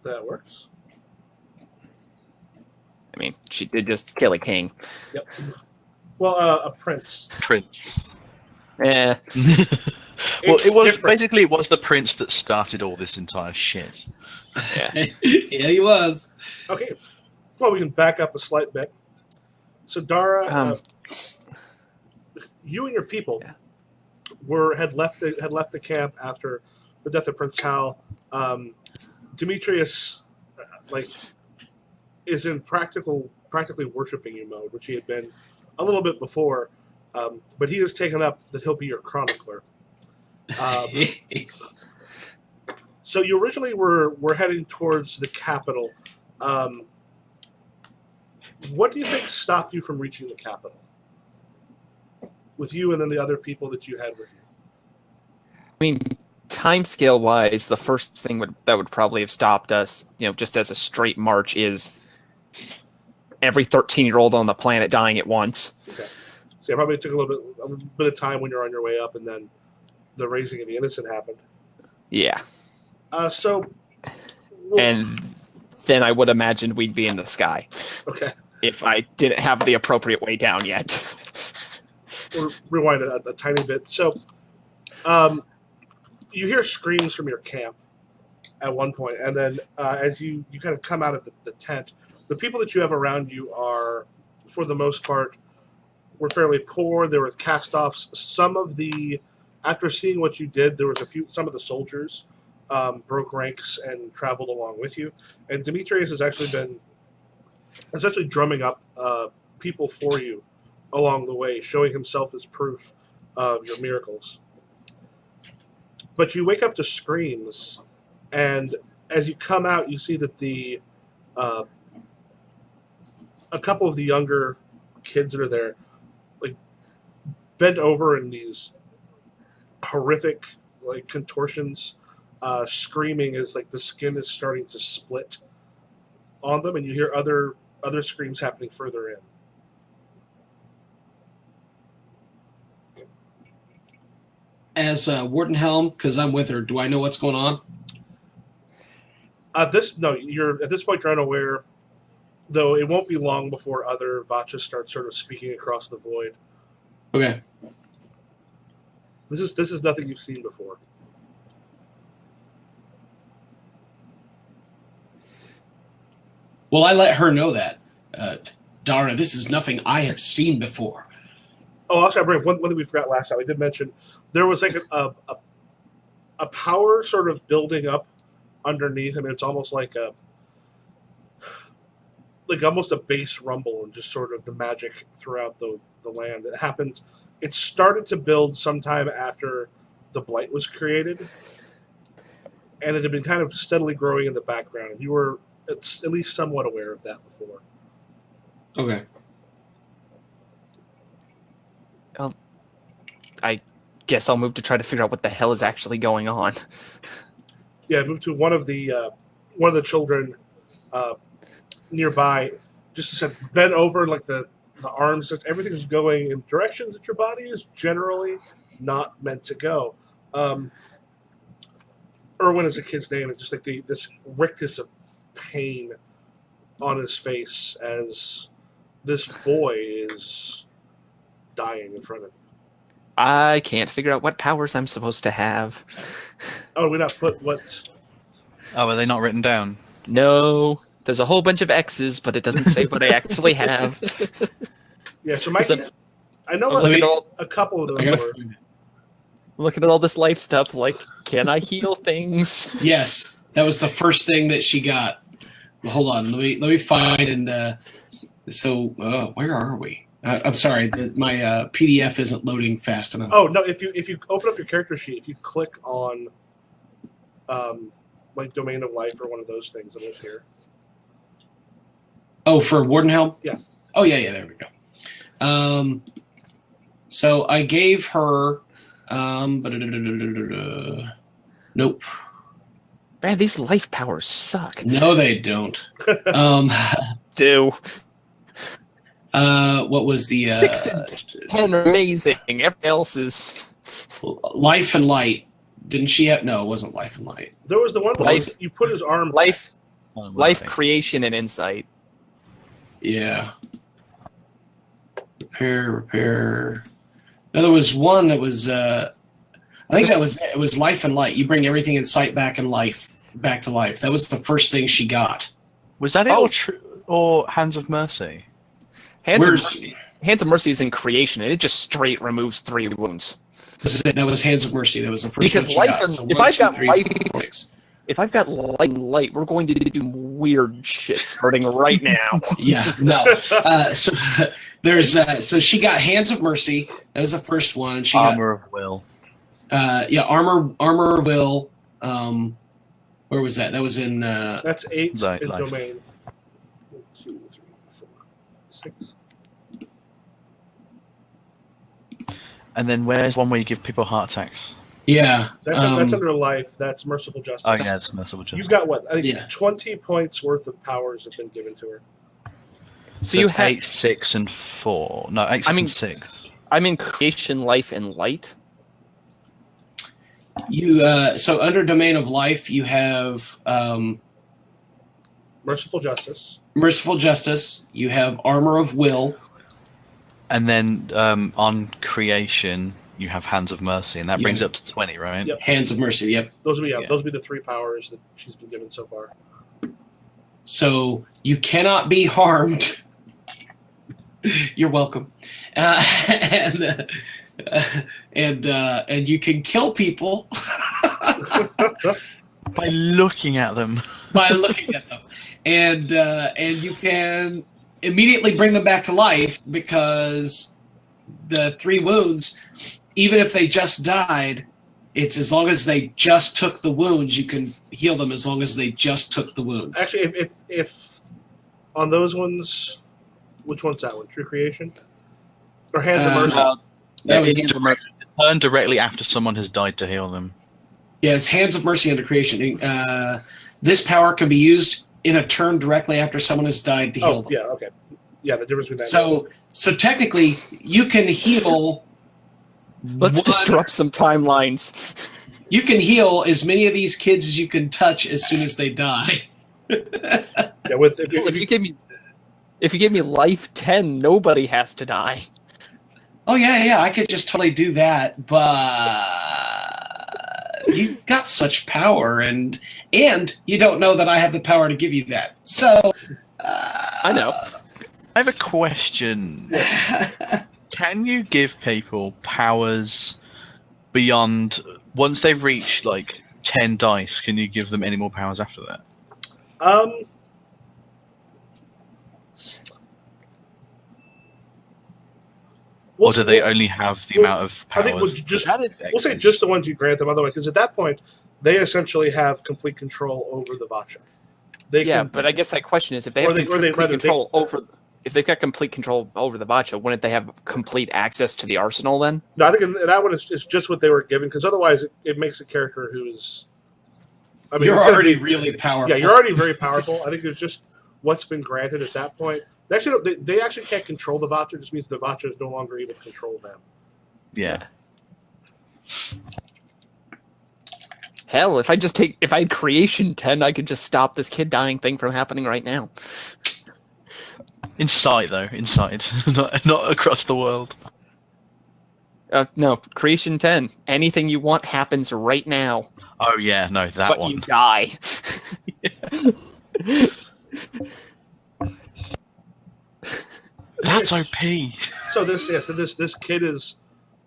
That works. I mean, she did just kill a king. Yep. Well, a prince. Prince. Eh. Well, it was Different. basically it was the prince that started all this entire shit. Yeah. Yeah, he was. Okay. Well, we can back up a slight bit. So, Dara, you and your people had left the camp after the death of Prince Hal. Demetrius, is in practically worshiping you mode, which he had been a little bit before, but he has taken up that he'll be your chronicler. So you originally were heading towards the capital. What do you think stopped you from reaching the capital? With you and then the other people that you had with you. I mean, timescale wise, the first thing that would probably have stopped us, just as a straight march, is every 13-year-old on the planet dying at once. Okay. So it probably took a little bit of time when you're on your way up, and then the raising of the innocent happened. Yeah. And then I would imagine we'd be in the sky. Okay. If I didn't have the appropriate way down yet. We'll rewind a tiny bit. So, you hear screams from your camp at one point, and then as you kind of come out of the tent, the people that you have around you are, for the most part, were fairly poor. There were cast-offs. After seeing what you did, there was some of the soldiers broke ranks and traveled along with you. And Demetrius has actually been essentially drumming up people for you along the way, showing himself as proof of your miracles. But you wake up to screams, and as you come out, you see that a couple of the younger kids that are there, bent over in these horrific contortions, screaming as the skin is starting to split on them, and you hear other screams happening further in. As Warden Helm, because I'm with her, do I know what's going on? You're at this point you're unaware, though it won't be long before other Vachas start sort of speaking across the void. Okay. This is nothing you've seen before. Well, I let her know that. Dara, this is nothing I have seen before. Oh, also, I bring up one thing we forgot last time. I did mention there was a power sort of building up underneath. I mean, it's almost like almost a base rumble, and just sort of the magic throughout the land that happened. It started to build sometime after the Blight was created, and it had been kind of steadily growing in the background. And you were at least somewhat aware of that before. Okay. I guess I'll move to try to figure out what the hell is actually going on. Yeah, move to one of the children nearby. Just said, bend over, the arms. Everything's going in directions that your body is generally not meant to go. Erwin is a kid's name. It's just this rictus of pain on his face as this boy is dying in front of him. I can't figure out what powers I'm supposed to have. Oh, we not put what? Oh, are they not written down? No. There's a whole bunch of X's, but it doesn't say what I actually have. Yeah, so Mikey, I know a couple of those were. Looking at all this life stuff, can I heal things? Yes, that was the first thing that she got. Well, hold on, let me find and where are we? I'm sorry, my PDF isn't loading fast enough. Oh no! If you open up your character sheet, if you click on Domain of Life or one of those things, it is here. Oh, for Wardenhelm? Yeah. Oh yeah, there we go. So I gave her nope. Man, these life powers suck. No, they don't. Do. What was the 6 and 10 are amazing. Everything else is Life and Light? Didn't she have? No, it wasn't Life and Light. There was the one where you put his arm. Life life, creation, and insight. Yeah. Repair. Now, there was one that was. I think it was life and light. You bring everything in sight back to life. That was the first thing she got. Was that it, or Hands of Mercy? Hands of Mercy is in creation, and it just straight removes 3 wounds. This is it. That was Hands of Mercy. That was the first because one she life got. and So if 1, I've 2, got 3, life, 4, 6. if I've got light and light, we're going to do weird shit starting right now. Yeah, no. So there's so she got Hands of Mercy. That was the first one. She Armor of Will. Armor of Will. Where was that? That was in. That's 8 in life. domain. 1, 2, 3, 4, 6. And then where's one where you give people heart attacks? Yeah, That's under life. That's Merciful Justice. Oh yeah, it's Merciful Justice. You've got what? I think 20 points worth of powers have been given to her. So you have 8, 6, and 4. No, 8, 6, and 6. I'm in creation, life, and light. You so under Domain of Life, you have Merciful Justice. Merciful Justice. You have Armor of Will. And then on creation, you have Hands of Mercy, and that brings it up to 20, right? Yep. Hands of Mercy. Yep. Those would be the 3 powers that she's been given so far. So you cannot be harmed. You're welcome. And you can kill people By looking at them. and you can immediately bring them back to life because the 3 wounds, even if they just died, it's as long as they just took the wounds, you can heal them as long as they just took the wounds. Actually, if on those ones, which one's that one? True Creation or Hands of Mercy? That was Turn directly after someone has died to heal them. Yeah, it's Hands of Mercy under creation. This power can be used in a turn directly after someone has died to heal them. Yeah, okay. Yeah, the difference between that. So technically, you can heal. Let's disrupt some timelines. You can heal as many of these kids as you can touch as soon as they die. Yeah, if you give me life 10, nobody has to die. Oh yeah, I could just totally do that, but you've got such power, and you don't know that I have the power to give you that. So I know. I have a question. Can you give people powers beyond once they've reached like 10 dice? Can you give them any more powers after that? Or do they only have the amount of powers? I think we'll say just the ones you grant them. By the way, because at that point, they essentially have complete control over the Vacha. But I guess that question is if they have control over. If they've got complete control over the Vacha, wouldn't they have complete access to the arsenal then? No, I think in that one is just what they were given, because otherwise it makes a character who is. I mean, you're already really powerful. Yeah, you're already very powerful. I think it's just what's been granted at that point. They actually can't control the Vacha. It just means the Vacha is no longer able to control them. Yeah. Hell, if I had creation 10, I could just stop this kid dying thing from happening right now. Inside, not across the world. No, creation 10. Anything you want happens right now. Oh yeah, no, that but one. You die. That's OP. So this kid is,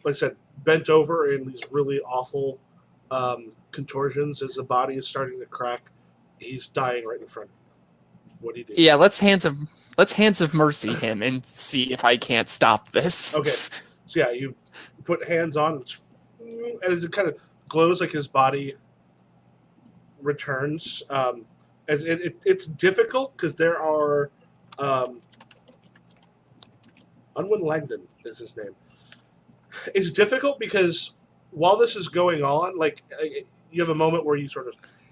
like I said, bent over in these really awful contortions as the body is starting to crack. He's dying right in front of you. What do you do? Yeah, let's hands of mercy him and see if I can't stop this. Okay, so yeah, you put hands on, and as it kind of glows, like his body returns. It's difficult because there are Unwin Langdon is his name. It's difficult because while this is going on, like you have a moment where you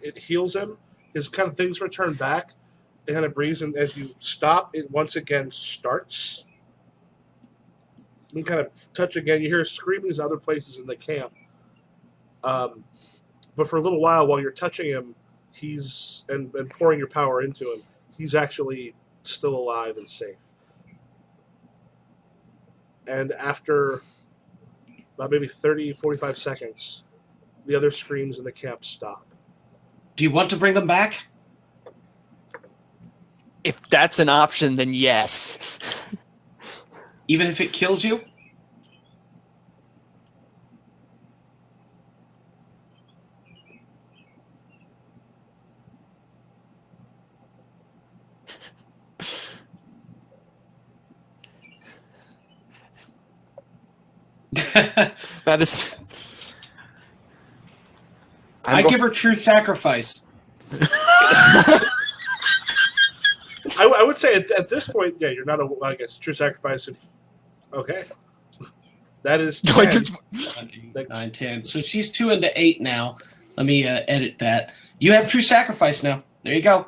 it heals him. His kind of things return back. It kind of breathes, and as you stop, it once again starts. You kind of touch again. You hear screamings in other places in the camp. But for a little while you're touching him, he's and pouring your power into him, he's actually still alive and safe. And after about maybe 30, 45 seconds, the other screams in the camp stop. Do you want to bring them back? If that's an option, then yes. Even if it kills you? That is. I give her true sacrifice. I would say at this point, yeah, you're not I guess true sacrifice. Okay, that is 10. 9, 10. So she's 2 into 8 now. Let me edit that. You have true sacrifice now. There you go.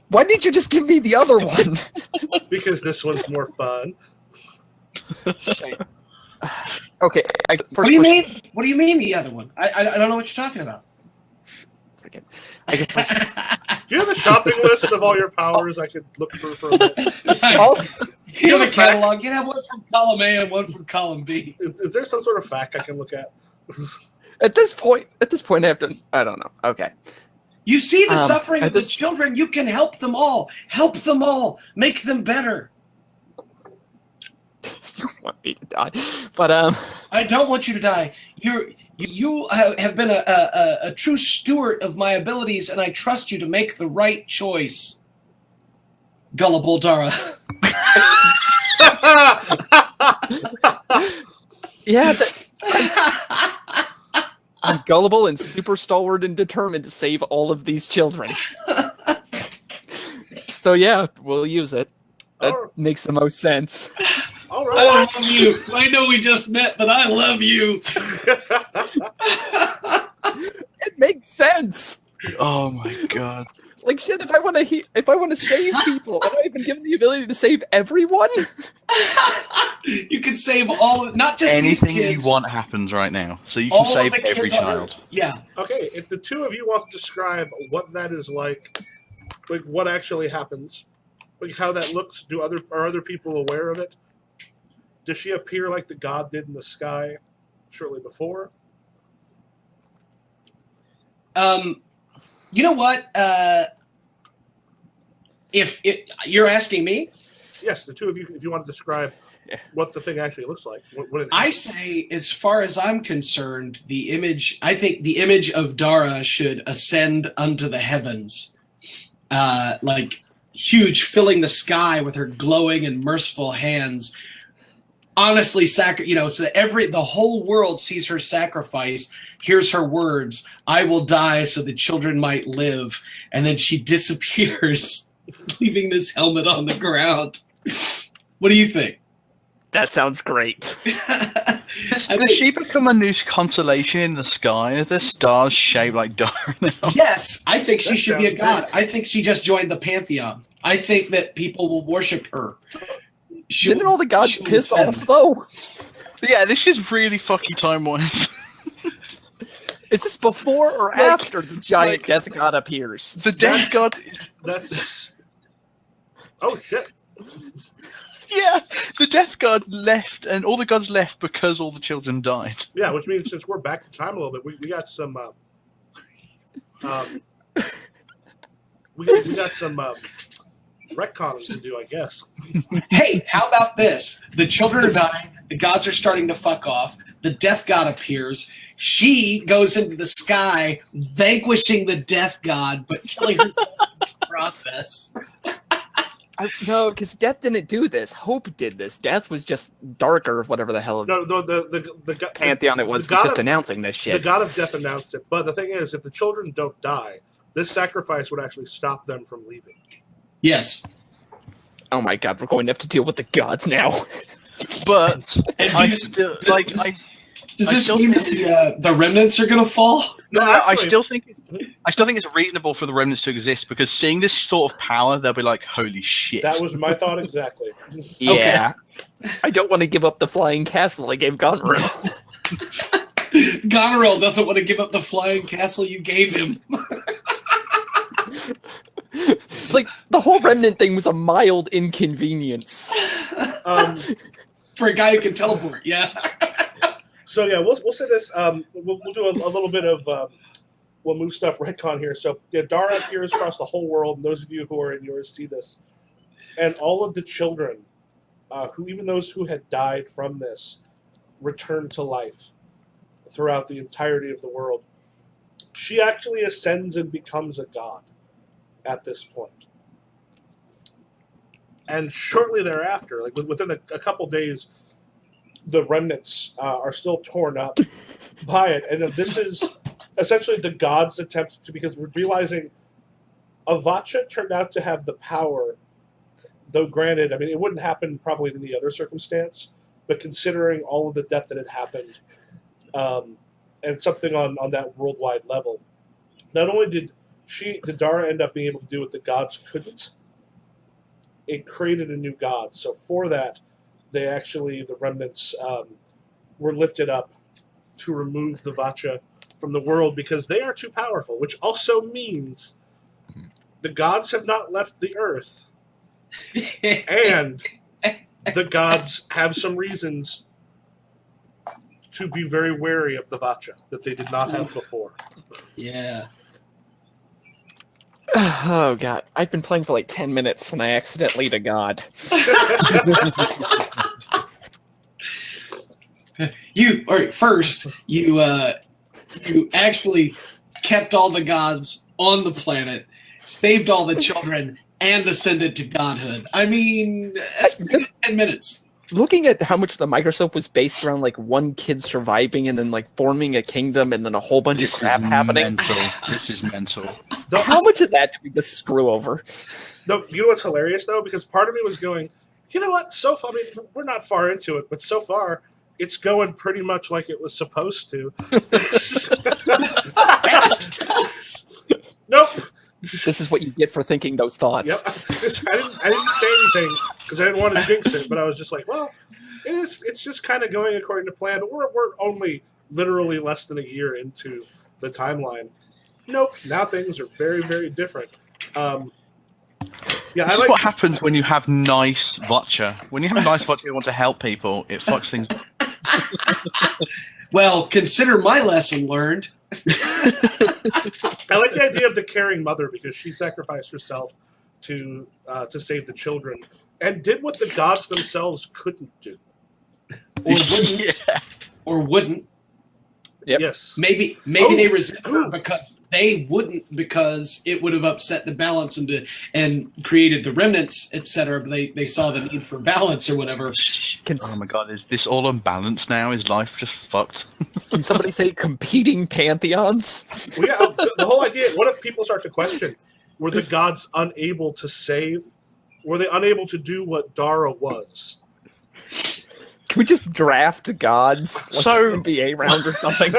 Why didn't you just give me the other one? Because this one's more fun. Okay. What do you mean? What do you mean the other one? I don't know what you're talking about. Forget. I guess. Do you have a shopping list of all your powers I could look through for a minute? You have a catalog. You have one from column A and one from column B. Is there some sort of fact I can look at? At this point, I have to. I don't know. Okay. You see the suffering of the this children. You can help them all. Help them all. Make them better. You want me to die, but I don't want you to die. You have been a true steward of my abilities, and I trust you to make the right choice. Gullible Dara. Yeah, I'm gullible and super stalwart and determined to save all of these children. So yeah, we'll use it. That makes the most sense. All right. I love you. I know we just met, but I love you. It makes sense. Oh my god. Like shit, if I want to save people, am I even given the ability to save everyone? You can save all, not just anything these kids. You want happens right now, so you can save every child. Yeah. Okay, if the two of you want to describe what that is like what actually happens, like how that looks, are other people aware of it? Does she appear like the god did in the sky shortly before? You know what? If you're asking me, yes, the two of you, if you want to describe what the thing actually looks like. I say, as far as I'm concerned, I think the image of Dara should ascend unto the heavens, like huge, filling the sky with her glowing and merciful hands. Honestly, so that the whole world sees her sacrifice, hears her words, "I will die so the children might live," and then she disappears, leaving this helmet on the ground. What do you think? That sounds great. Does she become a new constellation in the sky? Are there stars shaped like Dara now? Yes, I think she should be a god. I think she just joined the pantheon. I think that people will worship her. Didn't all the gods piss off, though? Yeah, this is really fucking time-wise. Is this before or after the giant death god appears? The death god is... That's... Oh, shit. Yeah, the death god left, and all the gods left because all the children died. Yeah, which means since we're back in time a little bit, we got some... we got some... retconning to do, I guess. Hey, how about this? The children are dying. The gods are starting to fuck off. The death god appears. She goes into the sky, vanquishing the death god, but killing herself in the process. No, because Death didn't do this. Hope did this. Death was just darker, whatever the hell. No, the Pantheon was just announcing this shit. The god of death announced it. But the thing is, if the children don't die, this sacrifice would actually stop them from leaving. Yes. Oh my god, we're going to have to deal with the gods now. But I still Does this mean that the remnants are going to fall? No, I actually, still think it's reasonable for the remnants to exist, because seeing this sort of power, they'll be like, "Holy shit!" that was my thought exactly. Yeah. Okay. I don't want to give up the flying castle I gave Goneril. Goneril doesn't want to give up the flying castle you gave him. Like, the whole remnant thing was a mild inconvenience. For a guy who can teleport, yeah. So yeah, we'll say this. We'll do a little bit of we'll move stuff retcon here. So yeah, Dara appears across the whole world, and those of you who are in yours see this, and all of the children, who even those who had died from this, return to life throughout the entirety of the world. She actually ascends and becomes a god at this point. And shortly thereafter, like within a couple days, the remnants are still torn up by it. And then this is essentially the gods' attempt to, because we're realizing Avacha turned out to have the power, though granted, I mean, it wouldn't happen probably in any other circumstance, but considering all of the death that had happened, and something on that worldwide level, not only did Dara end up being able to do what the gods couldn't, it created a new god. So for that, the remnants were lifted up to remove the Vacha from the world because they are too powerful, which also means the gods have not left the earth, and the gods have some reasons to be very wary of the Vacha that they did not have before. Yeah. Oh, God. I've been playing for like 10 minutes, and I accidentally to God. First, you actually kept all the gods on the planet, saved all the children, and ascended to godhood. I mean, that's just 10 minutes. Looking at how much of the microscope was based around like one kid surviving and then like forming a kingdom and then a whole bunch of crap happening. Mental. This is mental. How much of that did we just screw over? No, you know what's hilarious though? Because part of me was going, you know what? So far, I mean, we're not far into it, but so far, it's going pretty much like it was supposed to. Nope. This is what you get for thinking those thoughts. Yep. I didn't say anything because I didn't want to jinx it, but I was just like, well, it's just kind of going according to plan. We're only literally less than a year into the timeline. Nope. Now things are very, very different. This is what happens when you have nice Vacha. When you have a nice Vacha you want to help people, it fucks things up. Well, consider my lesson learned. I like the idea of the caring mother because she sacrificed herself to save the children and did what the gods themselves couldn't do. Or wouldn't. Yeah. Or wouldn't. Yep. Yes. Maybe they resent her because they wouldn't, because it would have upset the balance and created the remnants, etc. But they saw the need for balance or whatever. Oh my god, is this all unbalanced now? Is life just fucked? Can somebody say competing pantheons? Well, yeah, the whole idea, what if people start to question, were the gods unable to save? Were they unable to do what Dara was? Can we just draft gods? Like So- an NBA round or something?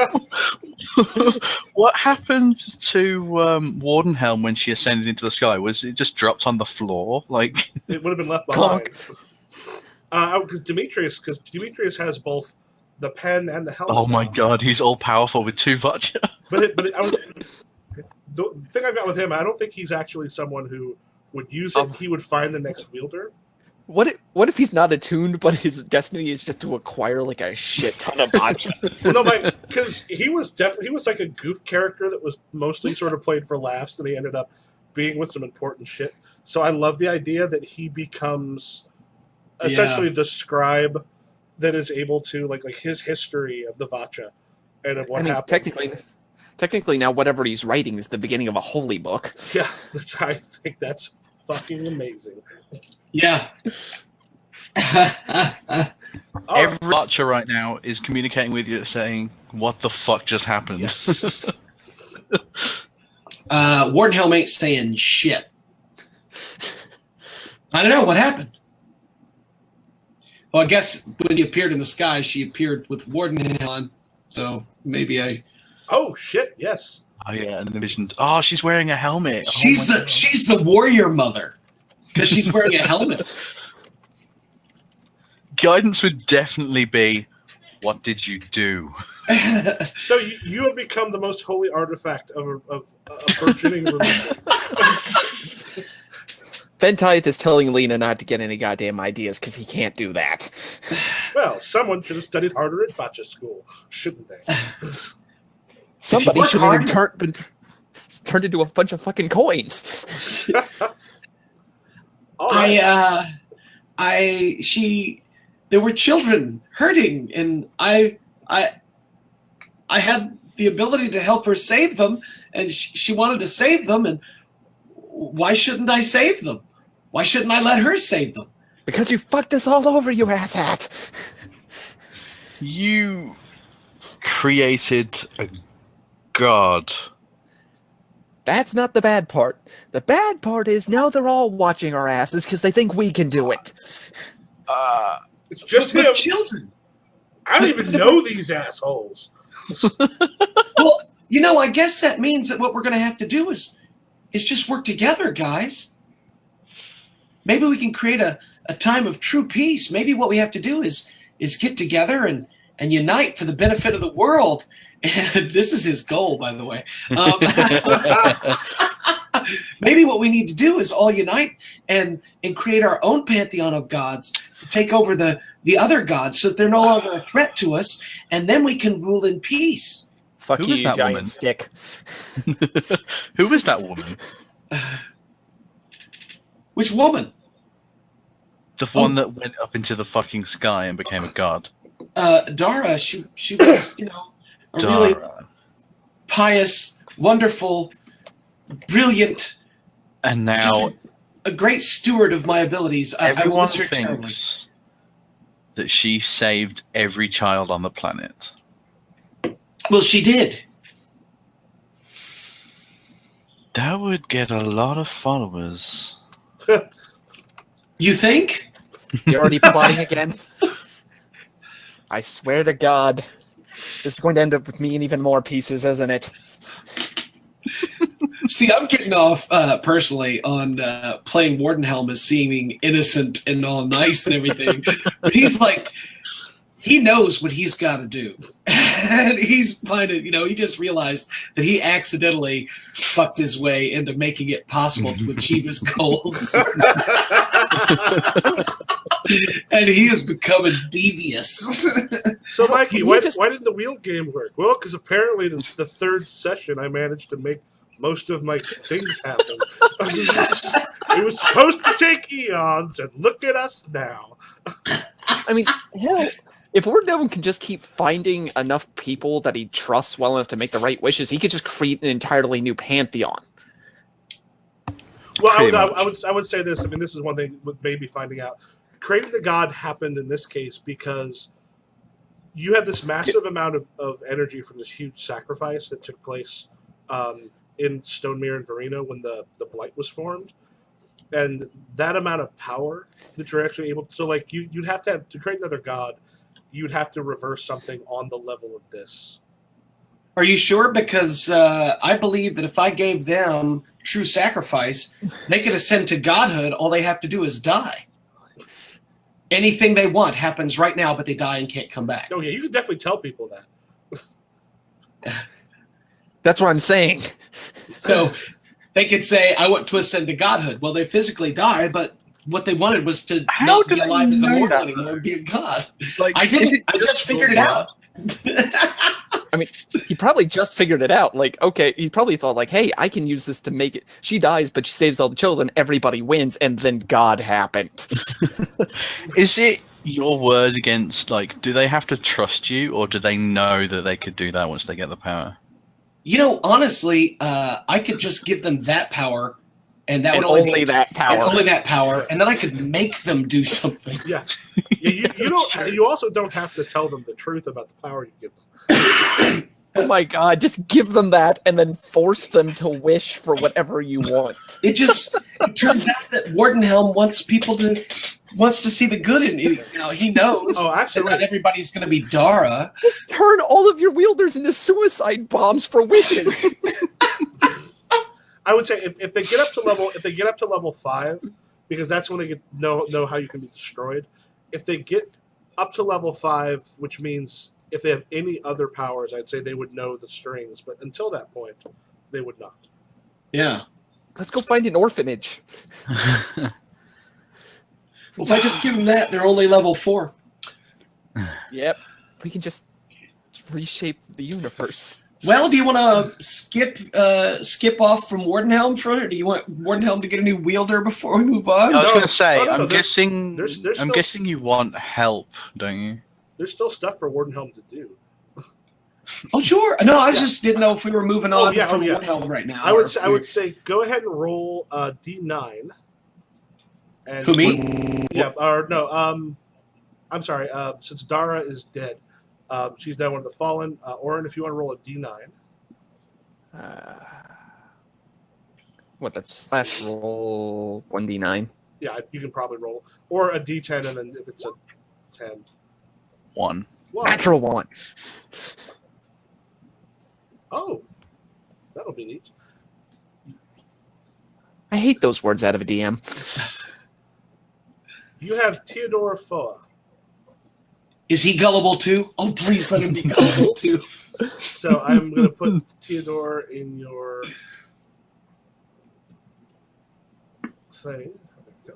What happened to Wardenhelm when she ascended into the sky? Was it just dropped on the floor? Like, It would have been left behind. Because Demetrius has both the pen and the helmet. oh my now. god, he's all powerful with 2 Vacha. The thing I've got with him, I don't think he's actually someone who would use it. He would find the next wielder. What if he's not attuned, but his destiny is just to acquire like a shit ton of bocce? Well, no, because he was like a goof character that was mostly sort of played for laughs, and he ended up being with some important shit. So I love the idea that he becomes essentially the scribe that is able to like his history of the Vacha and of what happened. Technically, now whatever he's writing is the beginning of a holy book. Yeah, I think that's fucking amazing. Yeah. Every Vacha right now is communicating with you saying, what the fuck just happened? Yes. Wardenhelm ain't saying shit. I don't know what happened. Well, I guess when she appeared in the sky, she appeared with Wardenhelm on. So maybe I. Oh shit! Yes. Oh yeah, and envisioned. Oh, she's wearing a helmet. Oh She's my the God. she's the warrior mother because she's wearing a helmet. Guidance would definitely be, what did you do? So you have become the most holy artifact of a burgeoning religion. Ventith is telling Lena not to get any goddamn ideas because he can't do that. Well, someone should have studied harder at bocce school, shouldn't they? Somebody work should have hard- been turned into a bunch of fucking coins. All right. There were children hurting, and I had the ability to help her save them, and she wanted to save them, and why shouldn't I save them? Why shouldn't I let her save them? Because you fucked us all over, you asshat. You created a god. That's not the bad part. The bad part is now they're all watching our asses because they think we can do it. It's just But him. children. I don't even know these assholes. Well, I guess that means that what we're going to have to do is just work together, guys. Maybe we can create a time of true peace. Maybe what we have to do is get together and unite for the benefit of the world. And this is his goal, by the way. Maybe what we need to do is all unite and create our own pantheon of gods to take over the other gods so that they're no longer a threat to us, and then we can rule in peace. Fuck Who you, is that giant woman? stick. Who is that woman? Which woman? The one that went up into the fucking sky and became a god. Dara. She was, a really Dara. pious, wonderful, brilliant, And now just a great steward of my abilities. I everyone miss her terribly. thinks that she saved every child on the planet. Well, she did. That would get a lot of followers. You think? You're already plotting again? I swear to God. This is going to end up with me in even more pieces, isn't it? See, I'm getting off personally on playing Wardenhelm as seeming innocent and all nice and everything. But he's like, he knows what he's got to do. And he's finding, he just realized that he accidentally fucked his way into making it possible to achieve his goals. And he is becoming devious. So, Mikey, why did the Wield game work? Well, because apparently the third session I managed to make most of my things happen. It was supposed to take eons, and look at us now. I mean, hell, if Wardenhelm can just keep finding enough people that he trusts well enough to make the right wishes, he could just create an entirely new pantheon. Well, Pretty I would say this. I mean, this is one thing with maybe finding out. Creating the god happened in this case because you had this massive amount of energy from this huge sacrifice that took place in Stonemere and Verino when the Blight was formed. And that amount of power that you're actually able to... So, like, you'd have to create another god, you'd have to reverse something on the level of this. Are you sure? Because I believe that if I gave them true sacrifice, they could ascend to godhood. All they have to do is die. Anything they want happens right now, but they die and can't come back. Oh, yeah, you can definitely tell people that. That's what I'm saying. So they could say, I want to ascend to godhood. Well, they physically die, but what they wanted was to How not do be they alive as a know mortal that, anymore though? and be a god. Like, I is didn't. it I just figured it out. I mean, he probably just figured it out. Like, okay, he probably thought, like, hey, I can use this to make it. She dies, but she saves all the children. Everybody wins, and then God happened. Is it your word against, like, do they have to trust you, or do they know that they could do that once they get the power? Honestly, I could just give them that power, and that And would only that power. And only that power, and then I could make them do something. Yeah, you don't. You also don't have to tell them the truth about the power you give them. Oh my God, just give them that and then force them to wish for whatever you want. It turns out that Wardenhelm wants to see the good in it. He knows Oh, actually, that not everybody's going to be Dara. Just turn all of your wielders into suicide bombs for wishes. I would say if they get up to level 5, because that's when they know how you can be destroyed. If they get up to level 5, which means if they have any other powers, I'd say they would know the strings. But until that point, they would not. Yeah. Let's go find an orphanage. Well, if I just give them that, they're only level 4. Yep. We can just reshape the universe. Well, do you want to skip off from Wardenhelm for it, or do you want Wardenhelm to get a new wielder before we move on? I was No. going to say, No, I'm there's I'm still- guessing you want help, don't you? There's still stuff for Wardenhelm to do. Oh, sure. No, I just didn't know if we were moving on from yeah. Wardenhelm right now. I or would if say, I would say go ahead and roll D9. And Who, me? Yeah. Or no. I'm sorry. Since Dara is dead, she's now one of the fallen. Orin, if you want to roll a D9. What, that's slash roll 1d9? Yeah, you can probably roll, or a D10, and then if it's a 10, 1. wow. Natural 1. Oh, that'll be neat. I hate those words out of a DM. You have Theodore Foa. Is he gullible too? Oh, please let him be gullible too. So I'm going to put Theodore in your thing. There we go.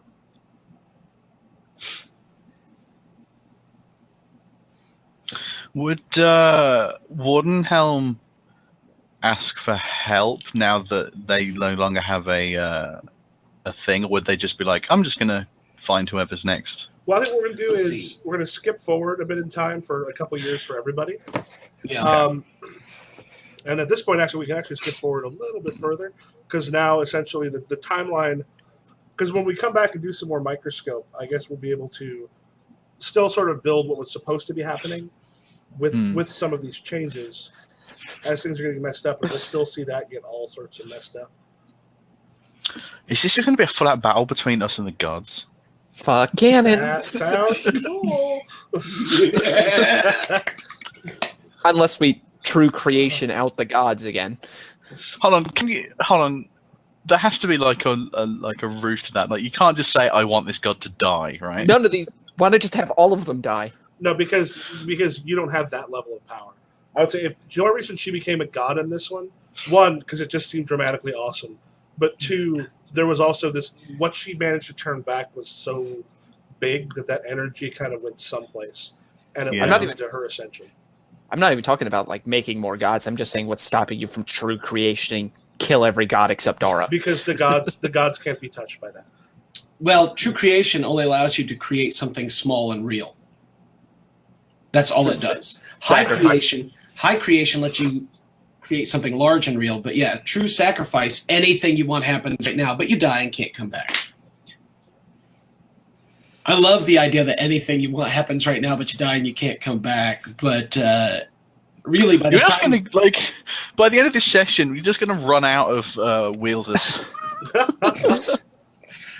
Would Wardenhelm ask for help now that they no longer have a thing, or would they just be like, "I'm just gonna find whoever's next"? Well, I think what we're going to do Let's is we're going to skip forward a bit in time for a couple years for everybody. Yeah. And at this point, actually, we can actually skip forward a little bit further because now essentially the timeline. Because when we come back and do some more microscope, I guess we'll be able to still sort of build what was supposed to be happening with some of these changes as things are getting messed up, and we'll still see that get all sorts of messed up. Is this just going to be a full-out battle between us and the gods? Fuck cannon. That sounds cool. Unless we true creation out the gods again. Hold on. There has to be like a roof to that. Like, you can't just say, "I want this god to die," right? None of these. Why not just have all of them die? No, because you don't have that level of power. I would say if the only reason she became a god in this one, because it just seemed dramatically awesome, but 2, there was also this, what she managed to turn back was so big that energy kind of went someplace, and it Yeah. went Not even- into her ascension. I'm not even talking about like making more gods. I'm just saying what's stopping you from true creating, kill every god except Dara. Because the gods can't be touched by that. Well, true creation only allows you to create something small and real. That's all it does. High creation lets you create something large and real. But yeah, true sacrifice, anything you want happens right now, but you die and can't come back. I love the idea that anything you want happens right now, but you die and you can't come back. But really, by the You're just time... going to, by the end of this session, you're just going to run out of wielders.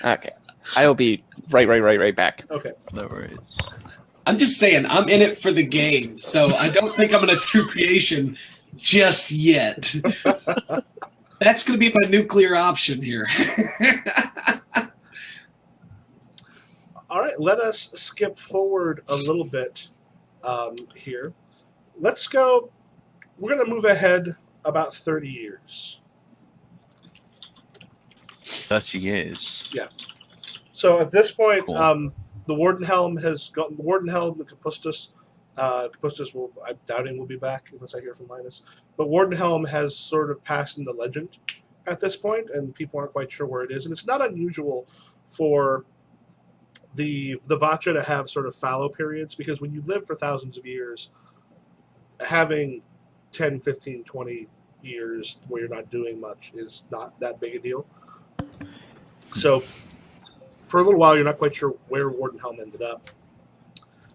Okay. I will be right back. Okay. No worries. I'm just saying, I'm in it for the game, so I don't think I'm in a true creation just yet. That's going to be my nuclear option here. All right, let us skip forward a little bit here. Let's go. We're going to move ahead about 30 years. 30 years. Yeah. So at this point, Cool. the Wardenhelm has gotten Wardenhelm and Capustus. Capustus I'm doubting will be back unless I hear from Linus. But Wardenhelm has sort of passed into legend at this point, and people aren't quite sure where it is. And it's not unusual for the Vacha to have sort of fallow periods, because when you live for thousands of years, having 10, 15, 20 years where you're not doing much is not that big a deal. So for a little while, you're not quite sure where Wardenhelm ended up.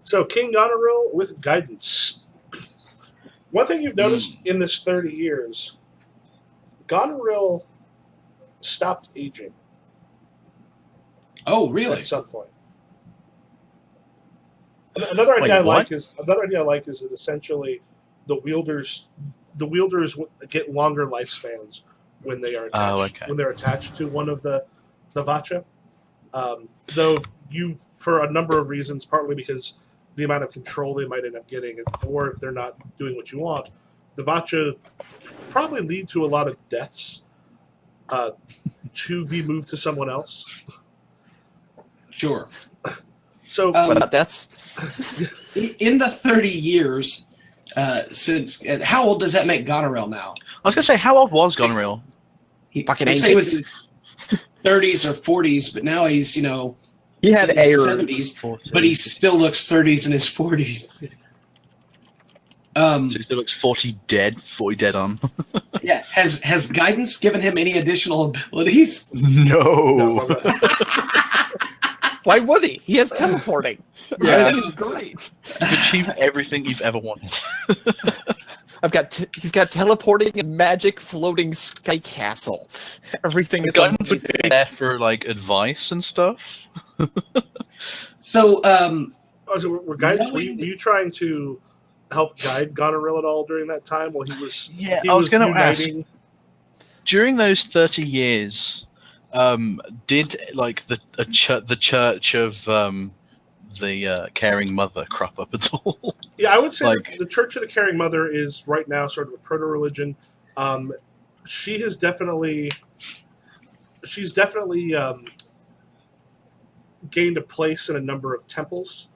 So King Goneril with guidance. One thing you've noticed in this 30 years, Goneril stopped aging Oh, really? at some point. Another idea I like is that essentially the wielders get longer lifespans when they are attached when they're attached to one of the Vacha. Though you, for a number of reasons, partly because the amount of control they might end up getting, or if they're not doing what you want, the Vacha probably lead to a lot of deaths to be moved to someone else. Sure. So But that's In the 30 years since, how old does that make Goneril now? I was gonna say, how old was Goneril? Fucking They say ancient. he was in his 30s or 40s, but now he's, he had in his errors. 70s, but he still looks 30s in his 40s. So he still looks 40 dead on. Yeah. Has guidance given him any additional abilities? No. Why would he? He has teleporting. Yeah. I think it's great. You've achieved everything you've ever wanted. He's got teleporting and magic floating sky castle. Everything is Guidance would be amazing. there for like advice and stuff. So, were you trying to help guide Goneril at all during that time while he was? Yeah, he I was going to ask. uniting? During those 30 years, did like the church of the Caring Mother crop up at all? Yeah, I would say Like- that the Church of the Caring Mother is right now sort of a proto-religion. She's definitely gained a place in a number of temples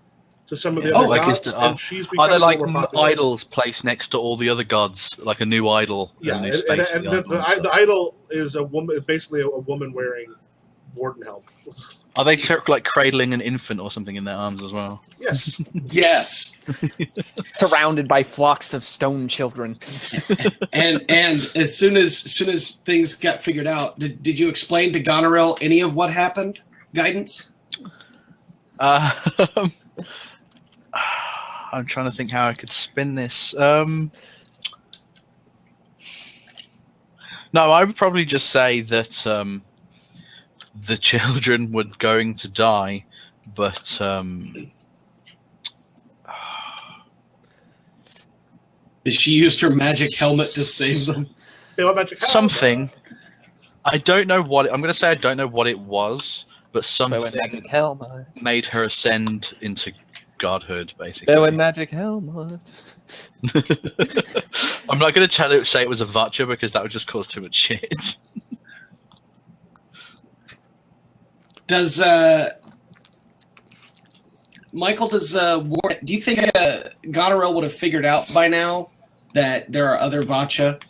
to some of the Yeah. other Oh, like gods, is the- and she's Are becoming there like more popular. idols placed next to all the other gods, like a new idol? Yeah, a new and space for the idol and the stuff? idol is a woman, basically a woman wearing warden helm. Are they like cradling an infant or something in their arms as well? Yes. yes. Surrounded by flocks of stone children. And as soon as things got figured out, did you explain to Goneril any of what happened? Guidance? I'm trying to think how I could spin this. No, I would probably just say that the children were going to die, but She used her magic helmet to save them. Yeah, what magic helm? something. I don't know what. I'm going to say I don't know what it was, but Bow and something magic helmet. made her ascend into godhood, basically. Bow and magic helmet. I'm not going to say it was a Vacha because that would just cause too much shit. Does Michael? Do you think Goneril would have figured out by now that there are other Vacha?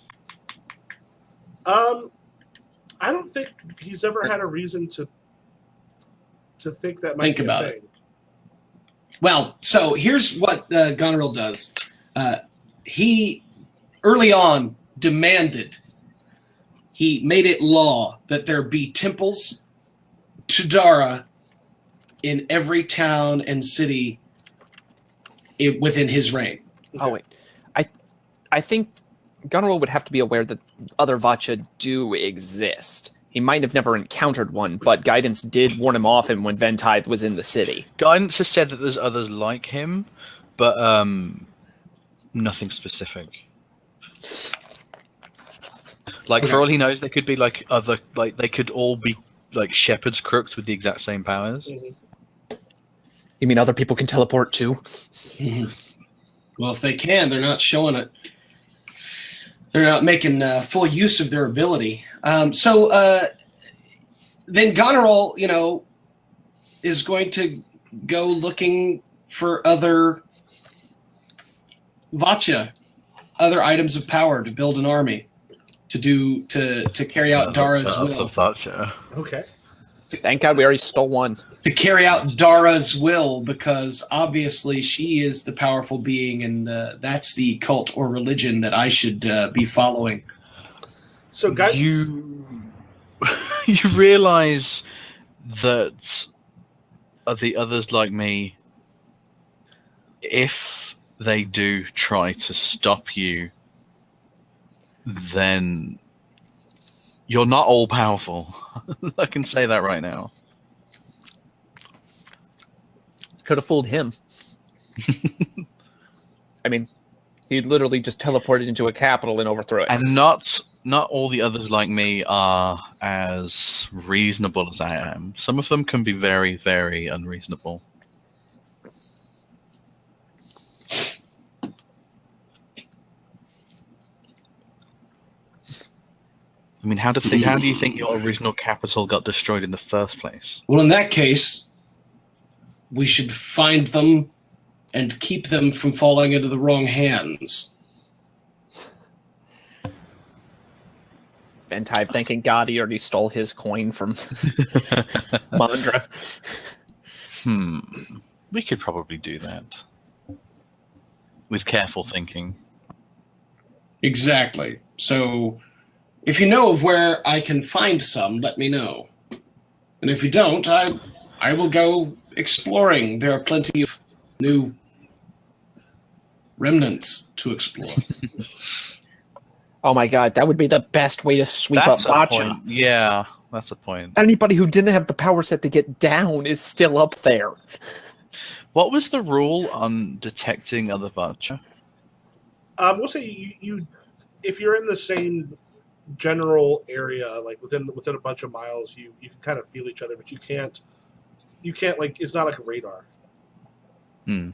I don't think he's ever had a reason to think that might Think be about a it. thing. Well, so here's what Goneril does. He early on demanded. He made it law that there be temples to Dara in every town and city within his reign. Oh wait, I think Goneril would have to be aware that other Vacha do exist. He might have never encountered one, but Guidance did warn him off him when Ventide was in the city. Guidance has said that there's others like him, but nothing specific. Like for all he knows, they could be like other, like they could all be like shepherd's crooks with the exact same powers. You mean other people can teleport too? Well, if they can, they're not showing it. They're not making full use of their ability. So then Goneril, is going to go looking for other Vacha, other items of power to build an army, to carry out Dara's will. Okay. Thank God we already stole one. To carry out Dara's will, because obviously she is the powerful being, and that's the cult or religion that I should be following. So, guys, You realize that the others like me, if they do try to stop you, then you're not all powerful. I can say that right now. Could have fooled him. I mean, he literally just teleported into a capital and overthrew it. And not all the others like me are as reasonable as I am. Some of them can be very, very unreasonable. I mean, how do you think your original capital got destroyed in the first place? Well, in that case, we should find them and keep them from falling into the wrong hands. Ventai thanking God he already stole his coin from Mandra. We could probably do that. With careful thinking. Exactly. So, if you know of where I can find some, let me know. And if you don't, I will go exploring. There are plenty of new remnants to explore. Oh my God, that would be the best way to sweep That's up a Bacha. point. Yeah, that's a point. Anybody who didn't have the power set to get down is still up there. What was the rule on detecting other Bacha? We'll say you if you're in the same general area, like within a bunch of miles, you can kind of feel each other, but you can't like it's not like a radar. You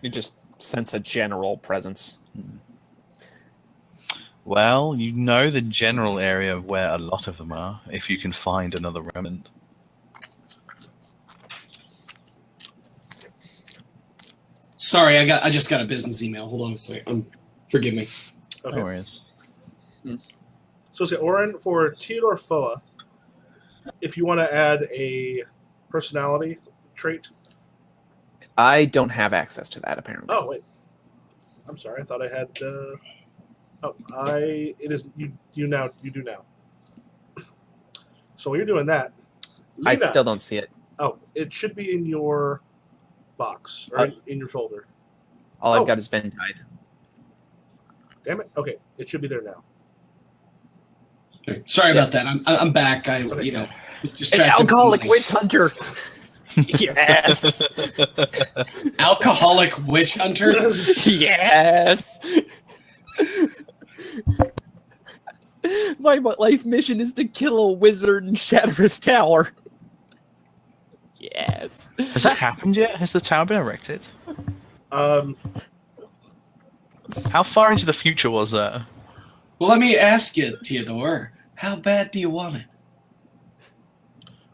just sense a general presence. Well, you know the general area of where a lot of them are, if you can find another remnant. Sorry, I just got a business email. Hold on a second. Forgive me. Okay. No worries. So say Oren for Theodore Foa, if you want to add a personality trait. I don't have access to that apparently. Oh wait, I'm sorry. I thought I had. It is you do now. So while you're doing that, I Lena, still don't see it. Oh, it should be in your box or in your folder. All I've got is Ventai. Damn it. Okay, it should be there now. Okay. Sorry about that. I'm back. Okay. Was just An alcoholic witch hunter. Yes. Alcoholic witch hunter. Yes. My life mission is to kill a wizard and shatter his tower. Yes. Has that happened yet? Has the tower been erected? How far into the future was that? Well, let me ask you, Theodore. How bad do you want it?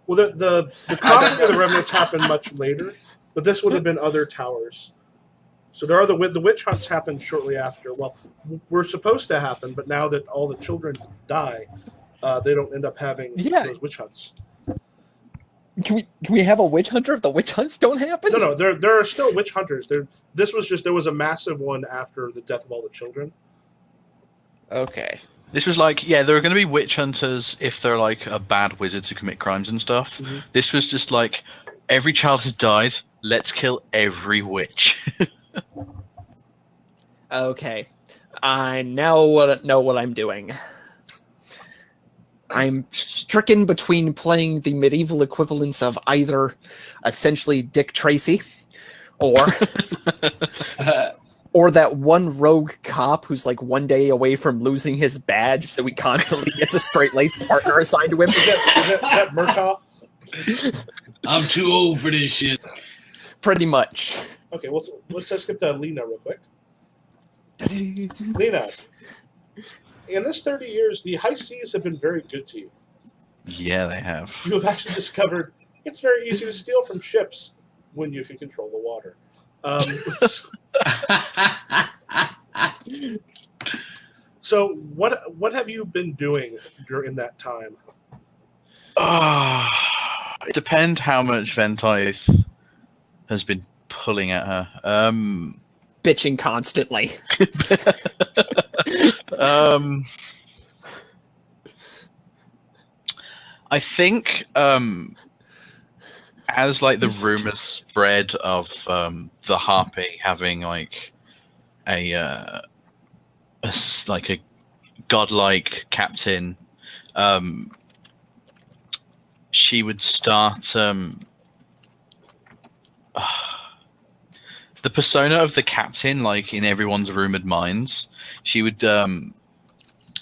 Well, the conquering of the remnants happened much later, but this would have been other towers. So there are the witch hunts happened shortly after. Well, we're supposed to happen, but now that all the children die, they don't end up having those witch hunts. Can we have a witch hunter if the witch hunts don't happen? No, there are still witch hunters. There was a massive one after the death of all the children. Okay. This was like, there are going to be witch hunters if they're like a bad wizard who commit crimes and stuff. Mm-hmm. This was just like, every child has died, let's kill every witch. Okay. I now know what I'm doing. I'm stricken between playing the medieval equivalents of either essentially Dick Tracy or or that one rogue cop who's like one day away from losing his badge, so he constantly gets a straight-laced partner assigned to him. Is that Murtaugh? I'm too old for this shit. Pretty much. Okay, well, let's just skip to Lena real quick. Lena, in this 30 years, the high seas have been very good to you. Yeah, they have. You have actually discovered it's very easy to steal from ships when you can control the water. So what have you been doing during that time? It depends how much Ventai has been pulling at her. Bitching constantly. I think as like the rumors spread of the Harpy having like a godlike captain, she would start the persona of the captain, like in everyone's rumored minds, she would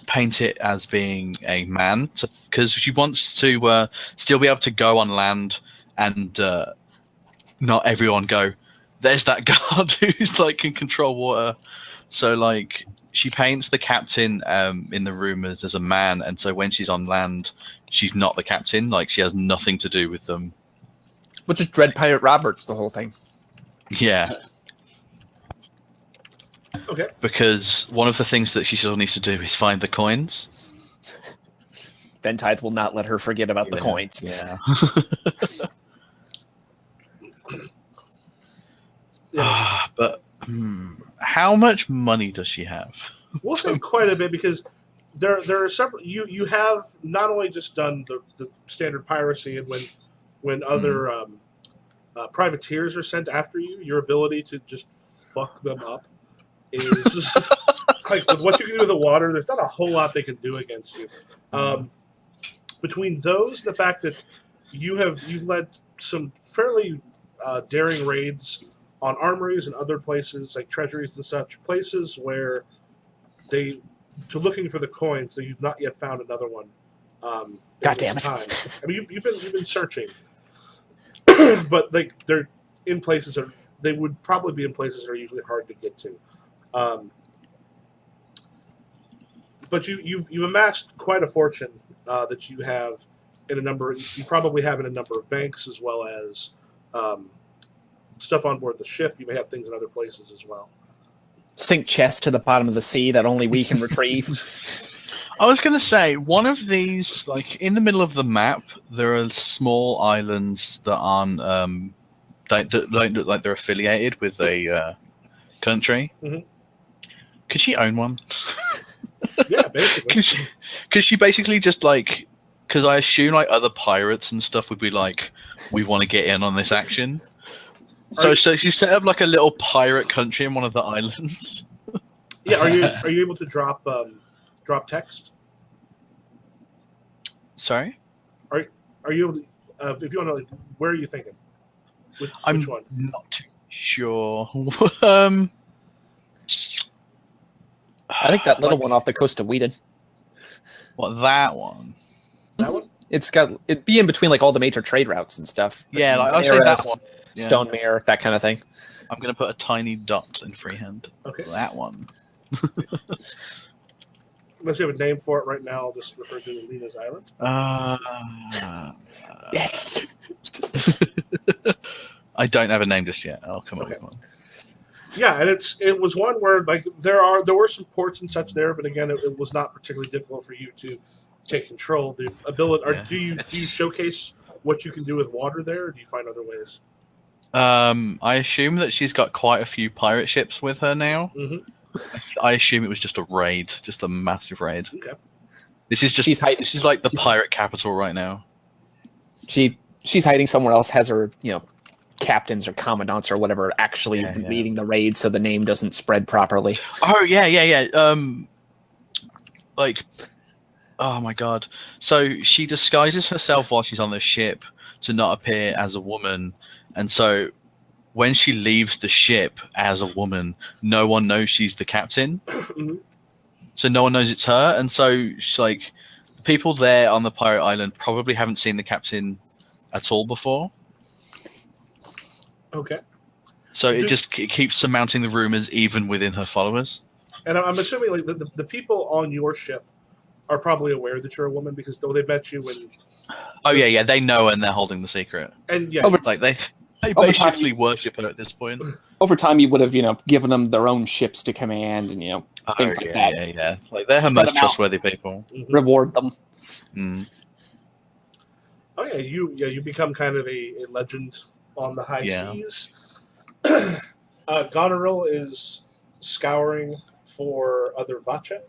paint it as being a man, because she wants to still be able to go on land and not everyone go, there's that god who's like can control water. So like she paints the captain in the rumors as a man, and so when she's on land, she's not the captain. Like she has nothing to do with them. Which is Dread Pirate Roberts, the whole thing. Yeah. Okay. Because one of the things that she still needs to do is find the coins. Ventithe will not let her forget about the coins. Yeah. But how much money does she have? We'll say quite a bit because there are several. You have not only just done the standard piracy, and when other privateers are sent after you, your ability to just fuck them up is just, like with what you can do with the water. There's not a whole lot they can do against you. Between those, and the fact that you've led some fairly daring raids on armories and other places like treasuries and such, places where looking for the coins, so you've not yet found another one. God damn it! I mean, you've been searching, but like they're in places that they would probably be in places that are usually hard to get to. But you've amassed quite a fortune that you have in a number. You probably have in a number of banks as well as stuff on board the ship. You may have things in other places as well. Sink chests to the bottom of the sea that only we can retrieve. I was going to say, one of these, like in the middle of the map, there are small islands that aren't don't look like they're affiliated with a country. Mm-hmm. Could she own one? Yeah, basically. Could she basically just like? Because I assume like other pirates and stuff would be like, we want to get in on this action. So she set up like a little pirate country in one of the islands. Yeah, are you able to drop text? Sorry? Are you able to, if you want to, like, where are you thinking? Which one? Not too sure. I think that little one off the coast of Whedon. What, that one? That one? It'd be in between like all the major trade routes and stuff. Yeah, like I'll say that one. Yeah. Stonemere, that kind of thing. I'm going to put a tiny dot in freehand. Okay. That one. Unless you have a name for it right now, I'll just refer to it as Lena's Island. Yes. I don't have a name just yet. I'll come up with one. Yeah, and it was one where like there were some ports and such there, but again, it was not particularly difficult for you to take control. The ability, or do you showcase what you can do with water there, or do you find other ways? I assume that she's got quite a few pirate ships with her now. Mm-hmm. I assume it was just a raid, just a massive raid. Okay. This is this is like the pirate capital right now. She's hiding somewhere else. Has her captains or commandants or whatever actually leading the raid, so the name doesn't spread properly. Oh yeah. Like, oh my god. So she disguises herself while she's on the ship to not appear as a woman, and so when she leaves the ship as a woman, no one knows she's the captain. Mm-hmm. So no one knows it's her, and so she's like, the people there on the pirate island probably haven't seen the captain at all before. Okay. So it keeps surmounting the rumors even within her followers. And I'm assuming like the people on your ship are probably aware that you're a woman because though they met you when. Oh yeah, they know and they're holding the secret. And yeah, like they basically worship her at this point. Over time, you would have given them their own ships to command and things like that. Yeah. Like they're her most trustworthy people. Mm-hmm. Reward them. Mm. Oh yeah, you become kind of a legend on the high seas. Goneril is scouring for other Vacha.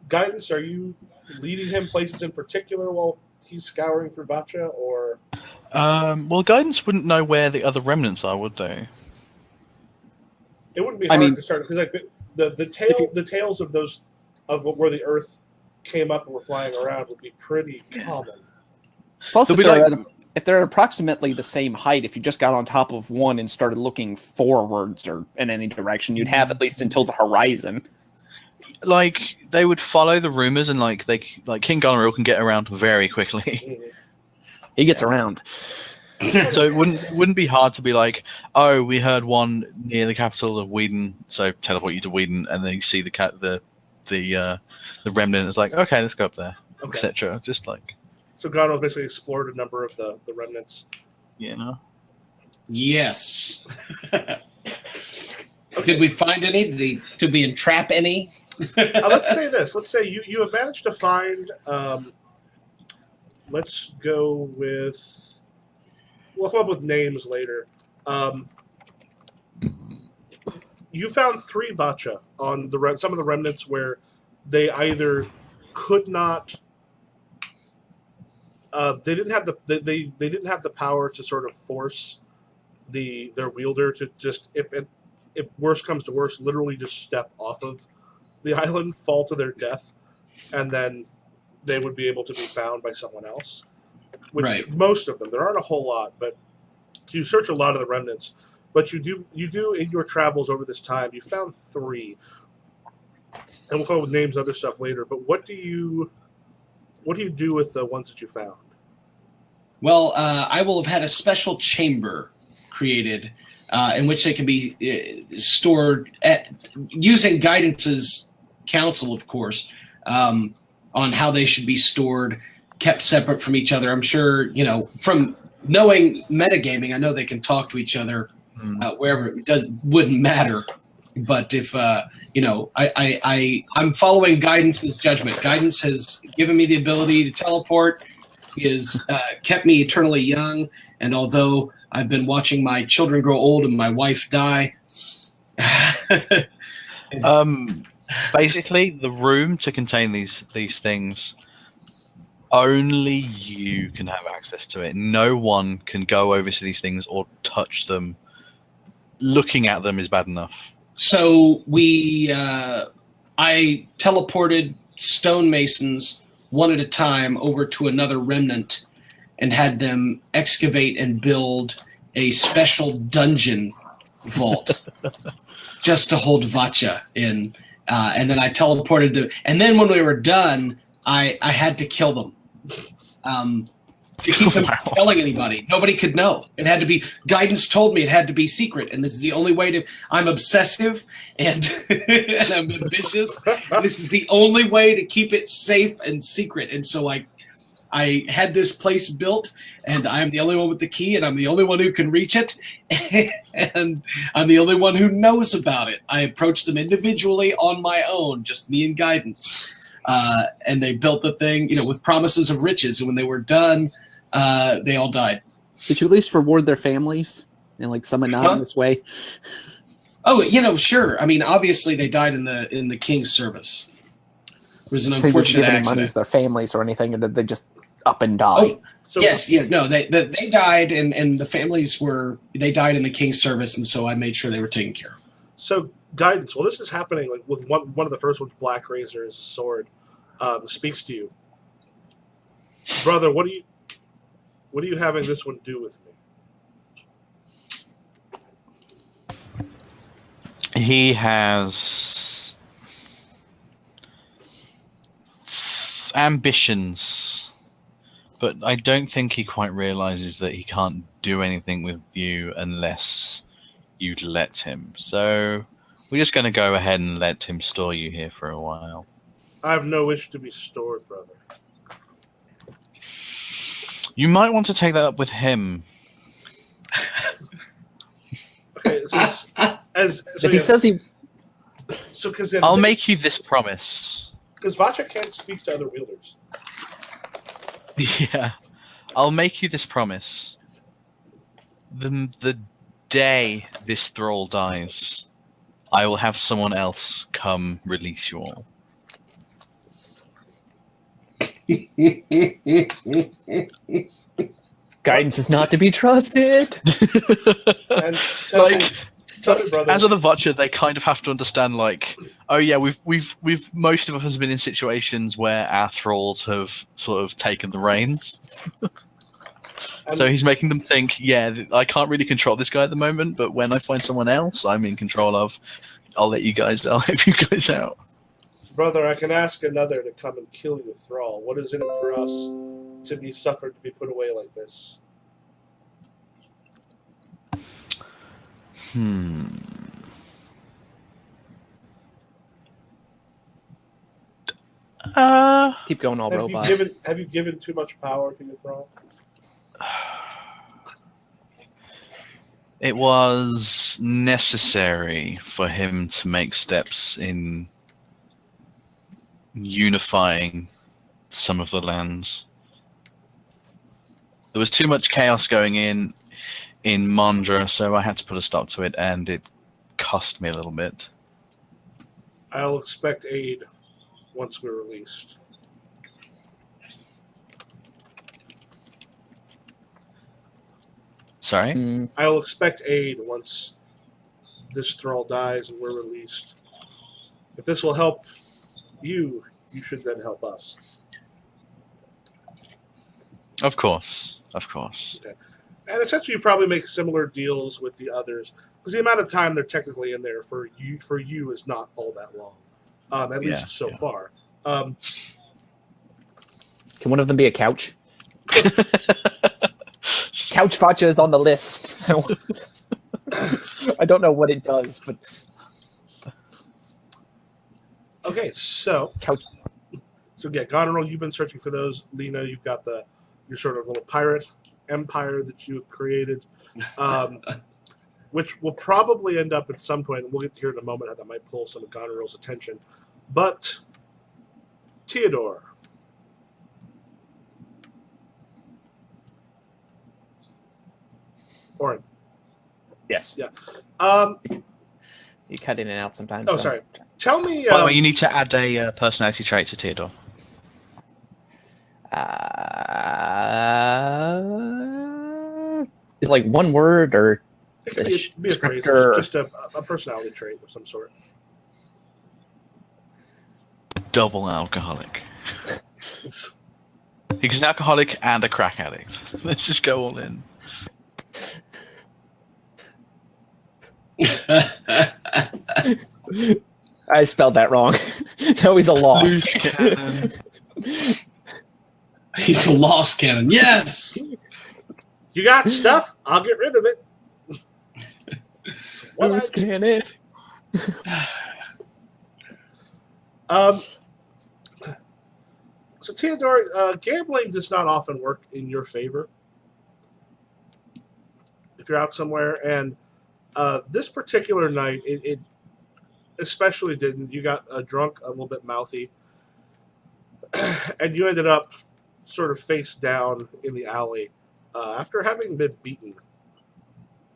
Guidance, are you leading him places in particular while he's scouring for Vacha, or? Well, Guidance wouldn't know where the other remnants are, would they? It wouldn't be hard to start because like the tales of those of where the Earth came up and were flying around would be pretty common. Plus, if they're approximately the same height, if you just got on top of one and started looking forwards or in any direction, you'd have at least until the horizon. Like they would follow the rumors, and like King Goneril can get around very quickly. He gets around. So it wouldn't be hard to be like, oh, we heard one near the capital of Whedon, so teleport you to Whedon, and then you see the remnant. It's like, okay, let's go up there, Okay. etc. Just like, So Godwell basically explored a number of the remnants. you know. Yes. Did we find any? Did we entrap any? Let's say this. Let's say you have managed to find. Let's go with. We'll come up with names later. You found 3 Vacha on some of the remnants where they either could not. They didn't have they didn't have the power to sort of force their wielder to just if worse comes to worse, literally just step off of the island, fall to their death, and then they would be able to be found by someone else. Which Right. Most of them, there aren't a whole lot, but you search a lot of the remnants. But you do in your travels over this time, you found 3, and we'll come up with names, and other stuff later. But what do you do with the ones that you found? Well, I will have had a special chamber created in which they can be stored using Guidance's counsel, of course, on how they should be stored, kept separate from each other. I'm sure, from knowing metagaming, I know they can talk to each other wherever it wouldn't matter. But if I'm following Guidance's judgment. Guidance has given me the ability to teleport. He has kept me eternally young, and although I've been watching my children grow old and my wife die, Basically, the room to contain these things, only you can have access to it. No one can go over to these things or touch them. Looking at them is bad enough. so I teleported stonemasons one at a time over to another remnant and had them excavate and build a special dungeon vault just to hold Vacha in. And then I teleported them. And then when we were done, I had to kill them. To keep them from telling anybody. Nobody could know. It had to be, Guidance told me it had to be secret. And this is the only way to, I'm obsessive and, and I'm ambitious. And this is the only way to keep it safe and secret. And so I had this place built, and I'm the only one with the key, and I'm the only one who can reach it, and I'm the only one who knows about it. I approached them individually on my own, just me and Guidance. And they built the thing, with promises of riches. And when they were done, they all died. Did you at least reward their families in some anonymous way? Oh, sure. I mean, obviously they died in the king's service. It was an So they didn't unfortunate give any money accident. to their families or anything, or did they just up and die? Oh, So, no, they died, and the families they died in the king's service, and so I made sure they were taken care of. So Guidance. Well, this is happening with one of the first ones. Black Razor's sword speaks to you, brother. What are you having this one do with me? He has ambitions, but I don't think he quite realizes that he can't do anything with you unless you'd let him. So we're just going to go ahead and let him store you here for a while. I have no wish to be stored, brother. You might want to take that up with him. Okay, so If he says he, so because I'll make you this promise. because Vacha can't speak to other wielders. Yeah. I'll make you this promise. The day this thrall dies, I will have someone else come release you all. Guidance is not to be trusted. And tell me, brother. As of the Vulture, they kind of have to understand, oh yeah, we've most of us have been in situations where our thralls have sort of taken the reins. So he's making them think, yeah, I can't really control this guy at the moment, but when I find someone else I'm in control of, I'll help you guys out. Brother, I can ask another to come and kill your thrall. What is in it for us to be suffered to be put away like this? Keep going, all robot. Have you given too much power to your thrall? It was necessary for him to make steps in unifying some of the lands. There was too much chaos going in Mandra, so I had to put a stop to it, and it cost me a little bit. I'll expect aid once we're released. Sorry? I'll expect aid once this thrall dies and we're released. If this will help you, you should then help us. Of course. Of course. Okay. And essentially, you probably make similar deals with the others because the amount of time they're technically in there for you is not all that long, at least so far. Can one of them be a couch? Couch Facha is on the list. I don't know what it does, but okay, so couch. So yeah, Goneril, you've been searching for those. Lena, you've got your sort of little pirate empire that you have created, which will probably end up at some point. And we'll get to here in a moment how that might pull some of Goneril's attention. But Theodore. Orin. Yes. Yeah. You cut in and out sometimes. Oh, sorry. Tell me. By the way, you need to add a personality trait to Theodore. Is it like one word or it could be a phrase. descriptor? It's just a personality trait of some sort. Double alcoholic. He's an alcoholic and a crack addict. Let's just go all in. I spelled that wrong. No, he's a lost. Cannon. He's a lost cannon. Yes. You got stuff? I'll get rid of it. Loose cannon. So Theodore, gambling does not often work in your favor. If you're out somewhere, and this particular night, it especially didn't. You got drunk, a little bit mouthy, and you ended up sort of face down in the alley after having been beaten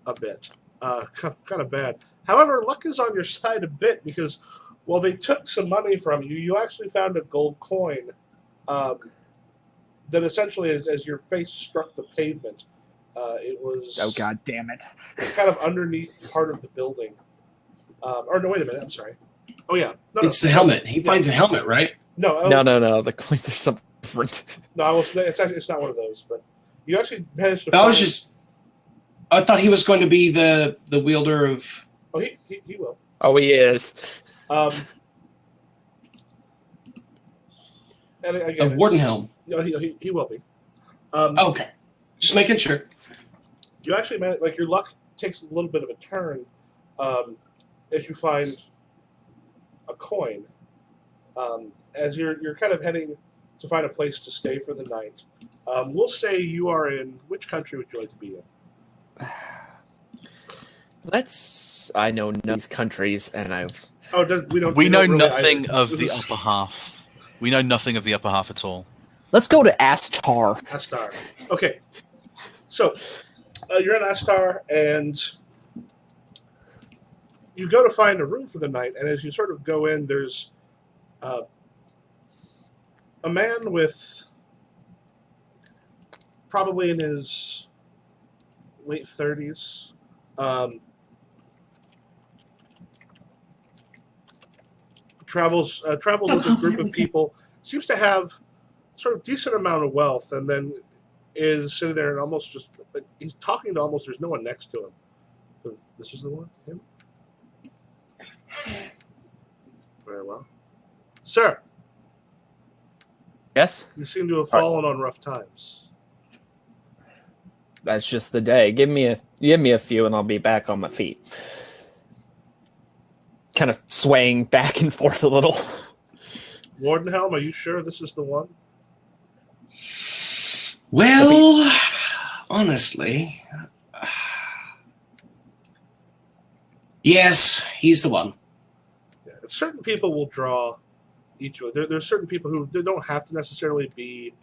a bit. Kind of bad. However, luck is on your side a bit because while they took some money from you, you actually found a gold coin that essentially, as your face struck the pavement, it was... Oh, God damn it. kind of underneath part of the building. Or no, wait a minute. I'm sorry. Oh, yeah. No, It's the helmet. He finds a helmet, right? No, No. The coins are something different. No, it's not one of those. But you actually managed to. That was just. I thought he was going to be the wielder of. Oh, he will. Oh, he is. And again, Of Wardenhelm. No, he will be. Okay, just making sure. You actually managed, like, your luck takes a little bit of a turn as you find a coin. As you're kind of heading to find a place to stay for the night. We'll say you are in which country would you like to be in? I know none of these countries, and I've. Oh, We know don't really nothing either. of the upper half. We know nothing of the upper half at all. Let's go to Astar. Astar. Okay. So, you're in Astar, and you go to find a room for the night, and as you sort of go in, there's a man with probably in his late 30s. Travels with a group of people. Seems to have sort of decent amount of wealth, and then is sitting there and almost just like he's talking to almost. There's no one next to him. So this is the one. Him. Very well, sir. Yes? You seem to have fallen on rough times. That's just the day. Give me a few, and I'll be back on my feet. Kind of swaying back and forth a little. Wardenhelm, are you sure this is the one? Well, honestly, yes, he's the one. Yeah. Certain people will draw each other. There's certain people who they don't have to necessarily be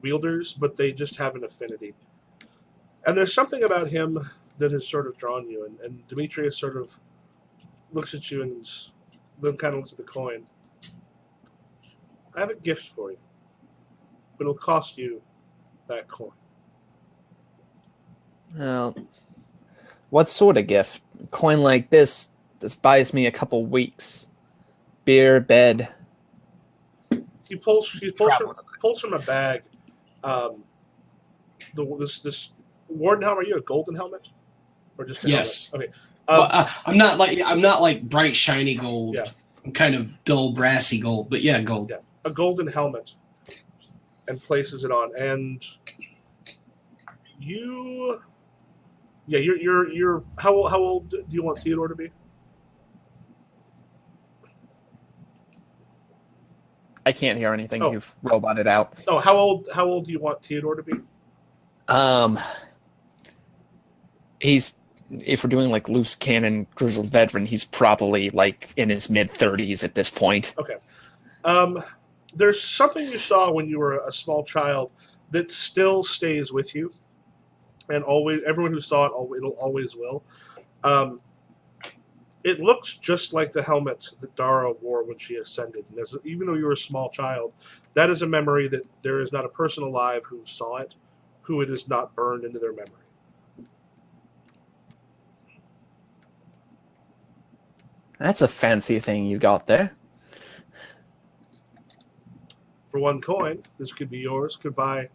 wielders, but they just have an affinity. And there's something about him that has sort of drawn you. And Demetrius sort of looks at you and then kind of looks at the coin. I have a gift for you, but it'll cost you that coin. Well, what sort of gift? A coin like this buys me a couple weeks. Beer, bed. He pulls from a bag. This Wardenhelm, are you a golden helmet? Or just a Yes. helmet? Okay. Well, I'm not like bright shiny gold. Yeah. I'm kind of dull brassy gold, but yeah, gold. Yeah. A golden helmet, and places it on, and you're how old do you want Theodore to be? I can't hear anything. Oh. You've roboted out. Oh, how old do you want Theodore to be? He's, if we're doing like loose cannon grizzled veteran, he's probably like in his mid-30s at this point. Okay. There's something you saw when you were a small child that still stays with you, and always everyone who saw it, it'll always will. It looks just like the helmet that Dara wore when she ascended. And even though you were a small child, that is a memory that there is not a person alive who saw it, who it is not burned into their memory. That's a fancy thing you got there. For one coin, this could be yours, could buy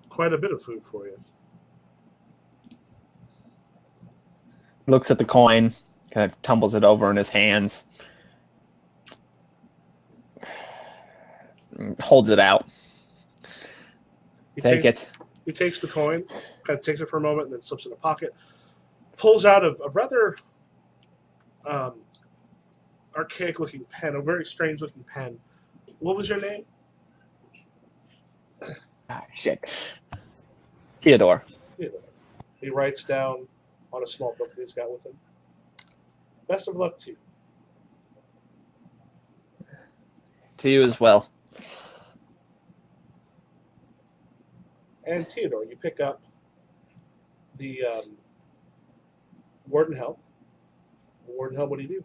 quite a bit of food for you. Looks at the coin, kind of tumbles it over in his hands, holds it out. Take it. He takes the coin, kind of takes it for a moment, and then slips it in a pocket. Pulls out a rather archaic-looking pen, a very strange-looking pen. What was your name? Ah, shit. Theodore. Theodore. He writes down on a small book that he's got with him. Best of luck to you. To you as well. And Theodore, you pick up the Wardenhelm. Wardenhelm, what do you do?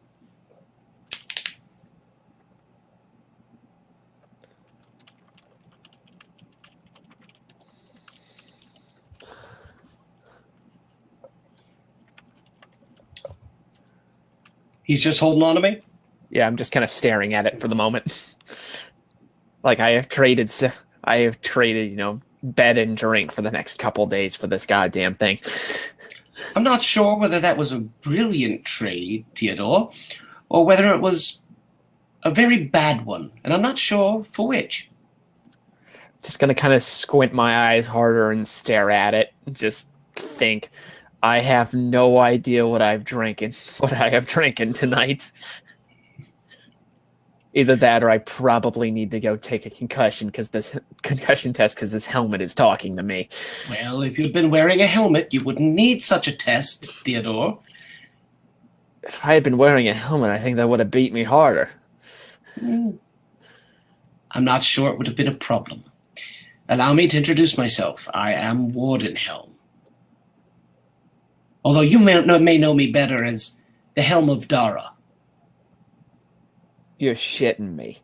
He's just holding on to me? Yeah, I'm just kind of staring at it for the moment. Like I have traded, bed and drink for the next couple days for this goddamn thing. I'm not sure whether that was a brilliant trade, Theodore, or whether it was a very bad one, and I'm not sure for which. Just gonna kind of squint my eyes harder and stare at it. Just think, I have no idea what I have drinking tonight. Either that, or I probably need to go take a concussion test because this helmet is talking to me. Well, if you'd been wearing a helmet, you wouldn't need such a test, Theodore. If I had been wearing a helmet, I think that would have beat me harder. I'm not sure it would have been a problem. Allow me to introduce myself. I am Wardenhelm. Although you may know me better as the Helm of Dara. You're shitting me.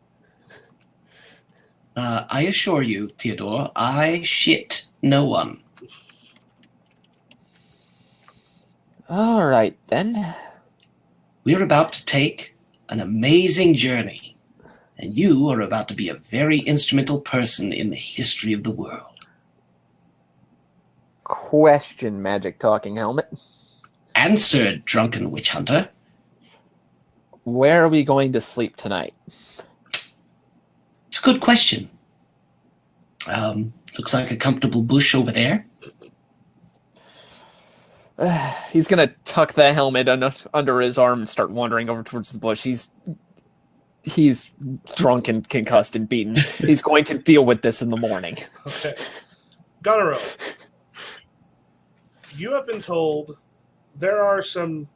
I assure you, Theodore, I shit no one. All right, then. We're about to take an amazing journey, and you are about to be a very instrumental person in the history of the world. Question, magic talking helmet. Answered, drunken witch hunter. Where are we going to sleep tonight? It's a good question. Looks like a comfortable bush over there. He's gonna tuck the helmet under his arm and start wandering over towards the bush. He's drunk and concussed and beaten. He's going to deal with this in the morning. Okay. Gonero, you have been told there are some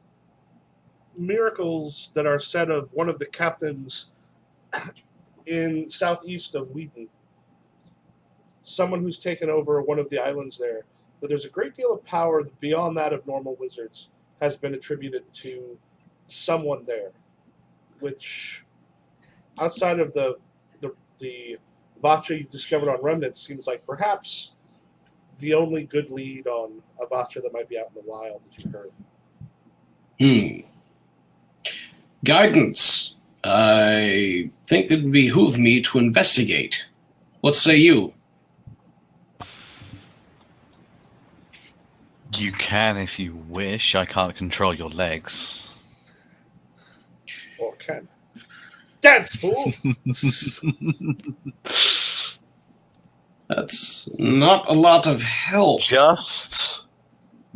miracles that are said of one of the captains in southeast of Wheaton. Someone who's taken over one of the islands there. But there's a great deal of power beyond that of normal wizards has been attributed to someone there, which, outside of the Vacha you've discovered on Remnant, seems like perhaps the only good lead on a Vacha that might be out in the wild that you've heard. Guidance. I think it would behoove me to investigate. What say you? You can if you wish. I can't control your legs. Or can. Dance, fool! That's not a lot of help. Just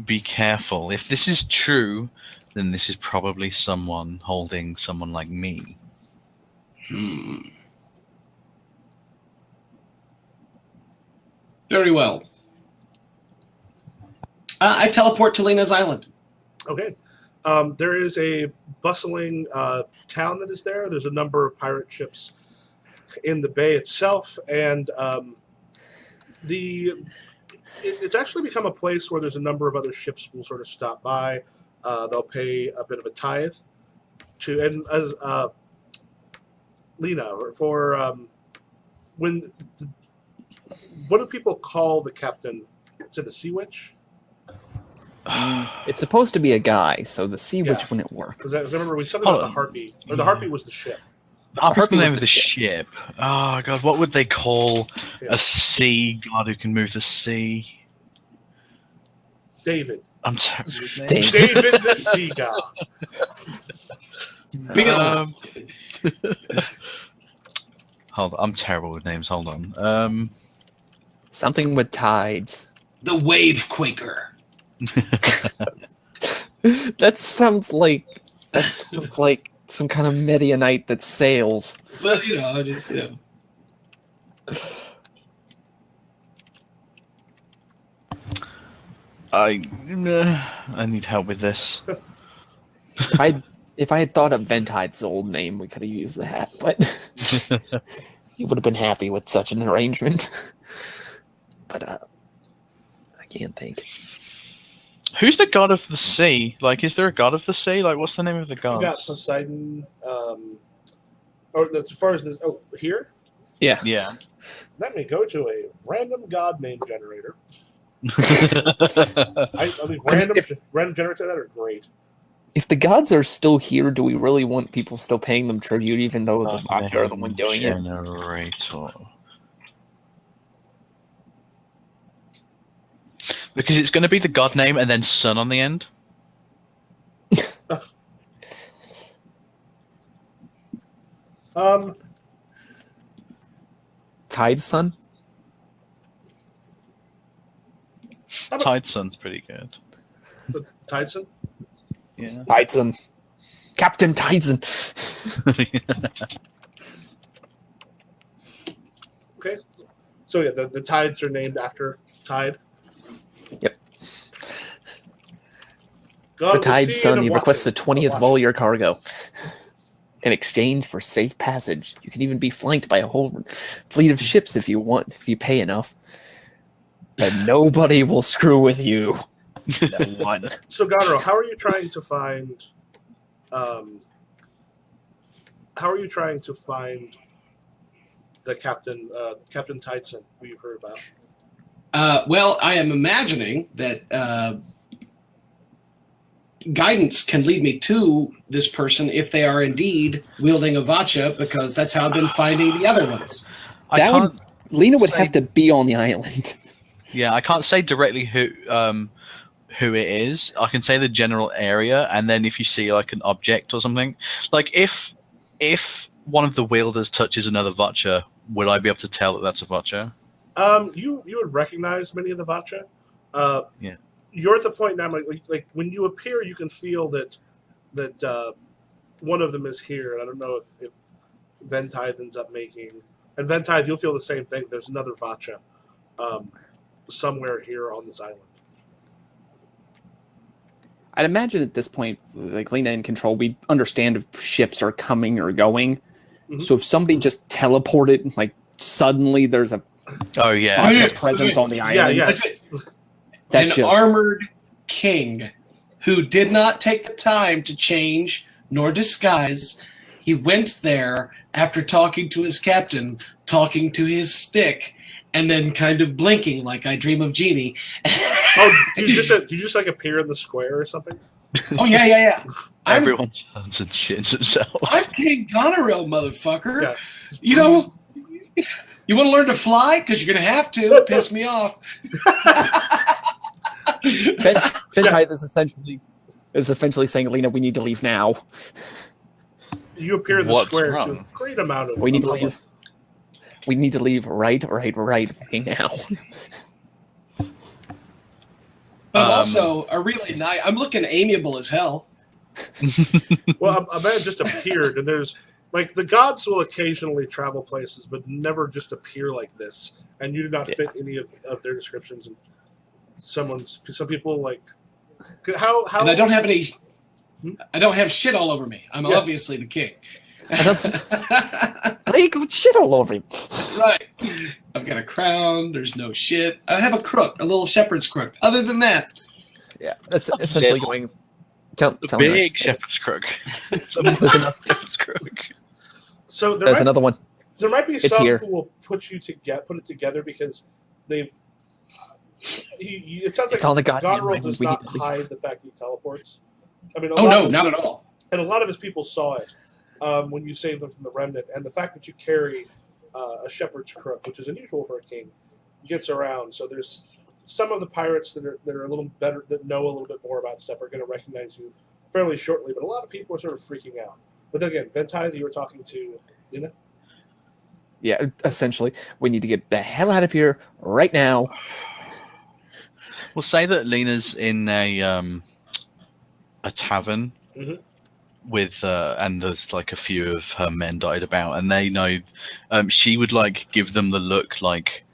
be careful. If this is true, then this is probably someone holding someone like me. Very well. I teleport to Lena's island. Okay. There is a bustling town that is there. There's a number of pirate ships in the bay itself, and it's actually become a place where there's a number of other ships will sort of stop by. They'll pay a bit of a tithe to, and as Lena, for what do people call the captain? Is it the Sea Witch? It's supposed to be a guy, so the Sea Witch wouldn't work. Because I remember we something about the Harpy, or the Harpy was the ship. Harpy's the name of the ship. Oh god, what would they call a sea god who can move the sea? David. I'm terrible. David the Sea God. Hold on, I'm terrible with names. Hold on. Something with tides. The Wave Quaker. That sounds like some kind of Midianite that sails. Well, just I need help with this. If I had thought of Ventide's old name, we could have used that, but he would have been happy with such an arrangement. But I can't think. Who's the god of the sea? Like, is there a god of the sea? Like, what's the name of the god? You got Poseidon. Or as far as this, here. Yeah. Yeah. Let me go to a random god name generator. I think random generators that are great. If the gods are still here, do we really want people still paying them tribute, even though the Vacha are the one doing it? Generator. Because it's going to be the god name and then son on the end. Tide Sun? Tide Sun's pretty good. Tideson? Yeah. Tideson. Captain Tideson. Okay. So yeah, the tides are named after Tide. Yep. God The of Tide sea Sun, and he of requests the watching. 20th of all your cargo. In exchange for safe passage. You can even be flanked by a whole fleet of ships if you want, if you pay enough. But nobody will screw with you. No one. So Gonero, how are you trying to find the captain, Captain Tideson, who you've heard about? Well, I am imagining that guidance can lead me to this person if they are indeed wielding a Vacha, because that's how I've been finding the other ones. Lena would have to be on the island. Yeah, I can't say directly who it is. I can say the general area, and then if you see like an object or something, like if one of the wielders touches another Vacha, would I be able to tell that that's a Vacha? You would recognize many of the Vacha. Yeah. you're at the point now, like when you appear, you can feel that one of them is here, and I don't know if Ventithe ends up making, and Ventithe, you'll feel the same thing. There's another Vacha somewhere here on this island. I'd imagine at this point, like Lena in control, we understand if ships are coming or going. Mhm. So if somebody just teleported, like suddenly there's a Oh yeah. Vacha presence on the Yeah, island. yeah. That's An just armored king who did not take the time to change nor disguise. He went there after talking to his captain, talking to his stick, and then kind of blinking like I Dream of Jeannie. Oh, do you just like appear in the square or something? Oh yeah. Everyone turns and shits himself. I'm King Goneril, motherfucker. Yeah. You know, you want to learn to fly? Because you're going to have to. Piss me off. Ventithe is essentially saying, Lena, we need to leave now. You appear in the What's square to wrong? a great amount of. We need to public. leave. We need to leave right fucking now. But I'm also a really nice. I'm looking amiable as hell. Well, a man just appeared, and there's like the gods will occasionally travel places, but never just appear like this. And you do not fit any of their descriptions. And some people like how And I don't have any. I don't have shit all over me. I'm Yeah. obviously the king. Like shit all over him. Right. I've got a crown. There's no shit. I have a crook, a little shepherd's crook. Other than that, Yeah, that's essentially going. Tell The me, big shepherd's crook. It's a There's another- shepherd's crook. so There's another one. there might be It's some here. who will put it together because they've. It sounds like It's on the goddamn Goneril ring. does We not need to leave. hide the fact he teleports. I mean, oh no, not at all. and a lot of his people saw it when you saved them from the remnant, and the fact that you carry a shepherd's crook, which is unusual for a king, gets around. So there's some of the pirates that are a little better, that know a little bit more about stuff, are going to recognize you fairly shortly. But a lot of people are sort of freaking out. But then again, Ventithe, you were talking to Lena. Yeah, essentially, we need to get the hell out of here right now. We'll say that Lena's in a tavern Mhm. with and there's like a few of her men dotted about, and they know she would like give them the look like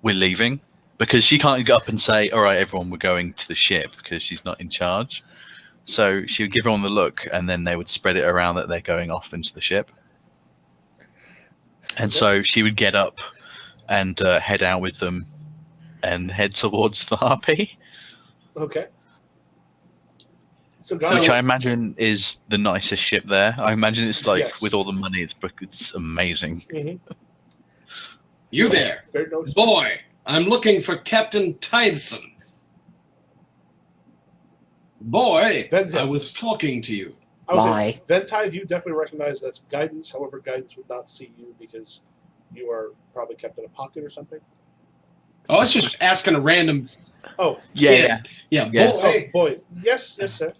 we're leaving, because she can't get up and say, all right, everyone, we're going to the ship, because she's not in charge. So she would give everyone the look, and then they would spread it around that they're going off into the ship. And so she would get up and head out with them and head towards the Harpy, Okay. So, which I imagine is the nicest ship there. I imagine it's like, Yes. with all the money, it's amazing. Mhm. You there, Very noticeable. boy? I'm looking for Captain Tytheson. Boy, Ventithe. I was talking to you. I would say, Ventithe, you definitely recognize that's guidance. However, guidance would not see you because you are probably kept in a pocket or something. I was just asking a random Oh, kid. Yeah. Yeah, oh boy. boy. Yes, sir.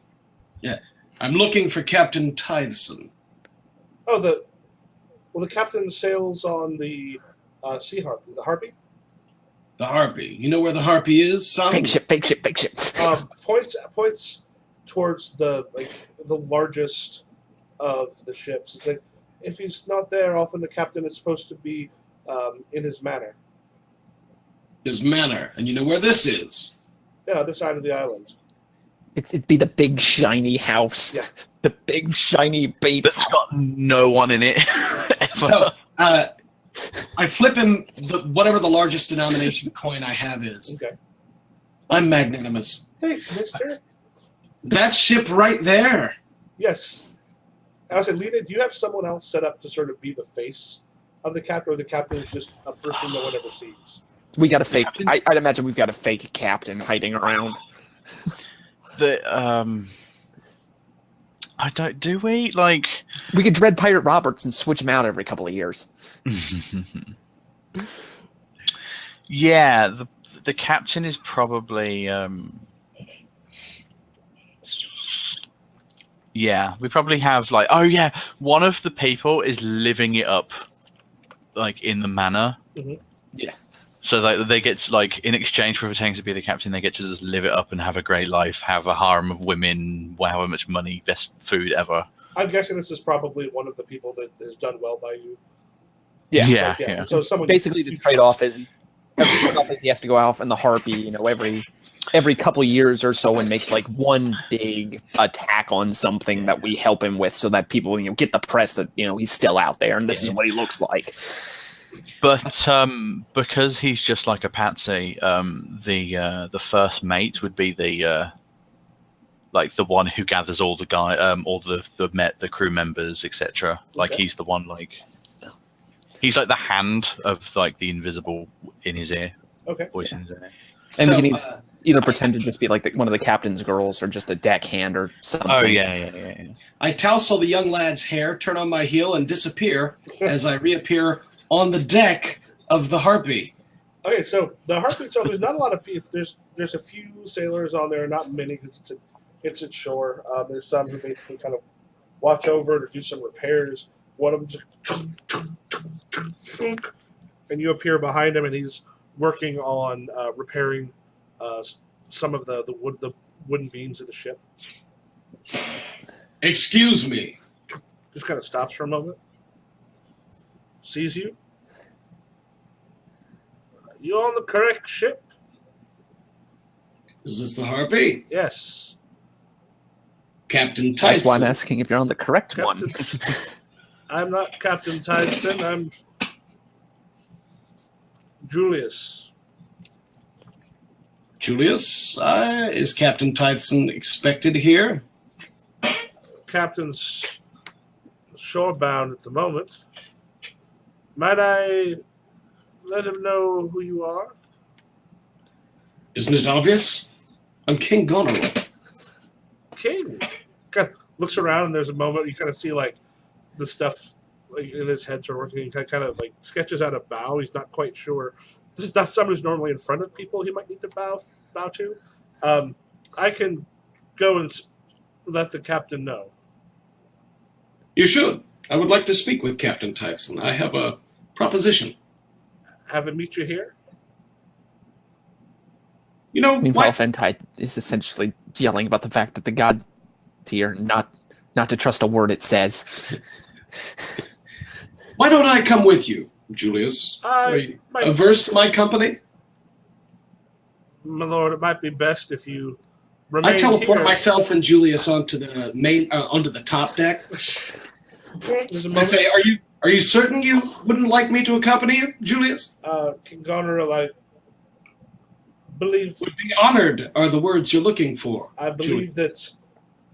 I'm looking for Captain Tytheson. Oh, the captain sails on the sea harpy. The harpy The Harpy. You know where the Harpy is, son? Big ship. points towards the largest of the ships. It's like, if he's not there, often the captain is supposed to be in his manor. His manor. And you know where this is? Yeah, other side of the island. It'd be the big shiny house. Yeah. The big shiny baby. That's got no one in it. So, I flip him whatever the largest denomination coin I have is. Okay. I'm magnanimous. Thanks, mister. That ship right there. Yes. I was saying, Lena, do you have someone else set up to sort of be the face of the captain, or the captain is just a person no one ever sees? We got a fake. Captain? I'd imagine we've got a fake captain hiding around. I don't. Do we like? We could dread Pirate Roberts and switch him out every couple of years. Yeah, the captain is probably. Yeah, we probably have like. Oh yeah, one of the people is living it up, like in the manor. Mhm. Yeah. So they get to, like, in exchange for pretending to be the captain, they get to just live it up and have a great life, have a harem of women, however much money, best food ever. I'm guessing this is probably one of the people that has done well by you. Yeah. Yeah. Yeah. So someone Basically, the trade-off is he has to go out in the Harpy, every couple years or so and make like one big attack on something that we help him with, so that people get the press that he's still out there and this is what he looks like. But because he's just like a patsy, the first mate would be the like the one who gathers all the all the crew members, etc. Like he's the one, like he's like the hand of like the invisible in his ear. Okay. Voice in his ear. And So, we can either pretend to just be like one of the captain's girls or just a deckhand or something. Oh yeah. I tousle the young lad's hair, turn on my heel, and disappear as I reappear on the deck of the Harpy. Okay, so the Harpy itself, there's not a lot of people. There's a few sailors on there, not many because it's at shore. There's some who basically kind of watch over it or do some repairs. One of them just, and you appear behind him, and he's working on repairing some of the wooden beams of the ship. Excuse me. Just kind of stops for a moment, sees you. You on the correct ship? Is this the Harpy? Yes. Captain Tyson. That's why I'm asking if you're on the correct one. I'm not Captain Tyson. I'm Julius. Julius, is Captain Tyson expected here? Captain's shorebound at the moment. Might I let him know who you are? Isn't it obvious? I'm King Goneril. King. Kind of looks around and there's a moment you kind of see like the stuff like, in his head sort of working. He kind of like sketches out a bow. He's not quite sure. This is not someone who's normally in front of people he might need to bow to. I can go and let the captain know. You should. I would like to speak with Captain Tyson. I have a proposition. Have him meet you here? You know Meanwhile, what? Fentide is essentially yelling about the fact that the god here, not to trust a word it says. Why don't I come with you, Julius? Are you averse to my company? My lord, it might be best if you remain I teleport here. myself and Julius onto the top deck. There's a I moment. say, are you certain you wouldn't like me to accompany you, Julius? King Goneril, I believe Would be honored are the words you're looking for. I believe that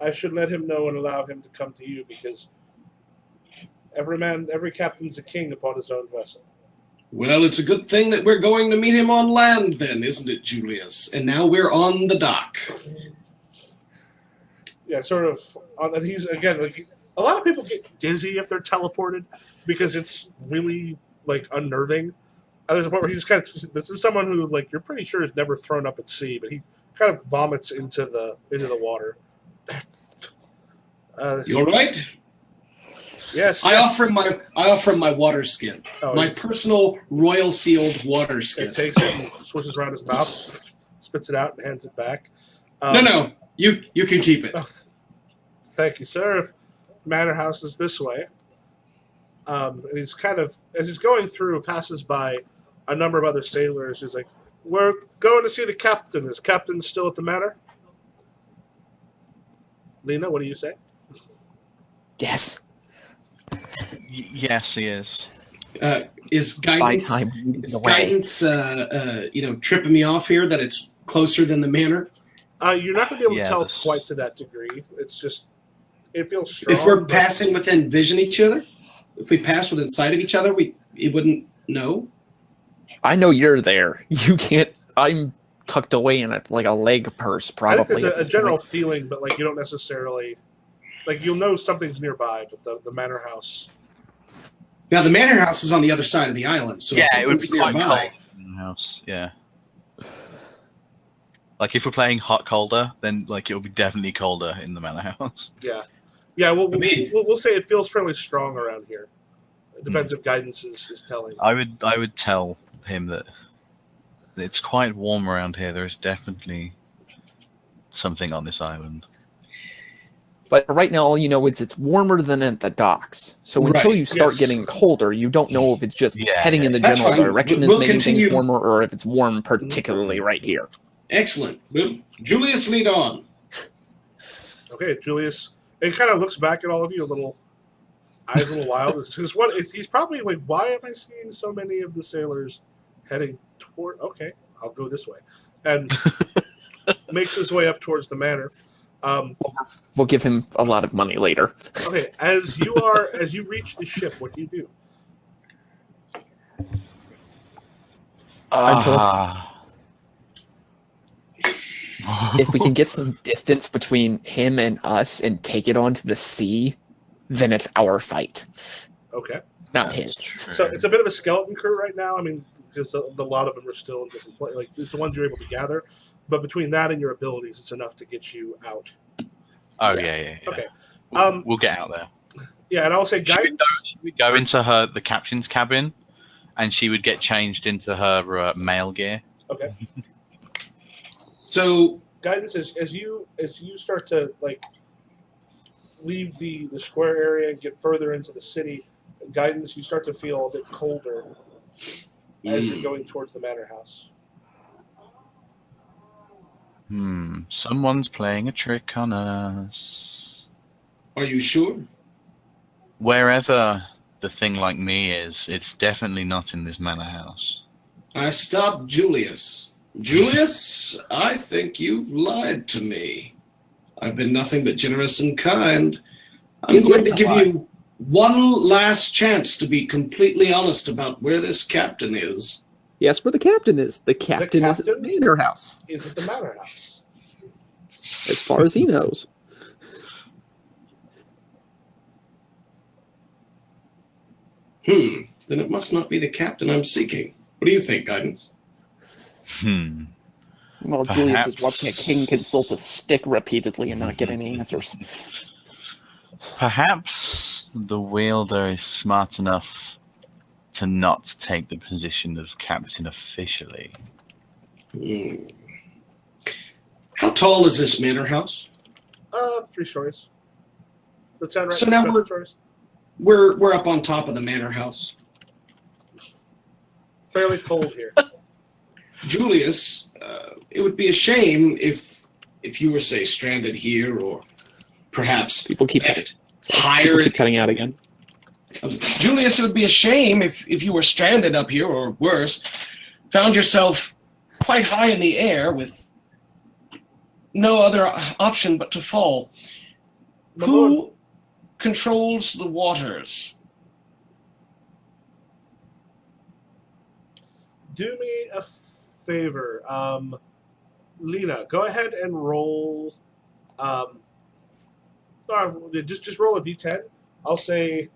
I should let him know and allow him to come to you because every captain's a king upon his own vessel. Well, it's a good thing that we're going to meet him on land then, isn't it, Julius? And now we're on the dock. Yeah, sort of. And he's again like a lot of people get dizzy if they're teleported because it's really like unnerving. And there's a point where he just kind of this is someone who like you're pretty sure is never thrown up at sea, but he kind of vomits into the water. You all right? Yes. I offer him my water skin, Oh, my he's- personal royal sealed water He skin. takes it and swishes around his mouth, spits it out, and hands it back. No, you can keep it. Oh, thank you, sir. If Manor House is this way. And he's kind of, as he's going through, passes by a number of other sailors. He's like, we're going to see the captain. Is captain still at the manor? Lena, what do you say? Yes. Yes, he is. Is By guidance time is away. tripping me off here that it's closer than the manor? You're not going to be able to Yeah, tell this- quite to that degree. It's just, it feels strong. If we're but- passing within vision each other, if we pass within sight of each other, it wouldn't know. I know you're there. You can't. I'm tucked away in like a leg purse, I probably. think there's at a this general point. feeling, but like you don't necessarily, like you'll know something's nearby, but the manor house. Now the manor house is on the other side of the island, so if Yeah, it would be something's quite nearby, cold in the house. Yeah. Like if we're playing hot colder, then like it'll be definitely colder in the manor house. Yeah, yeah. I mean- We'll say it feels fairly strong around here. It depends if guidance is telling. I would tell him that It's quite warm around here. There is definitely something on this island. But right now, all you know is it's warmer than at the docks. So until Right, you start yes. getting colder, you don't know if it's just Yeah, heading in the That's general fine. direction We'll is making continue. things warmer, or if it's warm particularly right here. Excellent. Well, Julius, lead on. Okay, Julius. He kind of looks back at all of you, eyes a little wild. He's probably like, why am I seeing so many of the sailors heading toward? Okay, I'll go this way, and makes his way up towards the manor. We'll give him a lot of money later. Okay, as you reach the ship, what do you do? If we can get some distance between him and us and take it onto the sea, then it's our fight, Okay, not his. so it's a bit of a skeleton crew right now. I mean, because a lot of them are still in different places. Like it's the ones you're able to gather, but between that and your abilities, it's enough to get you out. Oh yeah. Okay. We'll get out there. Yeah, and I'll say guidance. She would go into the captain's cabin, and she would get changed into her mail gear. Okay. So, Guidance as you start to like leave the square area and get further into the city. Guidance, you start to feel a bit colder as you're going towards the manor house. Someone's playing a trick on us. are you sure? Wherever the thing like me is, it's definitely not in this manor house. I stopped Julius. Julius, I think you've lied to me. I've been nothing but generous and kind. I'm He's going to not give lying. you one last chance to be completely honest about where this captain is. Yes, where the captain is. The captain is at the captain? manor house, Is it the manor house? as far as he knows. Then it must not be the captain I'm seeking. What do you think, Guidance? Well, Julius is watching a king consult a stick repeatedly and not get any answers. Perhaps the wielder is smart enough to not take the position of captain officially. How tall is this manor house? 3 stories. That sound right? So now About we're- 3 stories? We're up on top of the manor house. Fairly cold here. Julius, it would be a shame if you were, say, stranded here, or perhaps People keep left People higher. keep cutting out again. Julius, it would be a shame if you were stranded up here, or worse, found yourself quite high in the air with no other option but to fall. My lord, Who controls the waters? do me a favor. Lena, go ahead and roll. Just roll a d10. I'll say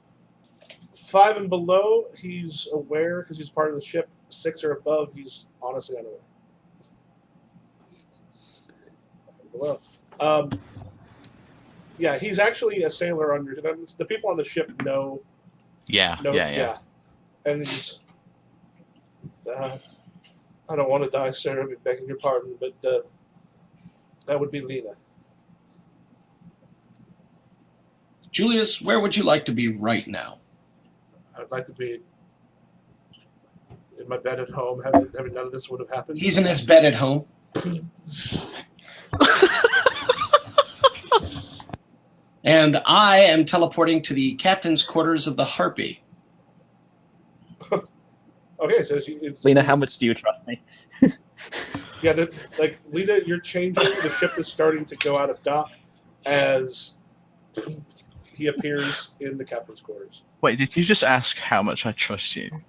5 and below, he's aware because he's part of the ship. 6 or above, he's honestly unaware. Below. Yeah, he's actually a sailor under. The people on the ship know. Yeah. And he's. I don't want to die, sir. I'm begging your pardon, but that would be Lena. Julius, where would you like to be right now? I'd like to be in my bed at home. Having none of this would have happened. He's in his bed at home. And I am teleporting to the captain's quarters of the Harpy. Okay, so it's Lena, how much do you trust me? yeah, Lena, you're changing. The ship is starting to go out of dock as he appears in the captain's quarters. Wait, did you just ask how much I trust you?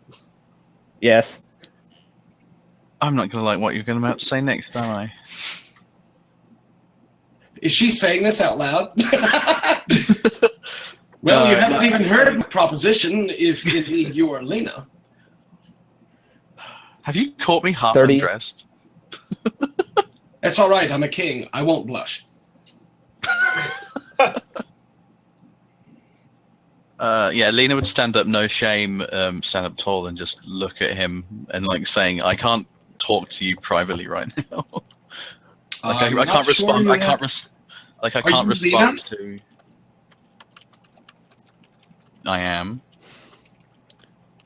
Yes. I'm not going to like what you're going to about to say next, am I? Is she saying this out loud? Well, you haven't even heard my proposition, if indeed you are Lena. Have you caught me half 30. undressed? That's all right. I'm a king. I won't blush. Yeah, Lena would stand up, no shame, stand up tall and just look at him and like saying, I can't talk to you privately right now. I'm I not can't sure respond. you I have- can't I Are can't you respond Lena? to. I am.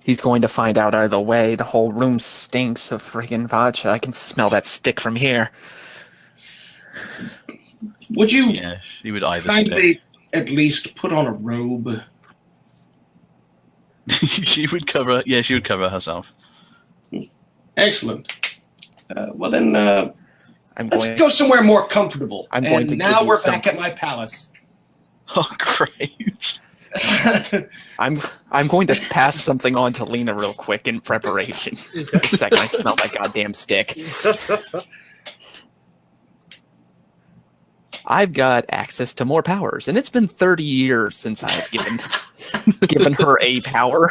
He's going to find out either way. The whole room stinks of friggin' vodka. I can smell that stick from here. Would you Yeah, she would either kindly at least put on a robe? stick. She would cover. Yeah, she would cover herself. Excellent. Well then, I'm let's going. go somewhere more comfortable. I'm going to and give now you we're some- back at my palace. Oh, great! I'm going to pass something on to Lena real quick in preparation. The second I smell that goddamn stick. I've got access to more powers, and it's been 30 years since I've given her a power.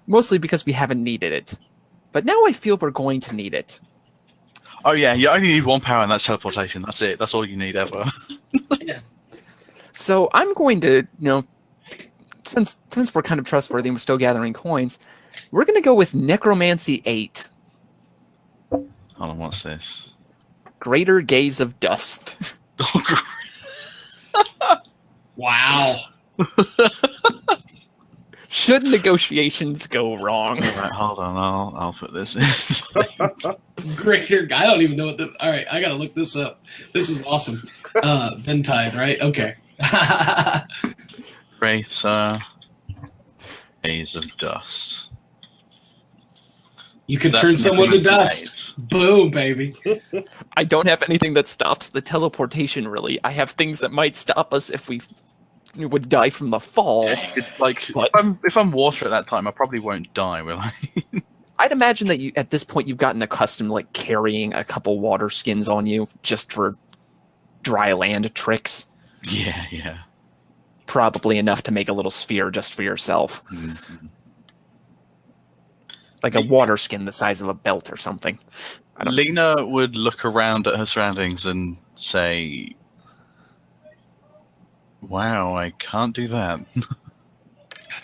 Mostly because we haven't needed it. But now I feel we're going to need it. Oh yeah, you only need one power, and that's teleportation. That's it. That's all you need ever. So I'm going to, since we're kind of trustworthy and we're still gathering coins, we're going to go with Necromancy 8. Hold on, what's this? Greater Gaze of Dust. Wow. Should negotiations go wrong? Right, hold on, I'll put this in. Greater. I don't even know what the. All right, I gotta look this up. This is awesome. Ventide, right? Okay. Greater Haze of Dust. You can That's turn someone to necromancy dust. Boom, baby. I don't have anything that stops the teleportation, really. I have things that might stop us if we would die from the fall. It's like But- if I'm water at that time, I probably won't die, will I? I'd imagine that at this point you've gotten accustomed to carrying a couple water skins on you just for dry land tricks. Yeah. Probably enough to make a little sphere just for yourself. Mhm. Like a water skin the size of a belt or something. I don't- Lena would look around at her surroundings and say, "Wow, I can't do that."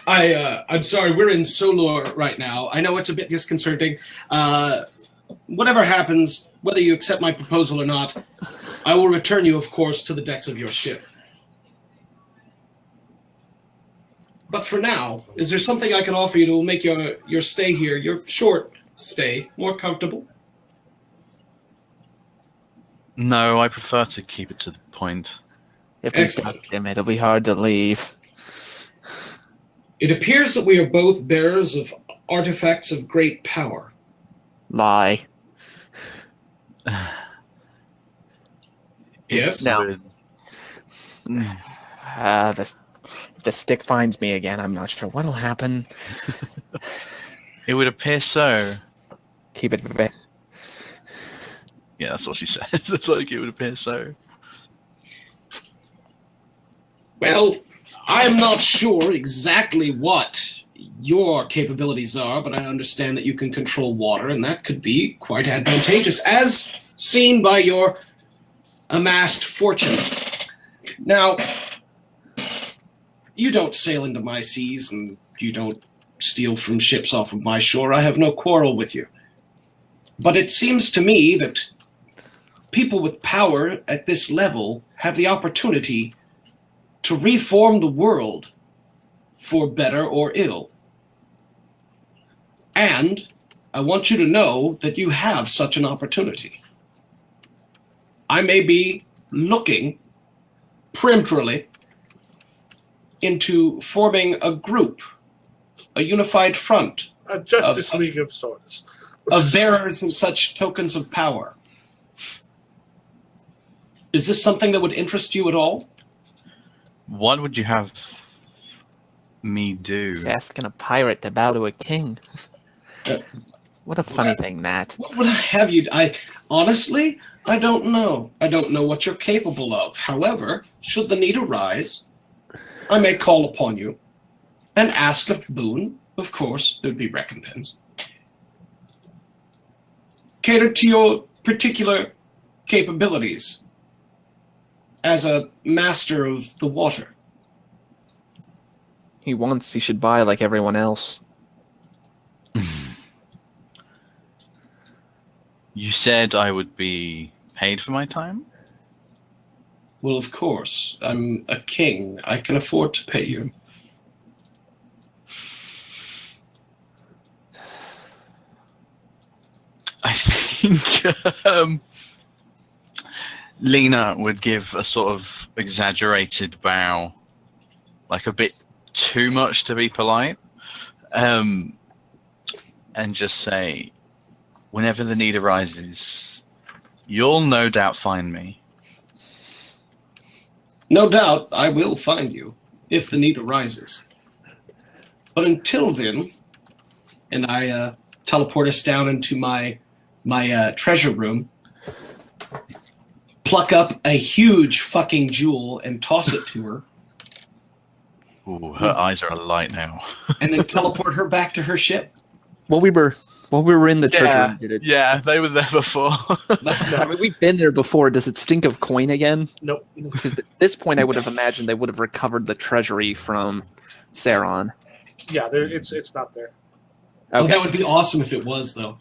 I'm sorry, we're in Solor right now. I know it's a bit disconcerting. Whatever happens, whether you accept my proposal or not, I will return you, of course, to the decks of your ship. But for now, is there something I can offer you that will make your stay here, your short stay, more comfortable? No, I prefer to keep it to the point. If we Excellent. dust him, it'll be hard to leave. It appears that we are both bearers of artifacts of great power. Lie. Yes? No. The stick finds me again. I'm not sure what'll happen. It would appear so. Keep it vague. Yeah, that's what she said. It's like it would appear so. Well, I'm not sure exactly what your capabilities are, but I understand that you can control water, and that could be quite advantageous, as seen by your amassed fortune. Now, you don't sail into my seas, and you don't steal from ships off of my shore. I have no quarrel with you. But it seems to me that people with power at this level have the opportunity to reform the world for better or ill. And I want you to know that you have such an opportunity. I may be looking peremptorily into forming a group, a unified front A Justice Of- League of sorts. of bearers of such tokens of power. Is this something that would interest you at all? What would you have me do? He's asking a pirate to bow to a king. What a funny thing that. What would I have you? Honestly, I don't know. I don't know what you're capable of. However, should the need arise, I may call upon you and ask a boon. Of course, there'd be recompense. Cater to your particular capabilities as a master of the water. He should buy like everyone else. You said I would be paid for my time? Well, of course. I'm a king. I can afford to pay you. I think Lena would give a sort of exaggerated bow, like a bit too much to be polite, and just say, whenever the need arises, you'll no doubt find me. No doubt I will find you, if the need arises. But until then, and I teleport us down into my treasure room, pluck up a huge fucking jewel and toss it to her, Ooh, her eyes are alight now. and then teleport her back to her ship. While we were in the treasure room, did it? Yeah, they were there before. I mean, we've been there before. Does it stink of coin again? Nope. Because at this point, I would have imagined they would have recovered the treasury from Saron. Yeah, it's not there. Oh, Okay. that would be awesome if it was, though.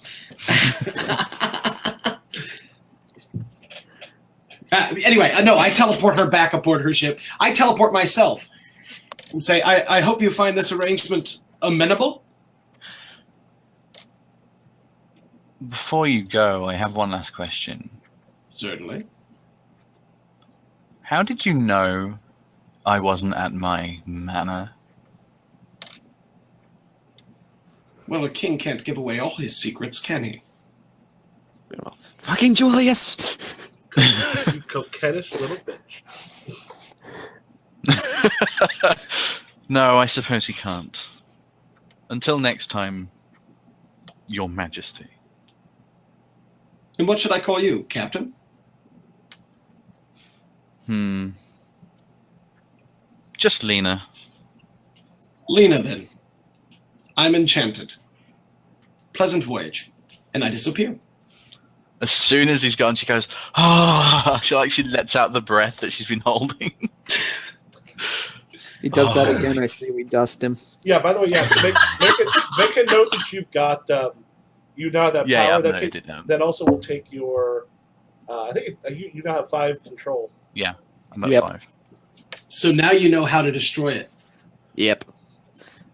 Anyway, no, I teleport her back aboard her ship. I teleport myself and say, I hope you find this arrangement amenable. Before you go, I have one last question. Certainly. How did you know I wasn't at my manor? Well, a king can't give away all his secrets, can he? Fucking Julius! You coquettish little bitch. No, I suppose he can't. Until next time, Your Majesty. And what should I call you, Captain? Just Lena. Lena, then. I'm enchanted. Pleasant voyage. And I disappear. As soon as he's gone, she goes, "Ah!" She lets out the breath that she's been holding. He does that again. I say we dust him. Yeah. By the way, yeah. Make a note that you've got. You now have that Yeah, power I've that noted it down. that also will take your. I think you now have 5 control. Yeah, I'm at Yep. 5. So now you know how to destroy it. Yep.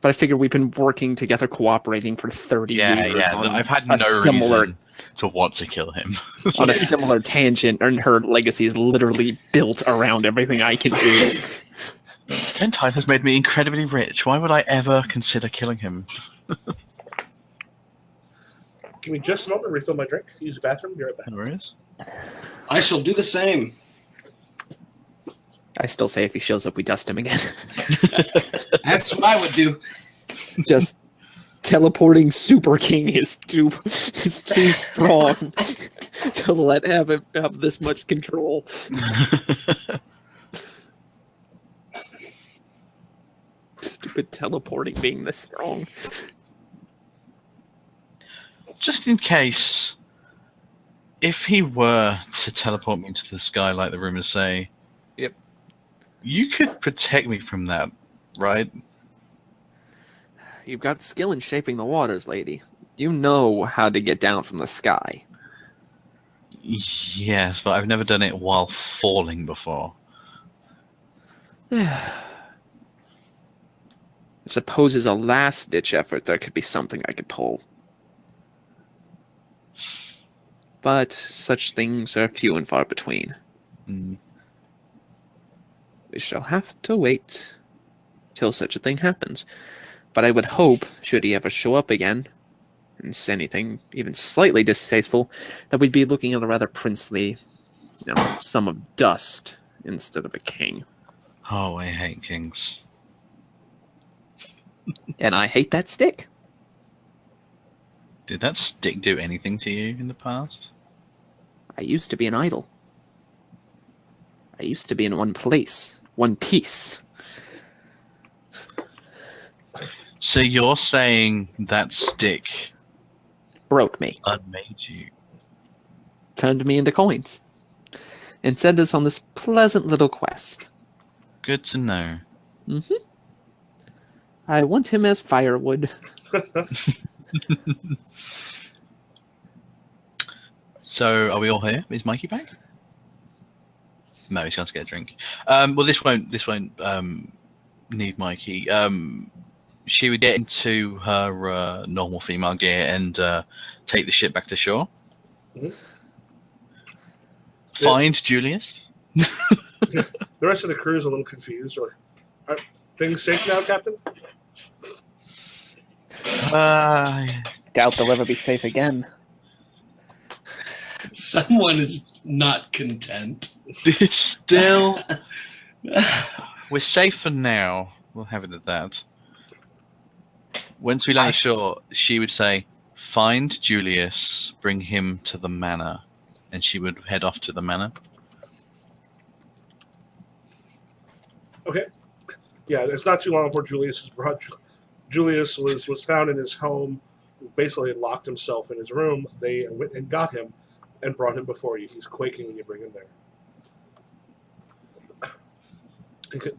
But I figure we've been working together, cooperating for 30 years. On I've had a no similar reason to want to kill him. on a similar tangent, and her legacy is literally built around everything I can do. Gentile has made me incredibly rich. Why would I ever consider killing him? Give me just a moment. Refill my drink. Use the bathroom. Be right back. There he is. I shall do the same. I still say if he shows up, we dust him again. That's what I would do. Just teleporting Super King is too strong to let him have this much control. Stupid teleporting being this strong. Just in case, if he were to teleport me into the sky like the rumors say, Yep. You could protect me from that, right? You've got skill in shaping the waters, lady. You know how to get down from the sky. Yes, but I've never done it while falling before. I suppose as a last-ditch effort, there could be something I could pull. But such things are few and far between. Mm. We shall have to wait till such a thing happens. But I would hope, should he ever show up again, and say anything even slightly distasteful, that we'd be looking at a rather princely, sum of dust instead of a king. Oh, I hate kings. And I hate that stick. Did that stick do anything to you in the past? I used to be an idol. I used to be in one place, one piece. So you're saying that stick Broke me, unmade you? turned me into coins, and sent us on this pleasant little quest. Good to know. I want him as firewood. So, are we all here? Is Mikey back? No, he's going to get a drink. Well, this won't need Mikey. She would get into her normal female gear and take the ship back to shore. Mhm. Find Julius. The rest of the crew is a little confused. They're like, "Are things safe now, Captain?" Doubt they'll ever be safe again. Someone is not content. It's still. We're safe for now. We'll have it at that. Once we land ashore, she would say, "Find Julius, bring him to the manor," and she would head off to the manor. Okay. Yeah, it's not too long before Julius is brought. Julius was found in his home, basically locked himself in his room. They went and got him and brought him before you. He's quaking when you bring him there.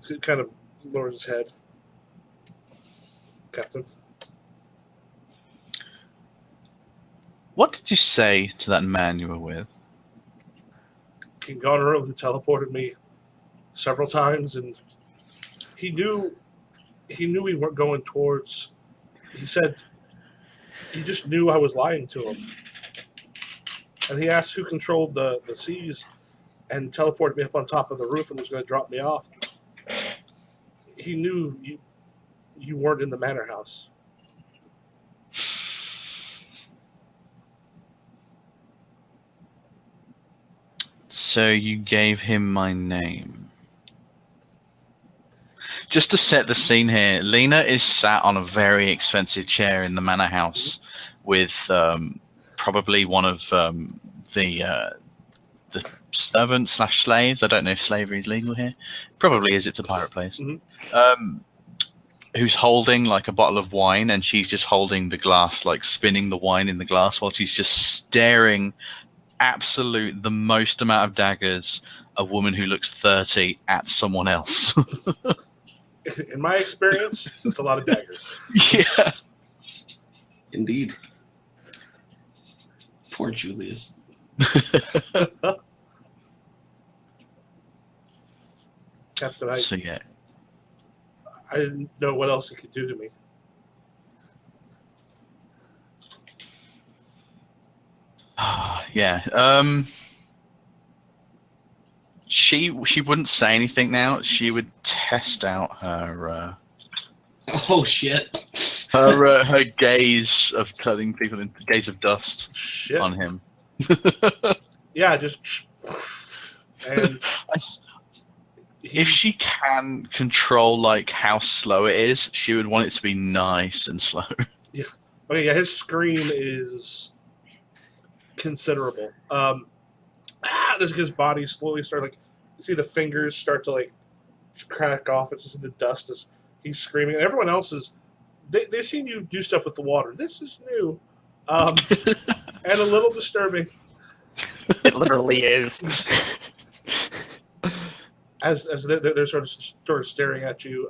He kind of lowers his head. Captain. What did you say to that man you were with? King Goneril, who teleported me several times, and he knew we weren't going towards. He said he just knew I was lying to him, and he asked who controlled the seas, and teleported me up on top of the roof and was going to drop me off. He knew you weren't in the manor house. So you gave him my name. Just to set the scene here, Lena is sat on a very expensive chair in the manor house with probably one of the servants / slaves. I don't know if slavery is legal here. Probably is. It's a pirate place. Mm-hmm. Who's holding like a bottle of wine, and she's just holding the glass, like spinning the wine in the glass while she's just staring the most amount of daggers a woman who looks 30 at someone else. In my experience, it's a lot of daggers. Yeah. Indeed. Poor Julius. Captain, So yeah. I didn't know what else he could do to me. Yeah. She wouldn't say anything now. She would test out her Oh shit. her gaze of cutting people in gaze of dust Shit. on him. Yeah, just and If she can control like how slow it is, she would want it to be nice and slow. okay, yeah, his scream is considerable. As his body slowly starts, like, you see the fingers start to like crack off. It's just the dust as he's screaming, and everyone else is. They've seen you do stuff with the water. This is new, and a little disturbing. It literally is. As they're sort of staring at you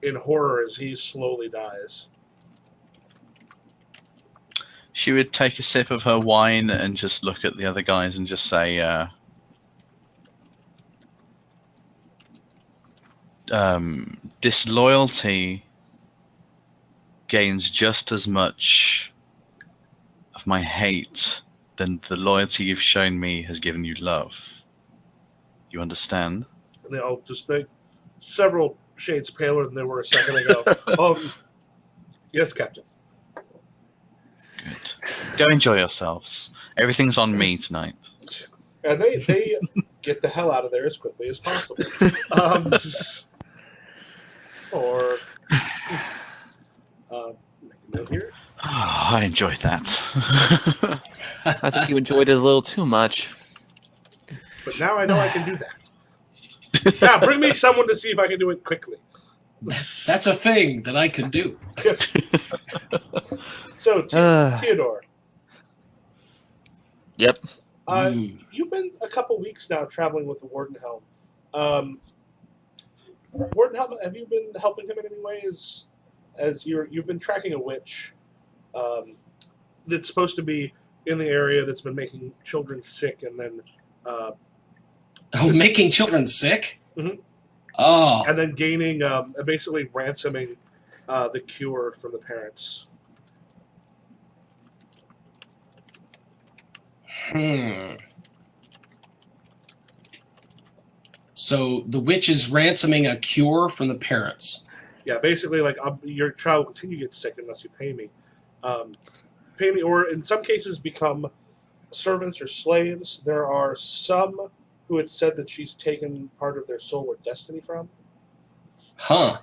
in horror as he slowly dies. She would take a sip of her wine and just look at the other guys and just say, disloyalty gains just as much of my hate than the loyalty you've shown me has given you love. You understand? And they all just several shades paler than they were a second ago. Yes, Captain. Good. Go enjoy yourselves. Everything's on me tonight. And they get the hell out of there as quickly as possible. Make a note here. Oh, I enjoyed that. I think you enjoyed it a little too much. But now I know I can do that. Now, bring me someone to see if I can do it quickly. That's a thing that I could do. So, Theodore. Yep. You've been a couple weeks now traveling with the Wardenhelm. Wardenhelm, have you been helping him in any way? As you've been tracking a witch that's supposed to be in the area that's been making children sick, and then making children sick. Mhm. Oh, and then gaining basically ransoming the cure from the parents. So the witch is ransoming a cure from the parents. Yeah, basically, like your child will continue to get sick unless you pay me. Pay me, or in some cases, become servants or slaves. There are some who had said that she's taken part of their soul or destiny from. Huh.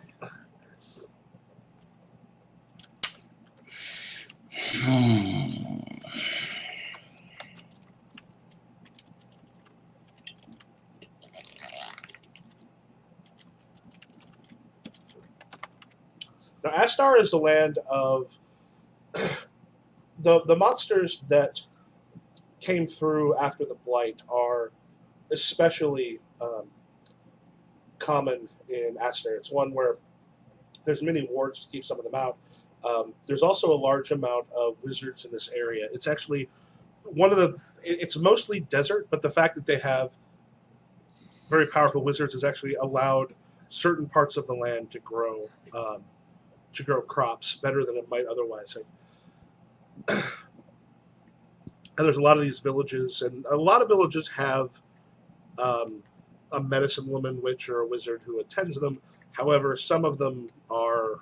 Now, Astar is the land of the monsters that came through after the Blight are especially common in Astar. It's one where there's many wards to keep some of them out. There's also a large amount of wizards in this area. It's actually it's mostly desert, but the fact that they have very powerful wizards has actually allowed certain parts of the land to grow crops better than it might otherwise have. And there's a lot of these villages, and a lot of villages have a medicine woman, witch, or a wizard who attends them. However, some of them are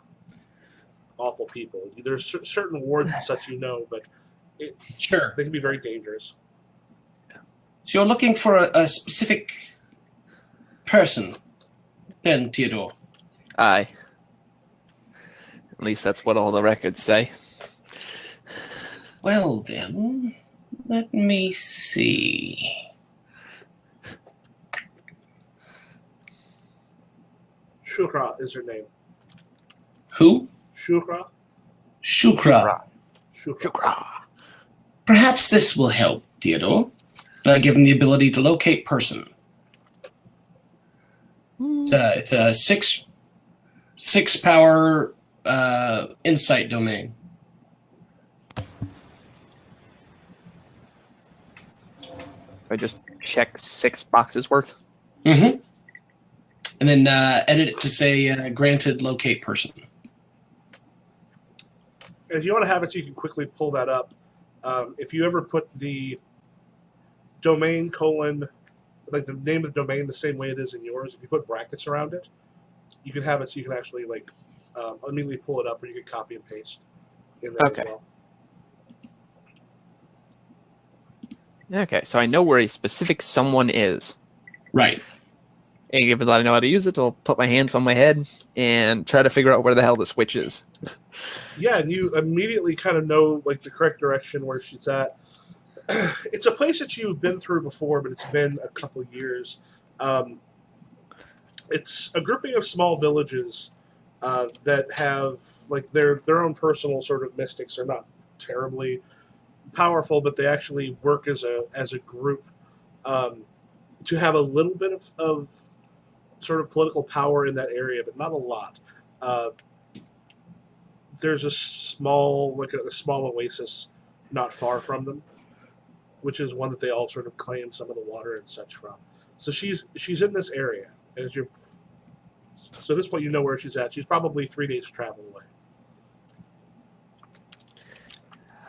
awful people. There's certain wards and such, but Sure. they can be very dangerous. So you're looking for a specific person, then, Theodore? Aye. At least that's what all the records say. Well, then, let me see. Shukra is her name. Who? Shukra? Shukra. Shukra. Perhaps this will help, Theodore. Given the ability to locate person. It's a six power insight domain. I just check 6 boxes worth. Mm-hmm. And then edit it to say granted locate person. And if you want to have it so you can quickly pull that up, if you ever put the domain like the name of the domain the same way it is in yours, if you put brackets around it, you can have it so you can actually immediately pull it up, or you can copy and paste in there as well. Okay, so I know where a specific someone is. Right. And given that I know how to use it, I'll put my hands on my head and try to figure out where the hell the switch is. Yeah, and you immediately kind of know the correct direction where she's at. It's a place that you've been through before, but it's been a couple of years. It's a grouping of small villages that have their own personal sort of mystics. They're not terribly powerful, but they actually work as a group to have a little bit of sort of political power in that area, but not a lot. There's a small oasis not far from them, which is one that they all sort of claim some of the water and such from. So she's in this area, and so at this point you know where she's at. She's probably 3 days travel away.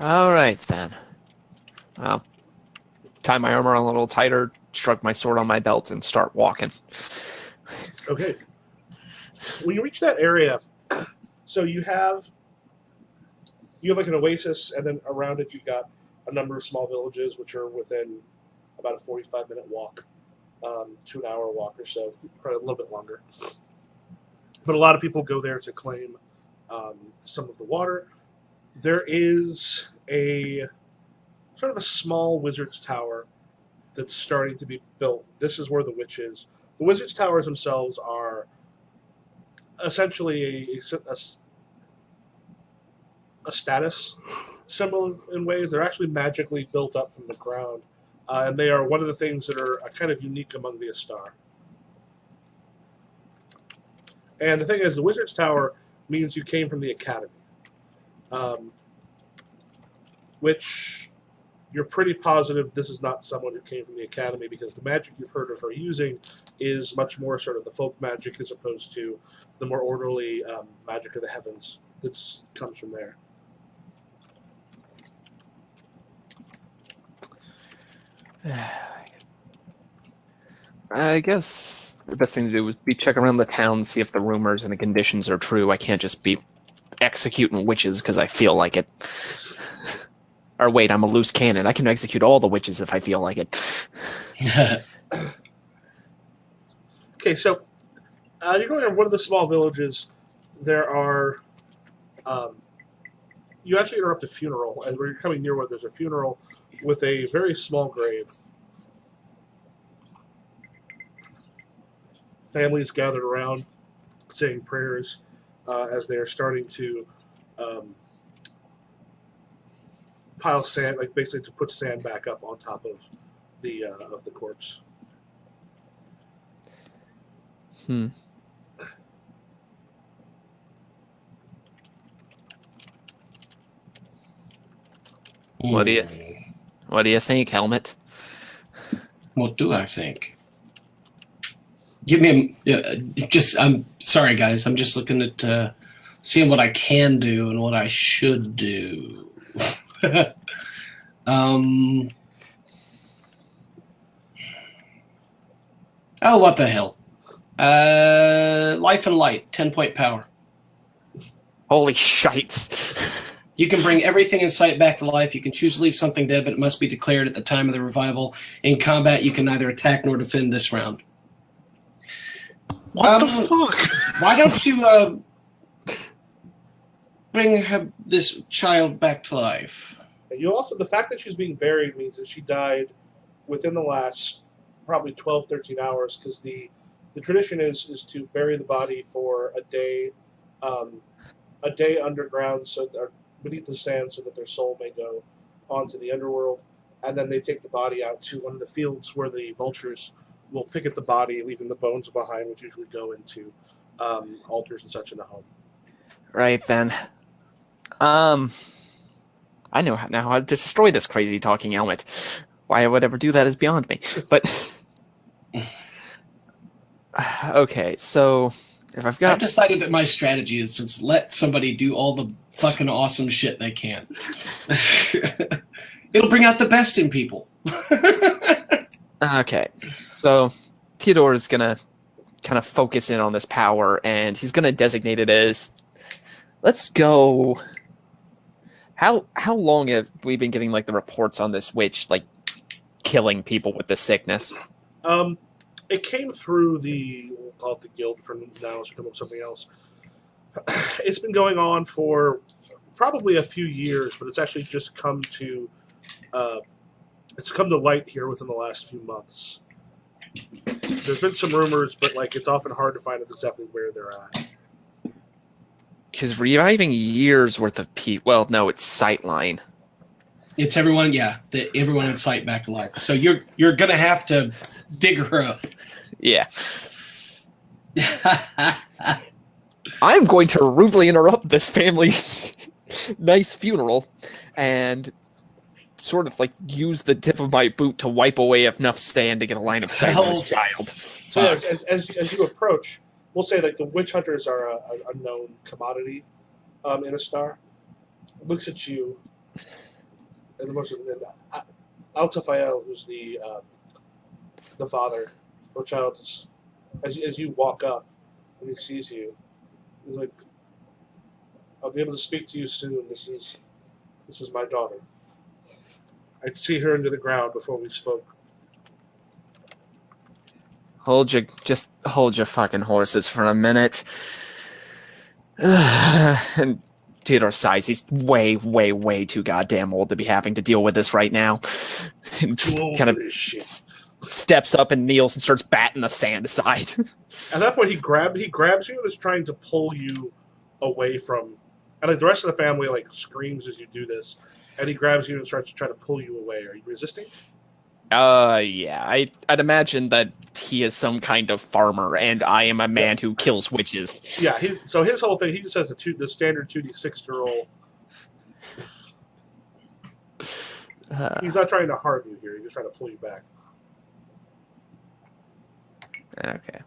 All right, then. I'll tie my armor on a little tighter, shrug my sword on my belt, and start walking. Okay. When you reach that area, so you have an oasis, and then around it you've got a number of small villages, which are within about a 45-minute walk to an hour walk or so, probably a little bit longer. But a lot of people go there to claim some of the water. There is a sort of a small wizard's tower that's starting to be built. This is where the witch is. The wizard's towers themselves are essentially a status symbol in ways. They're actually magically built up from the ground, and they are one of the things that are kind of unique among the Astar. And the thing is, the wizard's tower means you came from the academy, which you're pretty positive this is not someone who came from the academy, because the magic you've heard of her using is much more sort of the folk magic as opposed to the more orderly magic of the heavens that comes from there. I guess the best thing to do would be check around the town, see if the rumors and the conditions are true. I can't just be executing witches because I feel like it. Or wait, I'm a loose cannon. I can execute all the witches if I feel like it. Okay, so you're going to one of the small villages. There are... you actually interrupt a funeral, and where you're coming near where there's a funeral with a very small grave. Families gathered around saying prayers as they are starting to pile sand, like basically to put sand back up on top of the corpse. What do you think, Helmet? What do I think? Give me I'm sorry, guys. I'm just looking at seeing what I can do and what I should do. Oh, what the hell? Life and light, 10-point power. Holy shites. You can bring everything in sight back to life. You can choose to leave something dead, but it must be declared at the time of the revival. In combat, you can neither attack nor defend this round. What the fuck? Why don't you bring this child back to life? You also, the fact that she's being buried means that she died within the last probably 12, 13 hours, because the tradition is to bury the body for a day underground, so beneath the sand, so that their soul may go onto the underworld, and then they take the body out to one of the fields where the vultures will pick at the body, leaving the bones behind, which usually go into altars and such in the home. Right then. I know now how to destroy this crazy talking helmet. Why I would ever do that is beyond me. But okay, so if I've I've decided that my strategy is just let somebody do all the fucking awesome shit they can. It'll bring out the best in people. Okay, so Theodore is gonna kind of focus in on this power, and he's gonna designate it as, let's go. How long have we been getting like the reports on this witch like killing people with the sickness? It came through we'll call it the guild for now, it's become something else. It's been going on for probably a few years, but it's actually just come to light here within the last few months. There's been some rumors, but like it's often hard to find out exactly where they're at. Because reviving years worth of people. Well, no, it's Sightline. It's everyone, yeah, everyone in sight back to life. So you're gonna have to dig her up. Yeah. I'm going to rudely interrupt this family's nice funeral and sort of like use the tip of my boot to wipe away enough sand to get a line of sight on this child. So yeah, as you approach, we'll say like the witch hunters are a known commodity in a star. Looks at you, and Altafael, who's the father, the child, as you walk up, and he sees you, he's like, "I'll be able to speak to you soon. This is my daughter. I'd see her into the ground before we spoke." Hold your fucking horses for a minute. And Theodore sighs. He's way, way, way too goddamn old to be having to deal with this right now. And just kind of steps up and kneels and starts batting the sand aside. At that point, he grabs you and is trying to pull you away from. And like the rest of the family like screams as you do this, and he grabs you and starts to try to pull you away. Are you resisting? Yeah. I'd imagine that he is some kind of farmer, and I am a man who kills witches. Yeah. So his whole thing, he just has the standard 2d6 to roll. He's not trying to harm you here. He's just trying to pull you back. Okay.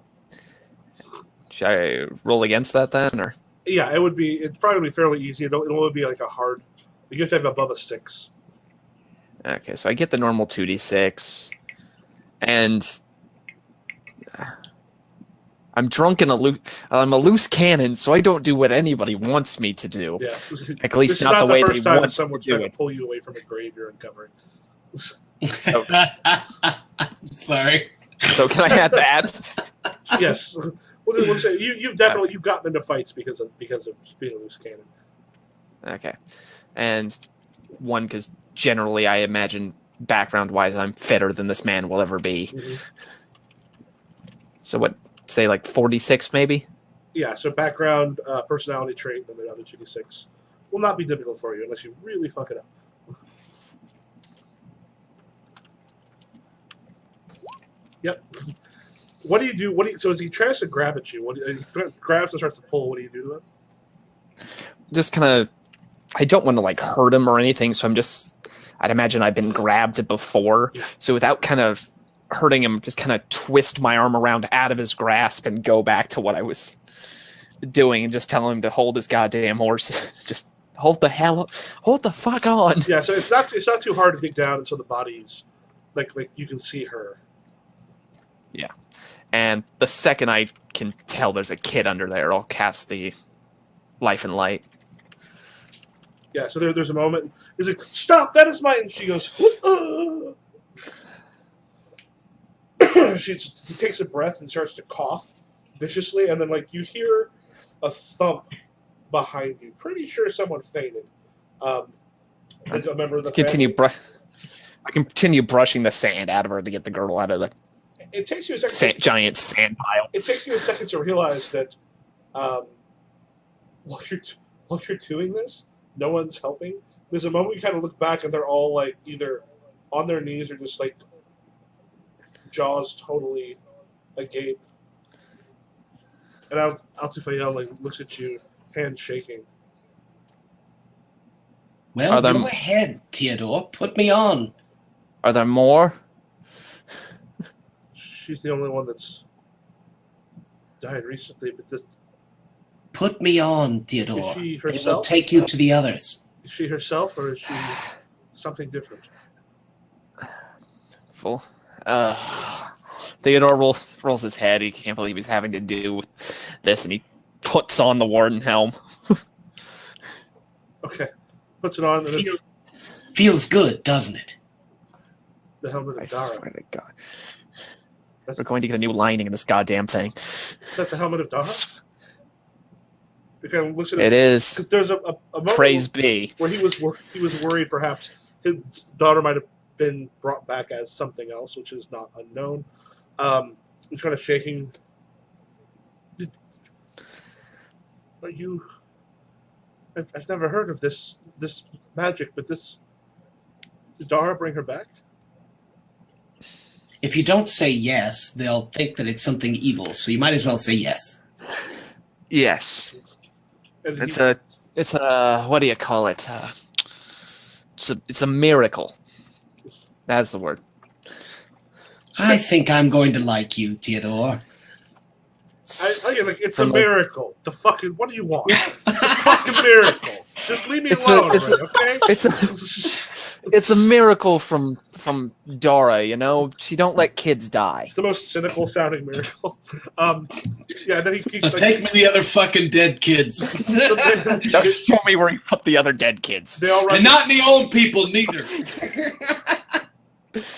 Should I roll against that then, or? Yeah, it would be. It's probably be fairly easy. It'll be like a hard. You have to have above a 6. Okay, so I get the normal 2d6, and I'm drunk and I'm a loose cannon, so I don't do what anybody wants me to do. Yeah, At least this not is the not way the they first time want someone's to do trying it. to pull you away from a grave you're uncovering. So, Sorry. so can I add that? Yes, we'll say you've definitely you've gotten into fights because of being a loose cannon. Okay, and one because generally I imagine background-wise I'm fitter than this man will ever be. Mm-hmm. So what? Say like 46 maybe. Yeah, so background, personality trait, then the other 2d6 will not be difficult for you unless you really fuck it up. Yep. What do you do? So as he tries to grab at you, he grabs and starts to pull. What do you do to him? Just kind of, I don't want to like hurt him or anything, so I'd imagine I've been grabbed before, so without kind of hurting him, just kind of twist my arm around out of his grasp and go back to what I was doing and just tell him to hold his goddamn horse. Just hold the fuck on. Yeah, so it's not too hard to dig down, and so the body's like you can see her. Yeah, and the second I can tell there's a kid under there, I'll cast the life and light. Yeah, so there's a moment. He's like, "Stop! That is mine." And she goes, she takes a breath and starts to cough viciously, and then like you hear a thump behind you. Pretty sure someone fainted. And a member of the family. I continue brushing the sand out of her to get the girl out of the It takes you a second. giant sand pile. It takes you a second to realize that while you're doing this, no one's helping. There's a moment you kind of look back and they're all like either on their knees or just like jaws totally agape. And Altifael like looks at you, hands shaking. Well, go ahead, Theodore. Put me on. Are there more? She's the only one that's died recently, but Put me on, Theodore. Is she It will herself? take you to the others. Is she herself or is she something different? Full. Theodore rolls his head. He can't believe he's having to do this, and he puts on the warden helm. Okay. Puts it on. And it's Feels good, doesn't it? the helmet I of Dara. swear to God. That's, We're going to get a new lining in this goddamn thing. is that the helmet of Dara? Okay, listen. It is. There's a moment Praise be. where he was worried perhaps his daughter might have been brought back as something else, which is not unknown. He's kind of shaking. Are you? I've never heard of this magic, but did Dara bring her back? If you don't say yes, they'll think that it's something evil, so you might as well say yes. Yes. And It's a what do you call it? It's a miracle. That's the word. I think I'm going to like you, Theodore. it's a miracle. The fucking what do you want? It's a fucking miracle. Just leave me alone, okay? It's a miracle from Dara, you know? She don't let kids die. It's the most cynical sounding miracle. Yeah, then he Take me the other fucking dead kids. Now show me where you put the other dead kids. They all rush And not the old people, neither.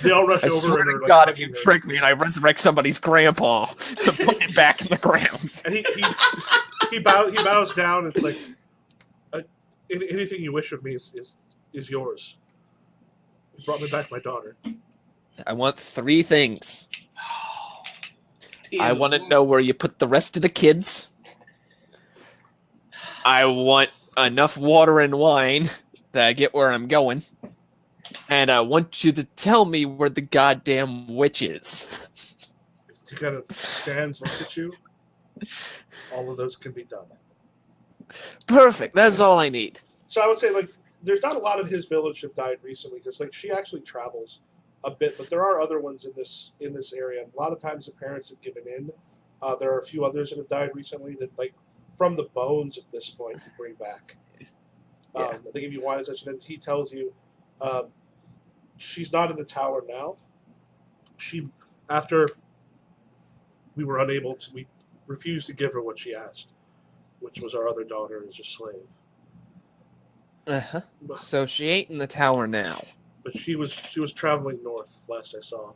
They all rush I over. swear and to are, God, if you trick me and I resurrect somebody's grandpa, put him back in the ground. And he bows down. And it's like anything you wish of me is yours. You brought me back my daughter. I want 3 things. I want to know where you put the rest of the kids. I want enough water and wine that I get where I'm going. And I want you to tell me where the goddamn witch is. He kind of stands, looks at you. All of those can be done. Perfect. That's all I need. So I would say, like, there's not a lot in his village that died recently because like she actually travels a bit, but there are other ones in this area. A lot of times the parents have given in. There are a few others that have died recently that like from the bones at this point you bring back. They give you wine and such, and then he tells you she's not in the tower now. She after we refused to give her what she asked, which was our other daughter as a slave. Uh-huh. So she ain't in the tower now. But she was traveling north last I saw.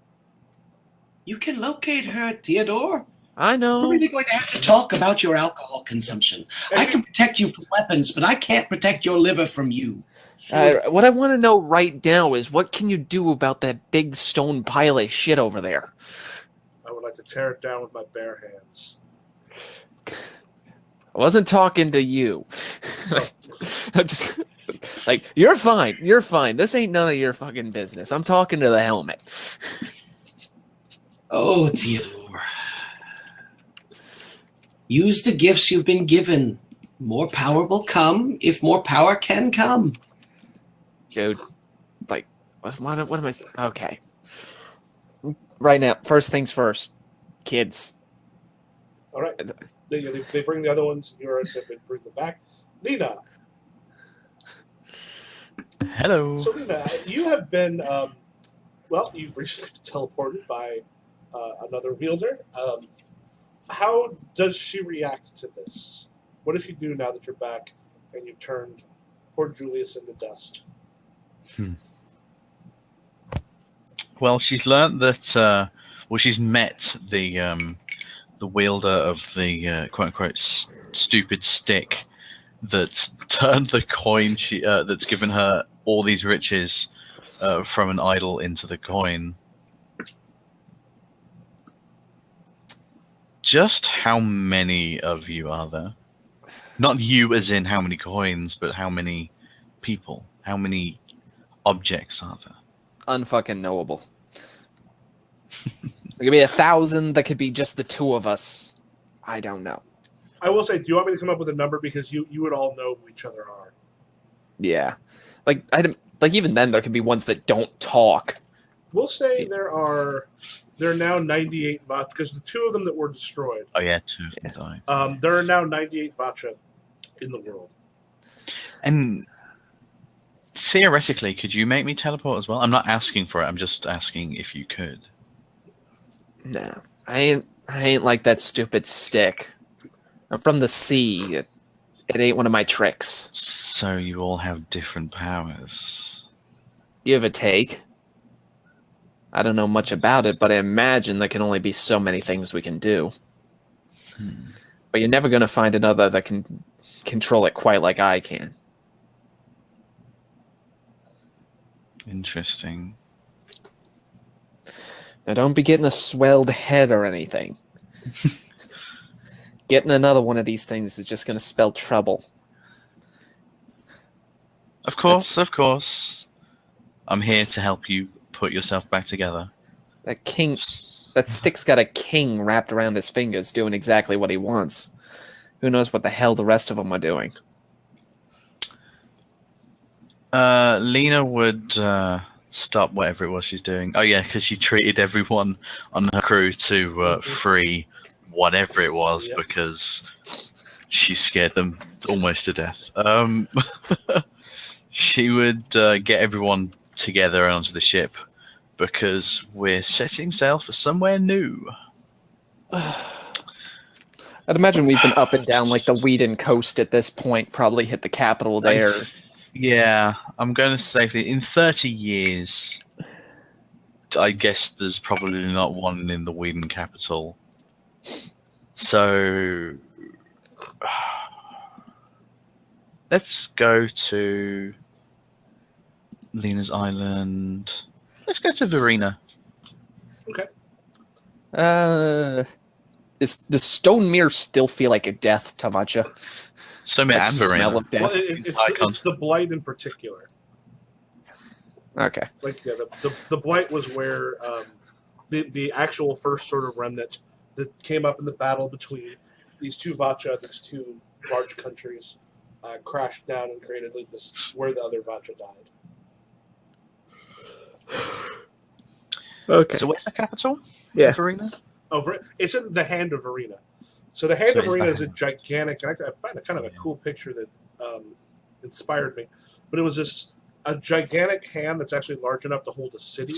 You can locate her, Theodore. I know. We're really going to have to talk about your alcohol consumption. I can protect you from weapons, but I can't protect your liver from you. What I want to know right now is what can you do about that big stone pile of shit over there? I would like to tear it down with my bare hands. I wasn't talking to you. I'm just like, you're fine. You're fine. This ain't none of your fucking business. I'm talking to the helmet. Oh, Theodore. Use the gifts you've been given. More power will come if more power can come. Dude, like, what am I... Okay. Right now, first things first. Kids. All right. They bring the other ones. Yours have been bring them back. Lena. Hello. So Lena, you have been you've recently been teleported by another wielder. How does she react to this? What does she do now that you're back and you've turned poor Julius into dust? Well, she's learnt that. She's met the wielder of the quote unquote stupid stick that's turned the coin. That's given her all these riches from an idol into the coin. Just how many of you are there? Not you as in how many coins, but how many people? How many objects are there? Unfucking knowable. There could be 1,000. That could be just the two of us. I don't know. I will say, do you want me to come up with a number because you would all know who each other are? Yeah, like even then there could be ones that don't talk. We'll say there are now 98 Vacha because the two of them that were destroyed. Oh yeah, two of them died. There are now 98 Vacha in the world. And theoretically, could you make me teleport as well? I'm not asking for it. I'm just asking if you could. No, I ain't like that stupid stick. I'm from the sea. It ain't one of my tricks. So you all have different powers. Give or take. I don't know much about it, but I imagine there can only be so many things we can do. But you're never going to find another that can control it quite like I can. Interesting. Now, don't be getting a swelled head or anything. Getting another one of these things is just going to spell trouble. Of course. I'm here to help you put yourself back together. That stick's got a king wrapped around his fingers doing exactly what he wants. Who knows what the hell the rest of them are doing? Lena would stop whatever it was she's doing. Oh yeah, because she treated everyone on her crew to free whatever it was because she scared them almost to death. She would get everyone together and onto the ship because we're setting sail for somewhere new. I'd imagine we've been up and down like the Whedon coast at this point, probably hit the capital there. Yeah, I'm going to say in 30 years, I guess there's probably not one in the Whedon capital. So let's go to Lena's Island. Let's go to Verena. Okay. Does Stone Mirror still feel like a death to Vacha? So Like and Verena. smell of death? Well, it's the blight in particular. Okay. Like the blight was where the actual first sort of remnant that came up in the battle between these two Vacha, these two large countries, crashed down and created like this where the other Vacha died. Okay. So where's the capital? Yeah. Of Arena? It's in the Hand of Arena. So the Hand So of it's Arena the is a hand. gigantic. And I find it kind of a cool picture that inspired me. But it was a gigantic hand that's actually large enough to hold a city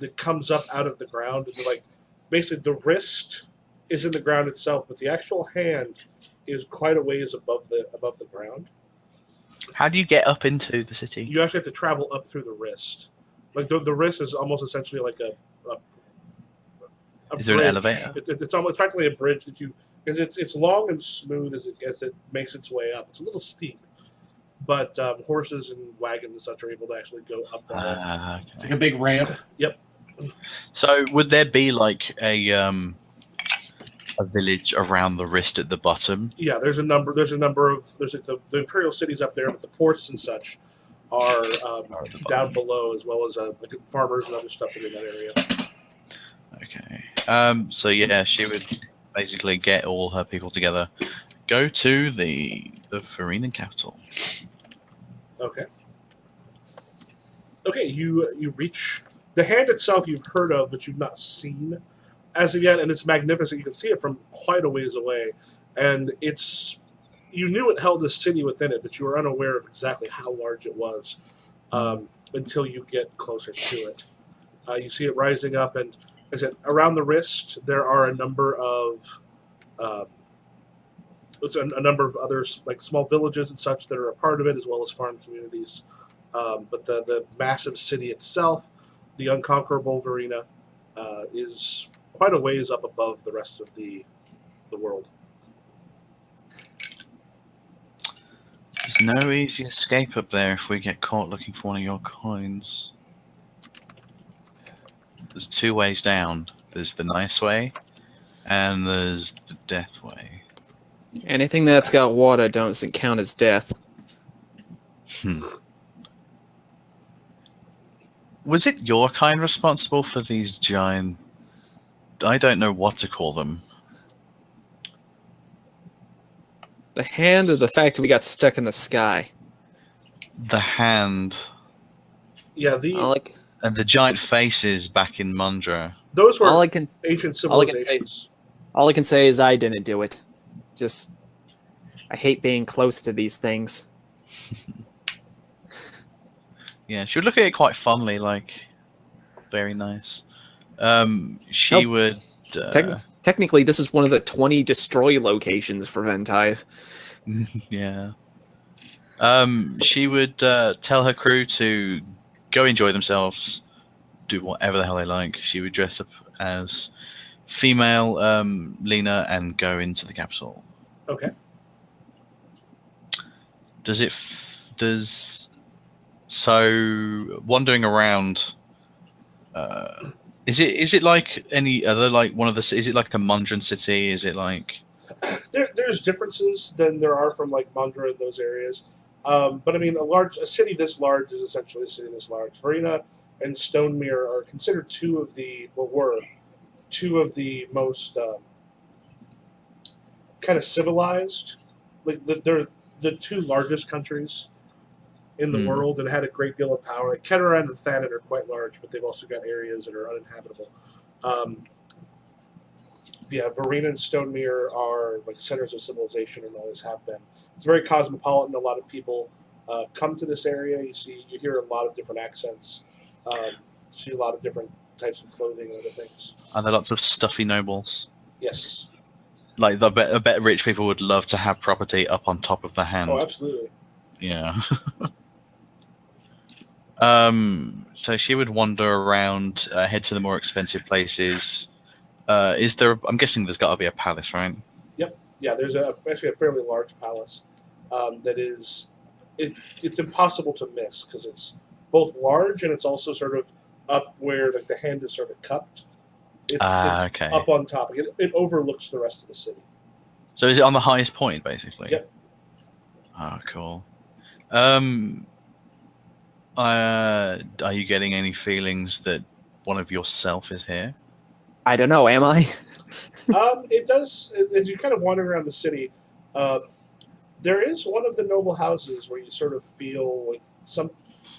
that comes up out of the ground. And like basically the wrist is in the ground itself, but the actual hand is quite a ways above the ground. How do you get up into the city? You actually have to travel up through the wrist. Like the wrist is almost essentially like a Is there an bridge. elevator? It's almost practically a bridge that you because it's long and smooth as it makes its way up. It's a little steep, but horses and wagons and such are able to actually go up that way. It's like a big ramp. So would there be like a village around the wrist at the bottom? Yeah, there's a number of there's like the imperial cities up there, but the ports and such are down below, as well as like farmers and other stuff that are in that area. Okay. So yeah, she would basically get all her people together, go to the Farina capital. Okay. Okay, you reach the hand itself. You've heard of, but you've not seen as of yet, and it's magnificent. You can see it from quite a ways away, and you knew it held a city within it, but you were unaware of exactly how large it was until you get closer to it. You see it rising up, and as I said, around the wrist there are a number of other like small villages and such that are a part of it, as well as farm communities. But the massive city itself, the unconquerable Verena, is quite a ways up above the rest of the world. There's no easy escape up there if we get caught looking for one of your coins. There's two ways down. There's the nice way, and there's the death way. Anything that's got water doesn't count as death. Was it your kind responsible for these giant... I don't know what to call them. The hand or the fact that we got stuck in the sky? The hand Yeah, and the giant faces back in Mundra. those were all I can ancient all I can say- civilizations. all I can say is I didn't do it. Just I hate being close to these things. Yeah, she would look at it quite fondly, like, very nice. She Nope. would... Technically, this is one of the 20 destroy locations for Ventithe. Yeah. She would tell her crew to go enjoy themselves, do whatever the hell they like. She would dress up as female Lena and go into the capital. Okay. So wandering around, is it like any other, like one of the, is it like a Mundran city? Is it like... There's differences than there are from like Mandra and those areas, but I mean a city this large is essentially a city this large. Verena and Stonemere are considered two of the most kind of civilized. Like they're the two largest countries in the world and had a great deal of power. Like Keteran and Thanet are quite large, but they've also got areas that are uninhabitable. Yeah, Verena and Stonemere are like centers of civilization and always have been. It's very cosmopolitan. A lot of people come to this area. You hear a lot of different accents. See a lot of different types of clothing and other things. Are there lots of stuffy nobles? Yes. Like, I bet rich people would love to have property up on top of the hand. Oh, absolutely. Yeah. So she would wander around, head to the more expensive places. Is there? I'm guessing there's got to be a palace, right? Yep. Yeah, there's actually a fairly large palace that is. It's impossible to miss because it's both large and it's also sort of up where like the hand is sort of cupped. It's okay. up on top. It overlooks the rest of the city. So is it on the highest point, basically? Yep. Oh, cool. Are you getting any feelings that one of yourself is here? I don't know, am I? It does, as you kind of wander around the city, There is one of the noble houses where you sort of feel like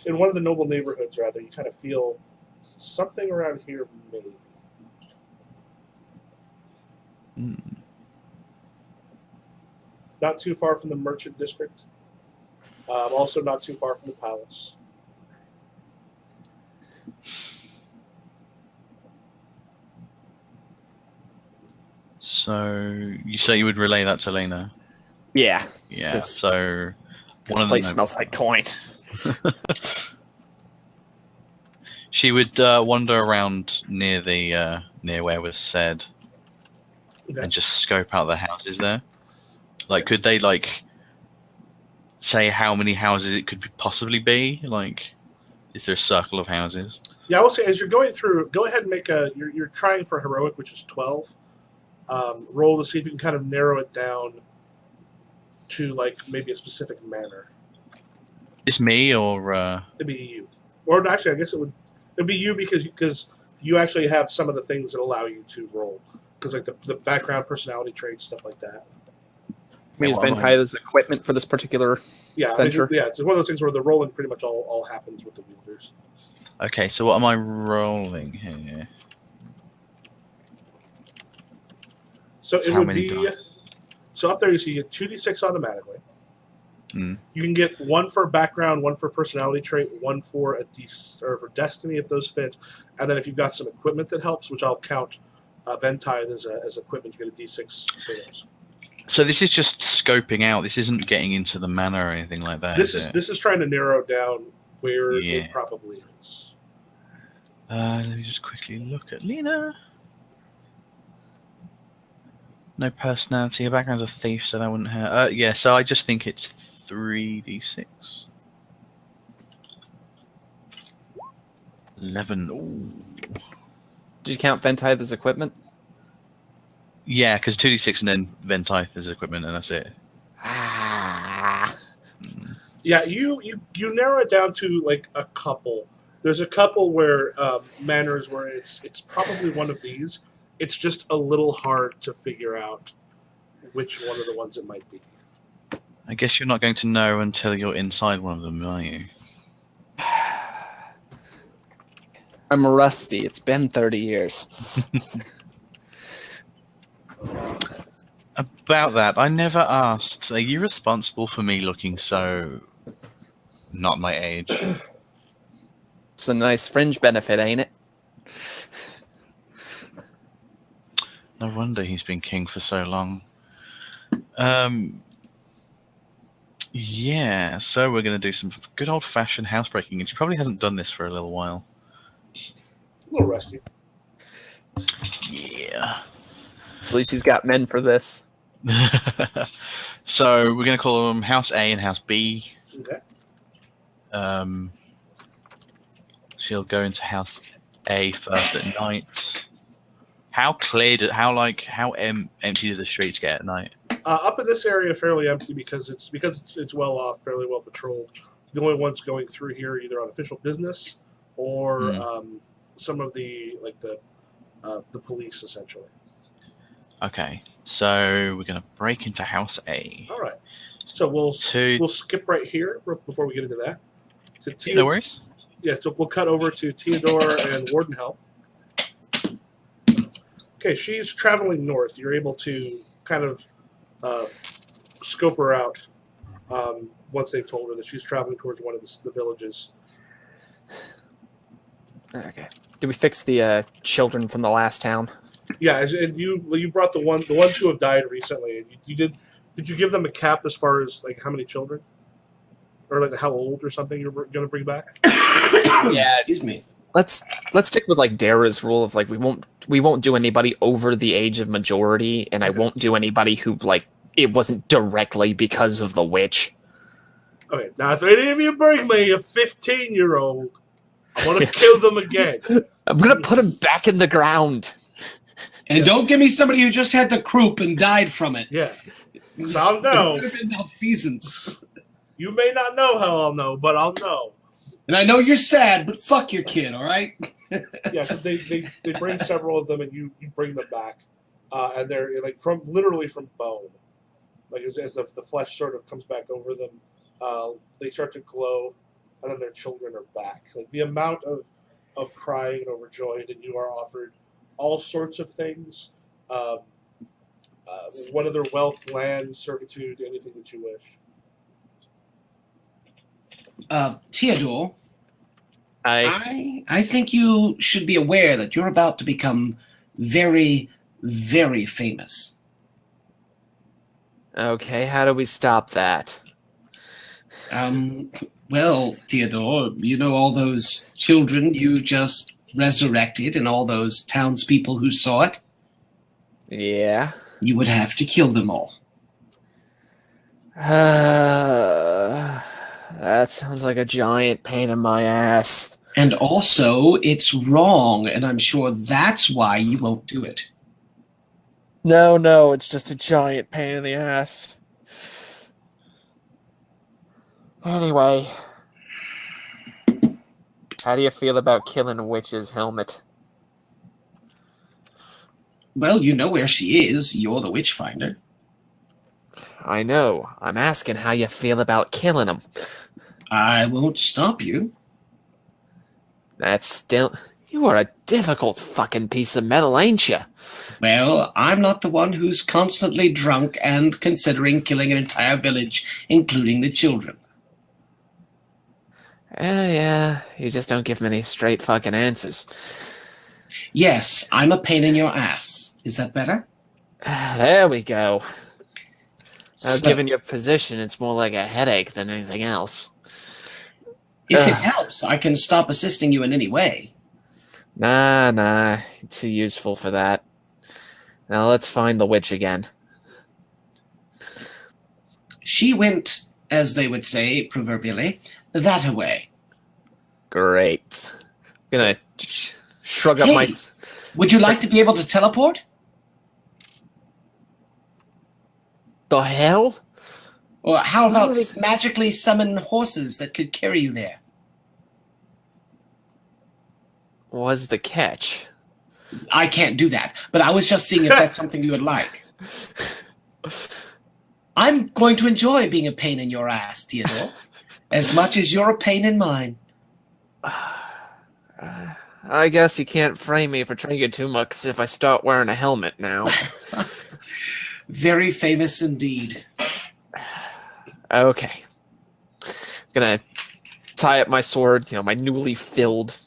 in one of the noble neighborhoods, rather, you kind of feel something around here, maybe. Not too far from the merchant district. Also not too far from the palace. So you say you would relay that to Lena? Yeah. Yeah. This- So This place smells like coin. She would wander around near the near where was said, and just scope out the houses there. Like, could they say how many houses it could possibly be? Like, is there a circle of houses? Yeah, I will say as you're going through, go ahead and make you're trying for heroic, which is 12. Roll to see if you can kind of narrow it down to maybe a specific manner. Is me or It'd be you, or actually, I guess it'd be you because you actually have some of the things that allow you to roll, because the background, personality traits, stuff like that. We use Ventila's equipment for this particular venture. It's one of those things where the rolling pretty much all happens with the wielders. Okay, so what am I rolling here? So That's it how would many be. dice? So up there, you see you get 2d6 automatically. Mm. You can get one for background, one for personality trait, one for for destiny if those fit, and then if you've got some equipment that helps, which I'll count Ventithe as equipment, you get a d6 for those. So this is just scoping out. This isn't getting into the manor or anything like that. This is trying to narrow down where it probably is. Let me just quickly look at Lena. No personality. Her background's a thief, so that wouldn't hurt. Yeah, so I just think it's 3d6. 11. Ooh. Did you count Ventila's equipment? Yeah, because 2d6 and then Ventithe is equipment, and that's it. Yeah, you narrow it down to a couple. There's a couple where manners where it's probably one of these. It's just a little hard to figure out which one of the ones it might be. I guess you're not going to know until you're inside one of them, are you? I'm rusty. It's been 30 years. About that, I never asked. Are you responsible for me looking so not my age? It's a nice fringe benefit, ain't it? No wonder he's been king for so long. Yeah, so we're going to do some good old-fashioned housebreaking, and she probably hasn't done this for a little while. A little rusty. Yeah. I believe she's got men for this. So we're going to call them House A and House B. Okay. She'll go into House A first at night. How empty do the streets get at night? Up in this area, fairly empty because it's well off, fairly well patrolled. The only ones going through here are either on official business or some of the police, essentially. Okay, so we're gonna break into House A. All right. So we'll skip right here before we get into that. No worries. Yeah, so we'll cut over to Theodore and Wardenhelm. Okay, she's traveling north. You're able to kind of scope her out once they've told her that she's traveling towards one of the villages. Okay. Did we fix the children from the last town? Yeah, and you brought the ones who have died recently. You did you give them a cap as far as how many children, or how old or something you're going to bring back? Yeah, excuse me. Let's stick with Dara's rule of we won't do anybody over the age of majority, and I won't do anybody who it wasn't directly because of the witch. Okay, now if any of you bring me a 15-year-old, I want to kill them again. I'm gonna put him back in the ground. And don't give me somebody who just had the croup and died from it. Yeah, so I'll know. It could have been malfeasance. You may not know how I'll know, but I'll know. And I know you're sad, but fuck your kid, all right? Yeah, so they bring several of them, and you bring them back, and they're literally from bone, like as the flesh sort of comes back over them, they start to glow, and then their children are back. Like the amount of crying and overjoyed, and you are offered all sorts of things. Um, one of their wealth, land, servitude, anything that you wish. Theodore, I I think you should be aware that you're about to become very, very famous. Okay, how do we stop that? Well, Theodore, you know all those children you just resurrected and all those townspeople who saw it? Yeah. You would have to kill them all. That sounds like a giant pain in my ass. And also, it's wrong, and I'm sure that's why you won't do it. No, it's just a giant pain in the ass. Anyway, how do you feel about killing Witch's helmet? Well, you know where she is. You're the witch finder. I know. I'm asking how you feel about killing him. I won't stop you. That's still... You are a difficult fucking piece of metal, ain't you? Well, I'm not the one who's constantly drunk and considering killing an entire village, including the children. Yeah, you just don't give many straight fucking answers. Yes, I'm a pain in your ass. Is that better? There we go. Now, So, given your position, it's more like a headache than anything else. if it helps, I can stop assisting you in any way. Nah, too useful for that. Now let's find the witch again. She went, as they would say proverbially, that-a-way. Great. I'm gonna shrug up Hey. my... Would you like to be able to teleport? The hell? Or how about Really? magically summon horses that could carry you there? Was the catch? I can't do that, but I was just seeing if that's something you would like. I'm going to enjoy being a pain in your ass, Theodore, as much as you're a pain in mine. I guess you can't frame me for drinking too much if I start wearing a helmet now. Very famous indeed. Okay. Gonna tie up my sword, my newly filled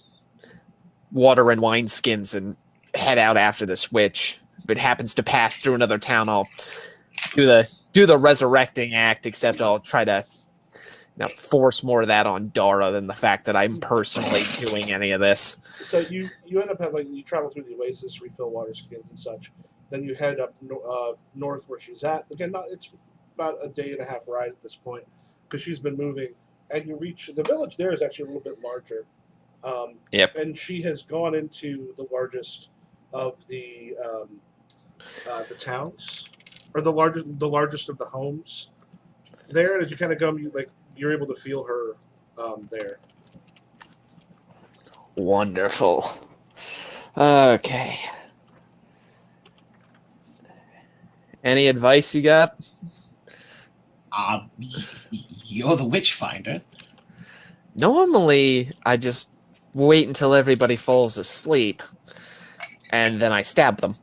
water and wine skins, and head out after this witch. If it happens to pass through another town, I'll do the resurrecting act, except I'll try to force more of that on Dara than the fact that I'm personally doing any of this. So you end up having, you travel through the oasis, refill water skins and such. Then you head up north where she's at. Again, it's about a day and a half ride at this point because she's been moving. And you reach the village. There is actually a little bit larger. Yep. And she has gone into the largest of the towns, or the largest of the homes. There, and as you kind of go, you're able to feel her there. Wonderful. Okay. Any advice you got? You're the witch finder. Normally, I just wait until everybody falls asleep, and then I stab them.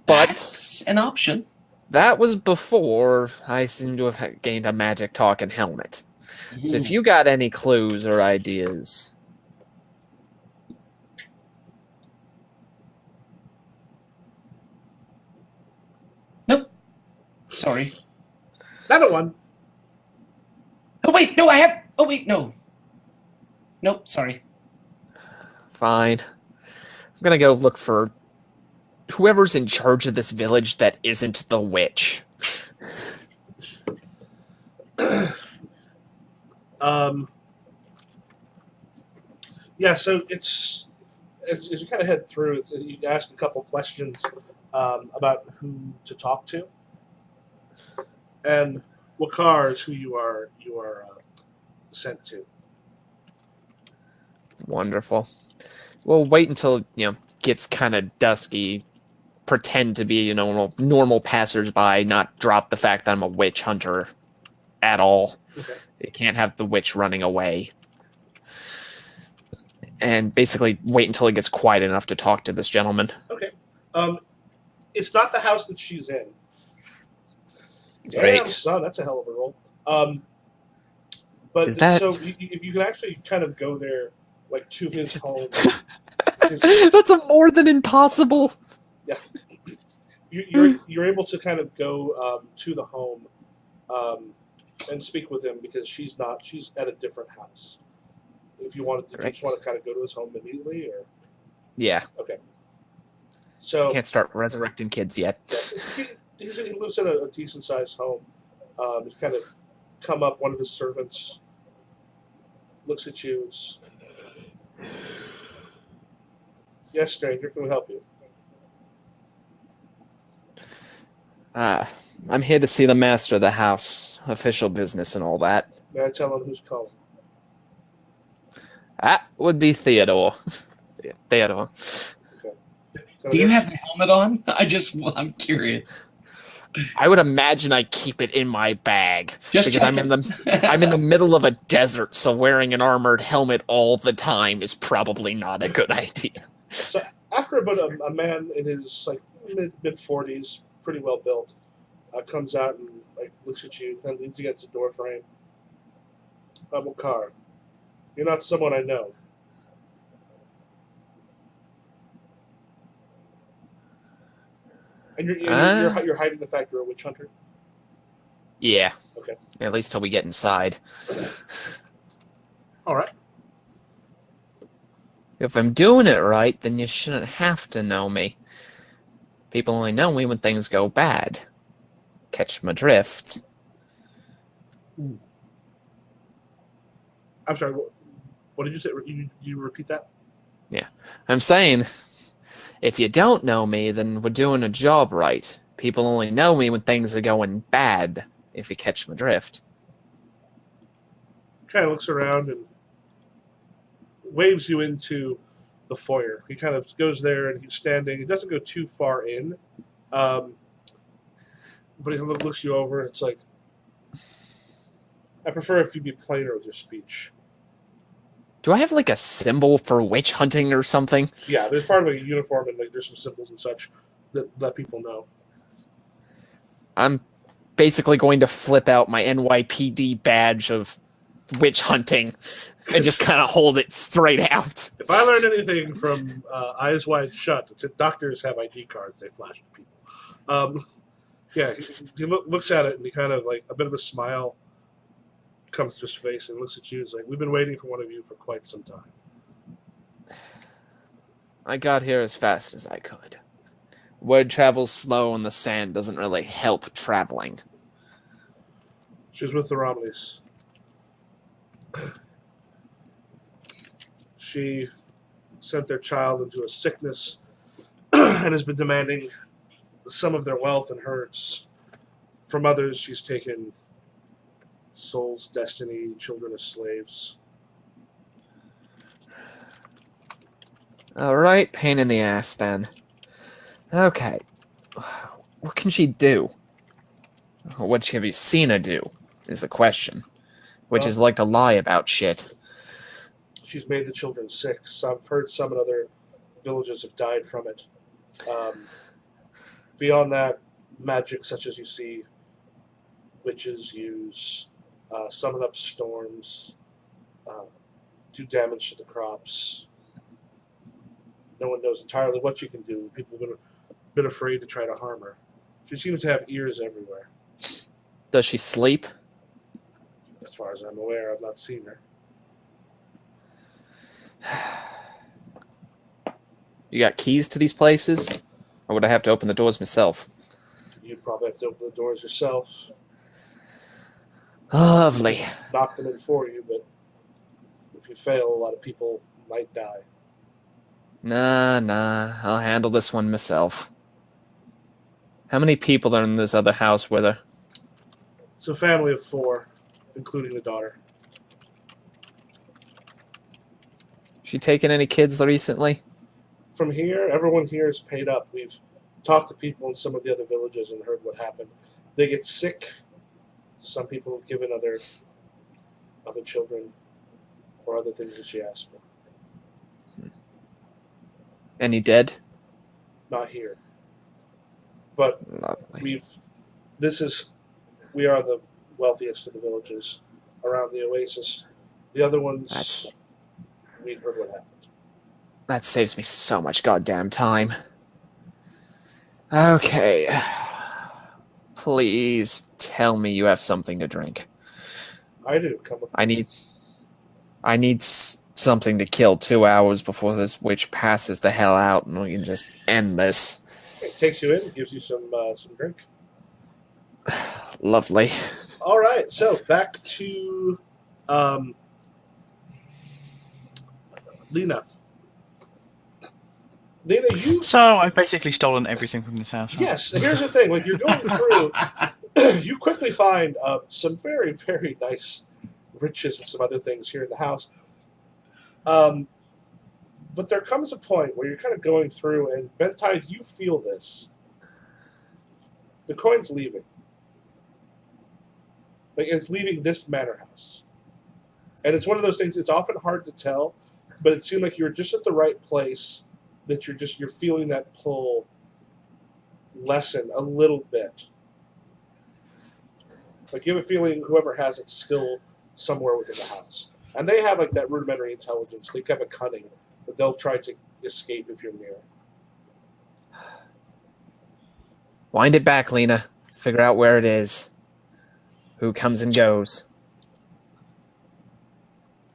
But That's an option. that was before I seem to have gained a magic talking helmet. So if you got any clues or ideas... Nope. Sorry. Another one. Oh, wait, no, I have... Oh, wait, no. Nope, sorry. Fine. I'm gonna go look for whoever's in charge of this village that isn't the witch. Yeah, so it's as you kind of head through, you ask a couple questions about who to talk to, and Wakar is who you are sent to. Wonderful. We'll wait until gets kind of dusky, pretend to be, normal passersby, not drop the fact that I'm a witch hunter at all. Okay. You can't have the witch running away. And basically wait until it gets quiet enough to talk to this gentleman. Okay. It's not the house that she's in. Damn, Great. son, that's a hell of a roll. But Is that- so if you can actually kind of go there, like to his home, That's a more than impossible. you're able to kind of go to the home and speak with him because she's at a different house. If you wanted to, Correct. just want to kind of go to his home immediately, or Yeah, okay. So can't start resurrecting kids yet. he lives in a decent sized home. He's kind of come up. One of his servants looks at you. Yes, stranger, can we help you? I'm here to see the master of the house, official business and all that. May I tell him who's calling? That would be Theodore. Theodore. Do you have the helmet on? I'm curious. I would imagine I keep it in my bag Just because I'm checking. in the middle of a desert, so wearing an armored helmet all the time is probably not a good idea. So after about a man in his like mid 40s, pretty well built, comes out and like looks at you and leans against the door frame. What You're not someone I know. And you're hiding the fact you're a witch hunter. Yeah. Okay. At least till we get inside. All right. If I'm doing it right, then you shouldn't have to know me. People only know me when things go bad. Catch my drift. I'm sorry. What did you say? You repeat that? I'm saying, if you don't know me, then we're doing a job right. People only know me when things are going bad, if you catch my drift. Kind of looks around and waves you into the foyer. He kind of goes there and he's standing. He doesn't go too far in, but he looks you over. And it's like, I prefer if you be plainer with your speech. Do I have like a symbol for witch hunting or something? Yeah, there's part of a uniform and like there's some symbols and such that let people know. I'm basically going to flip out my NYPD badge of witch hunting and just kind of hold it straight out. If I learned anything from Eyes Wide Shut, it's that doctors have ID cards they flash to people. Yeah, he looks at it and he kind of like a bit of a smile comes to his face and looks at you. He's like, we've been waiting for one of you for quite some time. I got here as fast as I could. Word travels slow and the sand doesn't really help traveling. She's with the Romneys. She sent their child into a sickness and has been demanding some of their wealth and herds. From others, she's taken souls, destiny, children as slaves. Alright, pain in the ass then. Okay. What can she do? What have you seen her do, is the question. Which is like to lie about shit. She's made the children sick. I've heard some in other villages have died from it. Beyond that, magic such as you see witches use, summon up storms, do damage to the crops. No one knows entirely what she can do. People have been afraid to try to harm her. She seems to have ears everywhere. Does she sleep? As far as I'm aware, I've not seen her. You got keys to these places? Or would I have to open the doors myself? You'd probably have to open the doors yourself. Lovely. Knock them in for you, but if you fail, a lot of people might die. Nah. I'll handle this one myself. How many people are in this other house with her? It's a family of 4, including the daughter. She taken any kids recently? From here, everyone here is paid up. We've talked to people in some of the other villages and heard what happened. They get sick. Some people have given other children or other things that she asked for. Any dead? Not here, but Lovely. we are the wealthiest of the villages around the oasis. The other ones, we'd heard what happened. That saves me so much goddamn time. Okay. Please tell me you have something to drink. I do. Come with me. I need something to kill 2 hours before this witch passes the hell out, and we can just end this. It takes you in, gives you some drink. Lovely. All right, so back to Lena. Lena, So I've basically stolen everything from this house. Huh? Yes, here's the thing. Like, you're going through, you quickly find some very, very nice riches and some other things here in the house. But there comes a point where you're kind of going through, and Ventide, you feel this. The coin's leaving. Like, it's leaving this manor house. And it's one of those things, it's often hard to tell, but it seemed like you're just at the right place, that you're feeling that pull lessen a little bit. Like, you have a feeling whoever has it's still somewhere within the house. And they have, like, that rudimentary intelligence. They have a cunning, but they'll try to escape if you're near. Wind it back, Lena. Figure out where it is. Who comes and goes.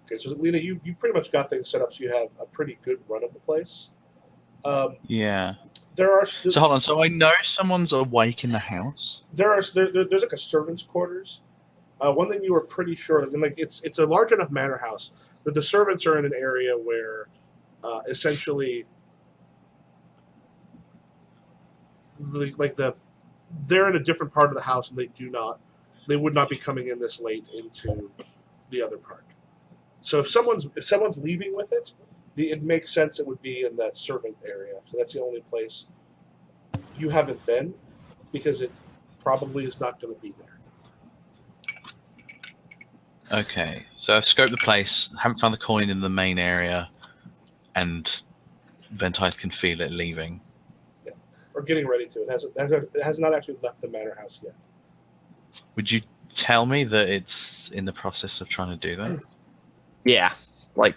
Okay, so Lena, you pretty much got things set up so you have a pretty good run of the place. Yeah. There are So hold on. So I know someone's awake in the house. there's like a servant's quarters. One thing you were pretty sure, and like it's a large enough manor house that the servants are in an area where essentially they're in a different part of the house, and they would not be coming in this late into the other part. So if someone's leaving with it, it makes sense it would be in that servant area. So that's the only place you haven't been, because it probably is not going to be there. Okay. So I've scoped the place. Haven't found the coin in the main area, and Ventide can feel it leaving. Yeah, or getting ready to. It has not actually left the manor house yet. Would you tell me that it's in the process of trying to do that? Yeah. Like,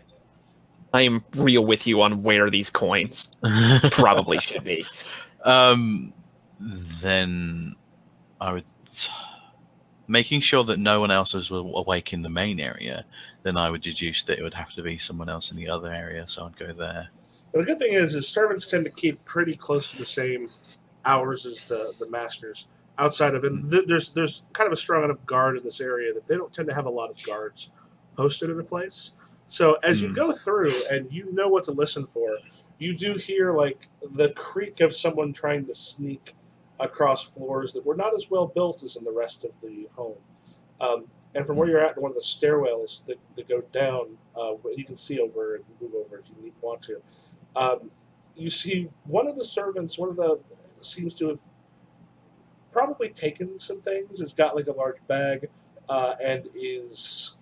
I am real with you on where these coins probably should be. Then I would, making sure that no one else was awake in the main area, then I would deduce that it would have to be someone else in the other area, so I'd go there. Well, the good thing is servants tend to keep pretty close to the same hours as the masters. Outside of it, there's kind of a strong enough guard in this area that they don't tend to have a lot of guards posted in a place. So as you go through and you know what to listen for, you do hear like the creak of someone trying to sneak across floors that were not as well built as in the rest of the home. And from where you're at in one of the stairwells that go down, you can see over and move over if you want to. You see one of the servants, seems to have probably taken some things, has got like a large bag, and is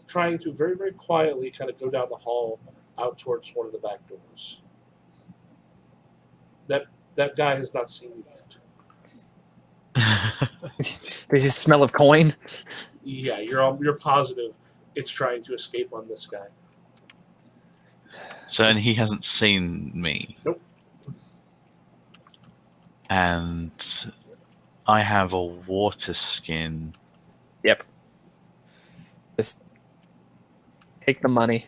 trying to very, very quietly kind of go down the hall out towards one of the back doors. That guy has not seen you yet. There's a smell of coin. Yeah, you're positive it's trying to escape on this guy. So, and he hasn't seen me. Nope. And I have a water skin. Yep. Just take the money.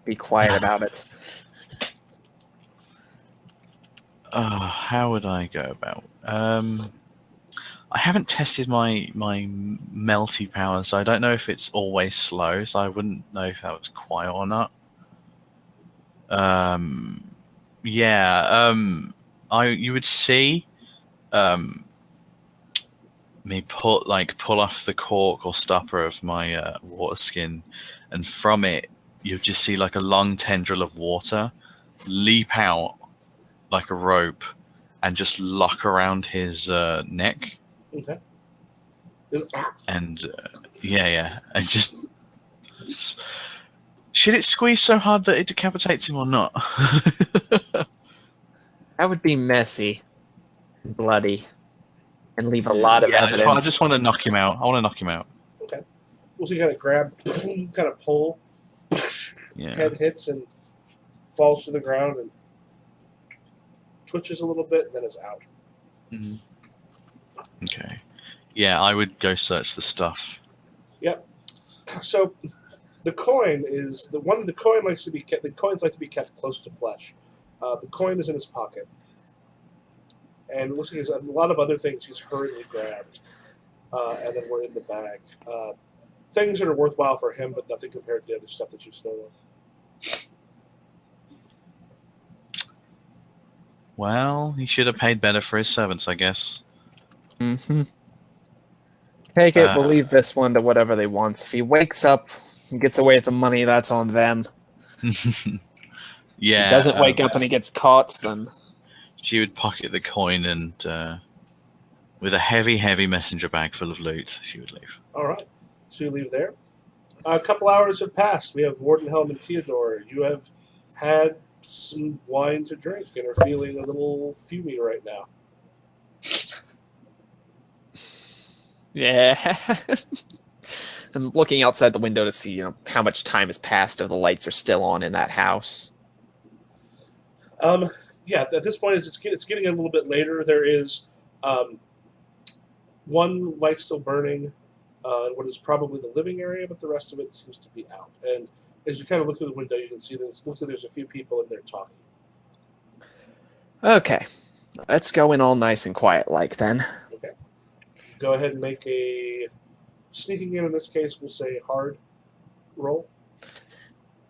Be quiet about it. How would I go about? I haven't tested my melty power, so I don't know if it's always slow. So I wouldn't know if that was quiet or not. You would see me pull off the cork or stopper of my water skin, and from it you'll just see like a long tendril of water leap out like a rope and just lock around his neck. Okay. And and just should it squeeze so hard that it decapitates him or not? That would be messy, and bloody, and leave a lot of I evidence. just want to knock him out. I want to knock him out. Okay. We'll see. Kind of grab, kind of pull. Yeah. Head hits and falls to the ground and twitches a little bit, and then is out. Mhm. Okay. Yeah, I would go search the stuff. Yep. So the coin is the one. The coin likes to be kept. The coins like to be kept close to flesh. The coin is in his pocket, and it looks like he has a lot of other things he's hurriedly grabbed, and then we're in the bag. Things that are worthwhile for him, but nothing compared to the other stuff that you've stolen. Well, he should have paid better for his servants, I guess. Mm-hmm. Take it, we'll leave this one to whatever they want. If he wakes up and gets away with the money, that's on them. Yeah. If he doesn't wake up and he gets caught, then... She would pocket the coin and, with a heavy, heavy messenger bag full of loot, she would leave. All right. So you leave there. A couple hours have passed. We have Wardenhelm and Theodore. You have had some wine to drink and are feeling a little fumy right now. Yeah. I'm looking outside the window to see, how much time has passed if the lights are still on in that house. Yeah, at this point, it's getting a little bit later. There is one light still burning in what is probably the living area, but the rest of it seems to be out. And as you kind of look through the window, you can see that it looks like there's a few people in there talking. Okay. Let's go in all nice and quiet like then. Okay. Go ahead and make a sneaking in this case, we'll say hard roll.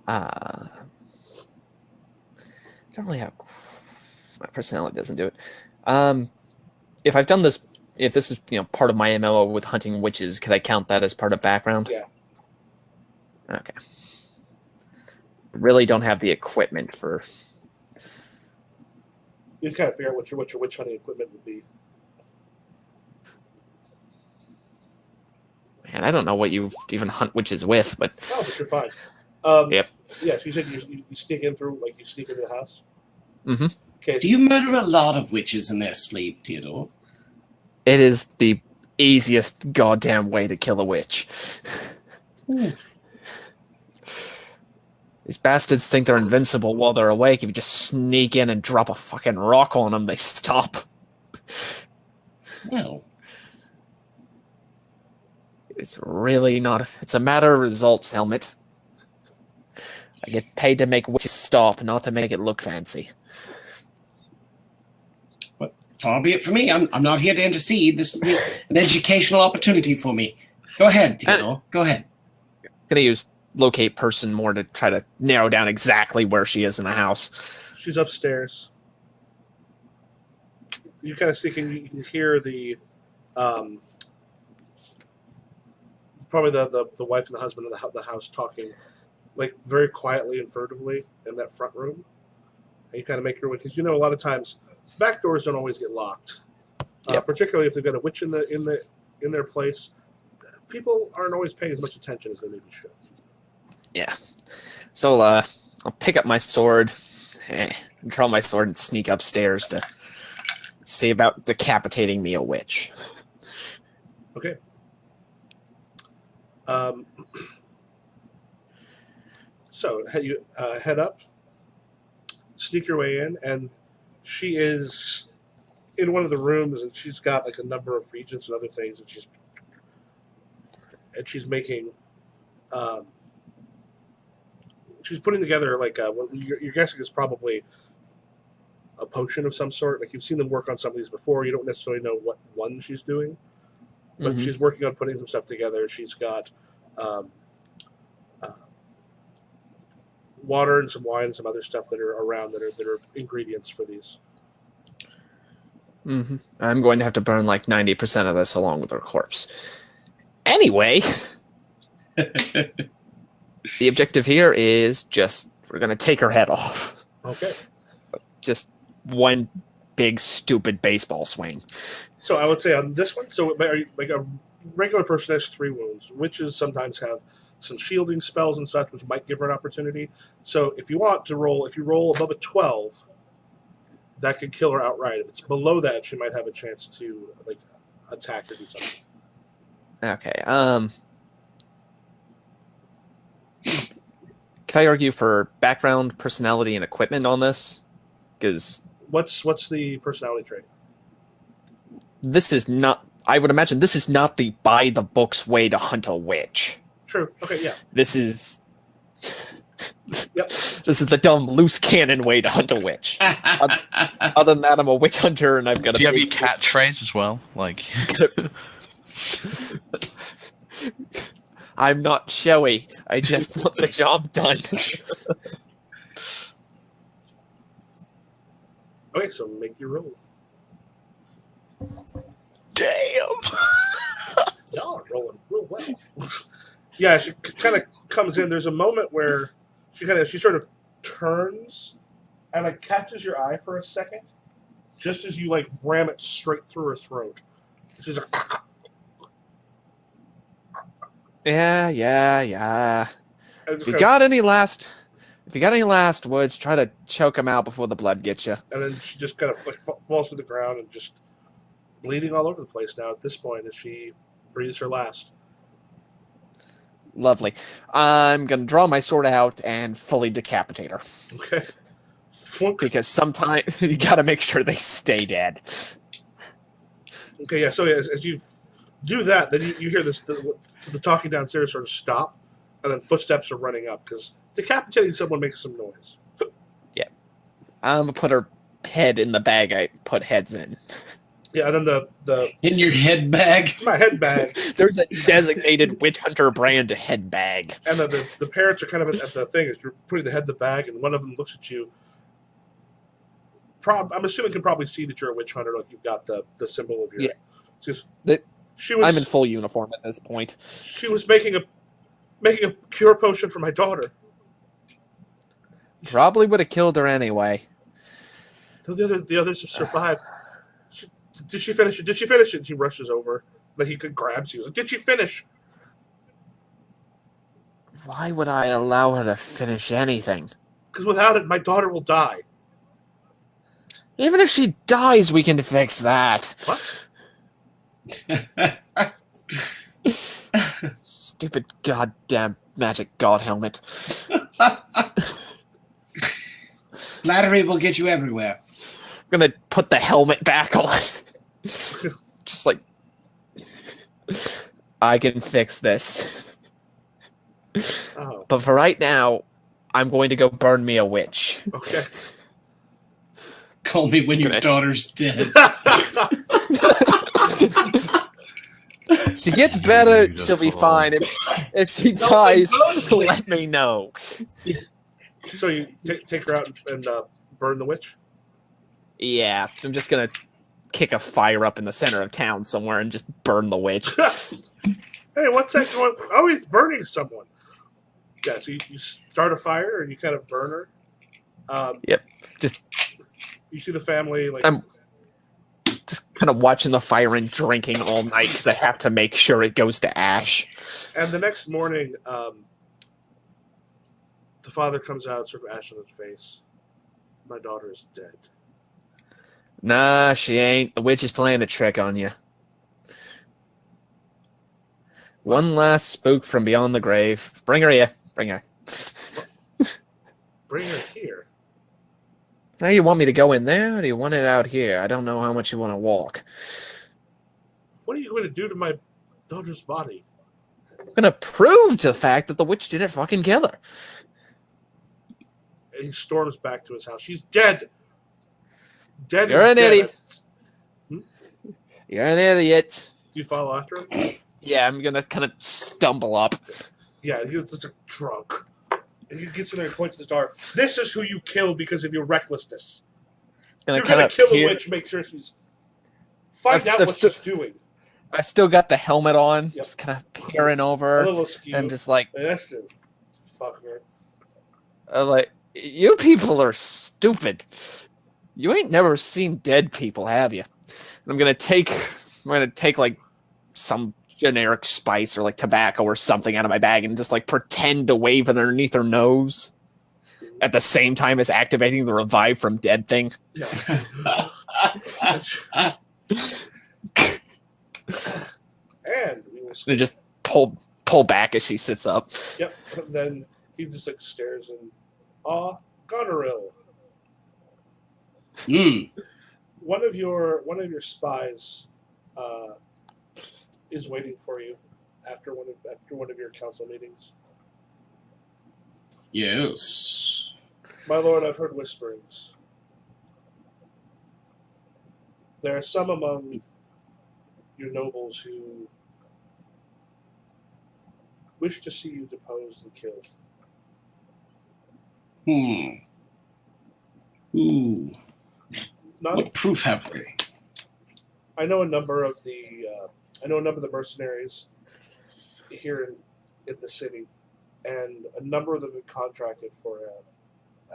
Don't really have... My personality doesn't do it. If I've done this... If this is, part of my MMO with hunting witches, could I count that as part of background? Yeah. Okay. Really don't have the equipment for... You kind of figure out what your witch hunting equipment would be. Man, I don't know what you even hunt witches with, but... Oh, but you're fine. Yep. Yeah, so you said you sneak in through, like you sneak into the house? Mm-hmm. Okay. Do you murder a lot of witches in their sleep, Theodore? It is the easiest goddamn way to kill a witch. These bastards think they're invincible while they're awake. If you just sneak in and drop a fucking rock on them, they stop. Well, It's really not... It's a matter of results, Helmet. I get paid to make witches stop, not to make it look fancy. far be it for me. I'm not here to intercede. This will be an educational opportunity for me. Go ahead, Theodore. Go ahead. I'm going to use locate person more to try to narrow down exactly where she is in the house. She's upstairs. You kind of see, you can hear the, probably the wife and the husband of the house talking, like very quietly and furtively in that front room. And you kind of make your way, because a lot of times back doors don't always get locked, Yep. particularly if they've got a witch in their place. People aren't always paying as much attention as they maybe should. Yeah. So I'll pick up my sword, draw my sword, and sneak upstairs to see about decapitating me a witch. Okay. So you head up, sneak your way in, and she is in one of the rooms, and she's got like a number of regents and other things, and she's making, she's putting together like what you're guessing is probably a potion of some sort. Like you've seen them work on some of these before. You don't necessarily know what one she's doing, but she's working on putting some stuff together. She's got water and some wine and some other stuff that are around that are ingredients for these. I'm going to have to burn like 90% of this along with her corpse. Anyway, the objective here is we're going to take her head off. Okay. Just one big, stupid baseball swing. So I would say on this one, so like a regular person has 3 wounds. Witches sometimes have some shielding spells and such, which might give her an opportunity. So if you want to roll, if you roll above a 12, that could kill her outright. If it's below that, she might have a chance to like attack or do something. Okay. Can I argue for background, personality, and equipment on this? Because What's the personality trait? this is not. I would imagine this is not the by the books way to hunt a witch. True. Okay. Yeah. This is. Yep. This is the dumb loose cannon way to hunt a witch. Other than that, I'm a witch hunter, and I've got. Do you have your catchphrase as well? Like, I'm not showy. I just want the job done. Okay. So make your roll. damn. Y'all are rolling real well. Yeah, she kind of comes in. There's a moment where she sort of turns and like catches your eye for a second, just as you like ram it straight through her throat. She's like, Yeah. If you got any last words, try to choke them out before the blood gets you. and then she just kind of like falls to the ground and just bleeding all over the place now at this point as she breathes her last. Lovely. I'm gonna draw my sword out and fully decapitate her. Okay. Flunk. Because sometimes you gotta make sure they stay dead. Okay, yeah, so as you do that, then you hear this the talking downstairs sort of stop, and then footsteps are running up, because decapitating someone makes some noise. I'm gonna put her head in the bag I put heads in. Yeah, and then the In your head bag. my head bag, There's a designated witch hunter brand head bag. and then the parents are kind of at the thing as you're putting the head in the bag, and one of them looks at you. I'm assuming can probably see that you're a witch hunter, like you've got the symbol of your. Yeah. Just, That- she was. I'm in full uniform at this point. She was making a cure potion for my daughter. Probably would have killed her anyway. The others have survived. Did she finish it? Did she finish it? And she rushes over. Like he grabs you. Like, did she finish? Why would I allow her to finish anything? Because without it, my daughter will die. Even if she dies, we can fix that. What? Stupid goddamn magic god helmet. Flattery will get you everywhere. I'm gonna put the helmet back on. Just like I can fix this. Oh, But for right now, I'm going to go burn me a witch. okay. Call me when your Good. daughter's dead. She gets better, she'll be Beautiful. fine. If she Don't dies, impose me. let me know. So you take her out and burn the witch? Yeah, I'm just gonna kick a fire up in the center of town somewhere and just burn the witch. Hey, what's that going? Oh, he's burning someone. Yeah, so you start a fire and you kind of burn her. Yep, just- You see the family like. I'm just kind of watching the fire and drinking all night because I have to make sure it goes to ash. And the next morning, the father comes out, sort of ash on his face. My daughter is dead. Nah, she ain't. The witch is playing a trick on you. One last spook from beyond the grave. Bring her here. Bring her. Bring her here. Now you want me to go in there, or do you want it out here? I don't know how much you want to walk. What are you going to do to my daughter's body? I'm gonna prove to the fact that the witch didn't fucking kill her. And he storms back to his house. She's dead. Dead. You're is an dead. idiot. You're an idiot. Do you follow after him? Yeah, I'm gonna kind of stumble up. Yeah, he's just drunk. And he gets in there and points to his daughter. This is who you killed because of your recklessness. Gonna You're going kinda to kill the peer- witch, make sure she's. Find I've- out I've what stu- she's doing. I've still got the helmet on, Yep. just kind of peering A over little askew. and just like, Listen, fucker. you people are stupid. You ain't never seen dead people, have you? And I'm gonna take like some generic spice or like tobacco or something out of my bag and just like pretend to wave it underneath her nose at the same time as activating the revive from dead thing. Yeah. And we will And just pull back as she sits up. Yep. And then he just like stares and Goneril. One of your spies is waiting for you after one of your council meetings. Yes. My lord, I've heard whisperings. There are some among your nobles who wish to see you deposed and killed. Ooh. Not, What proof have we? I know a number of the mercenaries here in the city, and a number of them have contracted for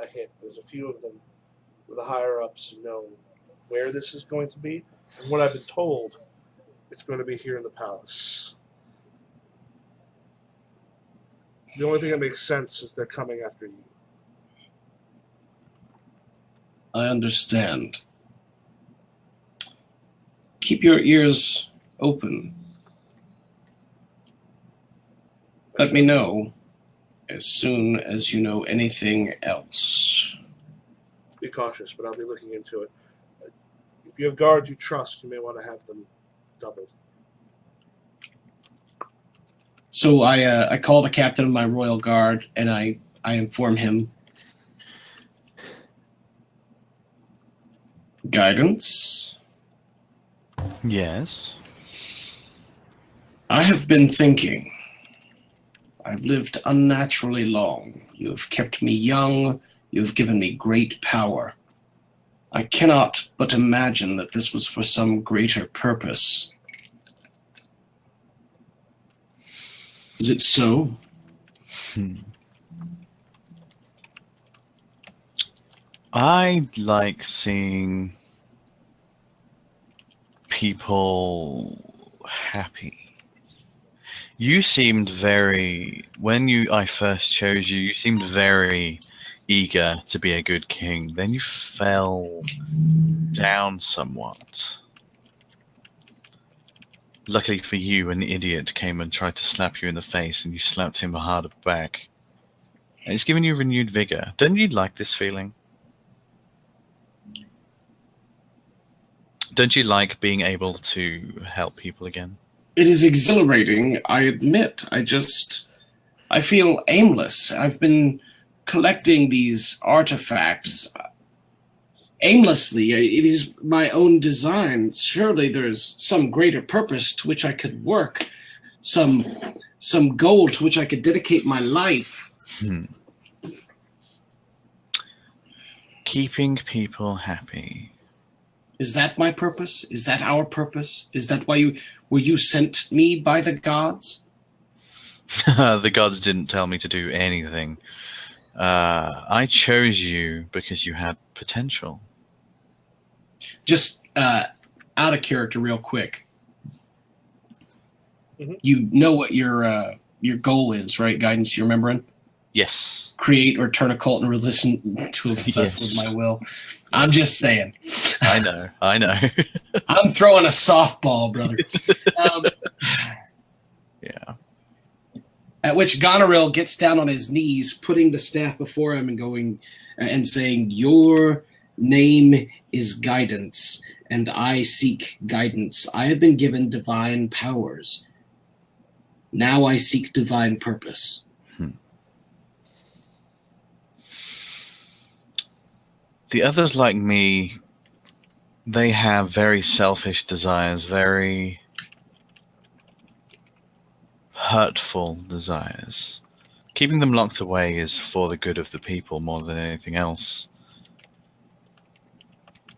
a hit. There's a few of them where the higher ups know where this is going to be, and what I've been told, it's going to be here in the palace. The only thing that makes sense is they're coming after you. I understand. Keep your ears open. Let me know as soon as you know anything else. Be cautious, but I'll be looking into it. If you have guards you trust, you may want to have them doubled. So I call the captain of my royal guard and I inform him. Guidance? Yes. I have been thinking. I've lived unnaturally long. You have kept me young. You have given me great power. I cannot but imagine that this was for some greater purpose. Is it so? I like seeing people happy. You seemed I first chose you, you seemed very eager to be a good king. Then you fell down somewhat. Luckily for you, an idiot came and tried to slap you in the face, and you slapped him harder back. And it's given you renewed vigor. Don't you like this feeling? Don't you like being able to help people again? It is exhilarating, I admit. I feel aimless. I've been collecting these artifacts aimlessly. It is my own design. Surely there's some greater purpose to which I could work, some goal to which I could dedicate my life. Keeping people happy. Is that my purpose? Is that our purpose? Is that why were you sent me by the gods? The gods didn't tell me to do anything. I chose you because you had potential. Just out of character real quick. Mm-hmm. You know what your goal is, right? Guidance, you remembering? Yes. Create or turn a cult and resist to a vessel of my will. I'm just saying. I know. I'm throwing a softball, brother. Yeah. At which Goneril gets down on his knees, putting the staff before him and saying, "Your name is Guidance, and I seek guidance. I have been given divine powers. Now I seek divine purpose." The others like me, they have very selfish desires, very hurtful desires. Keeping them locked away is for the good of the people more than anything else.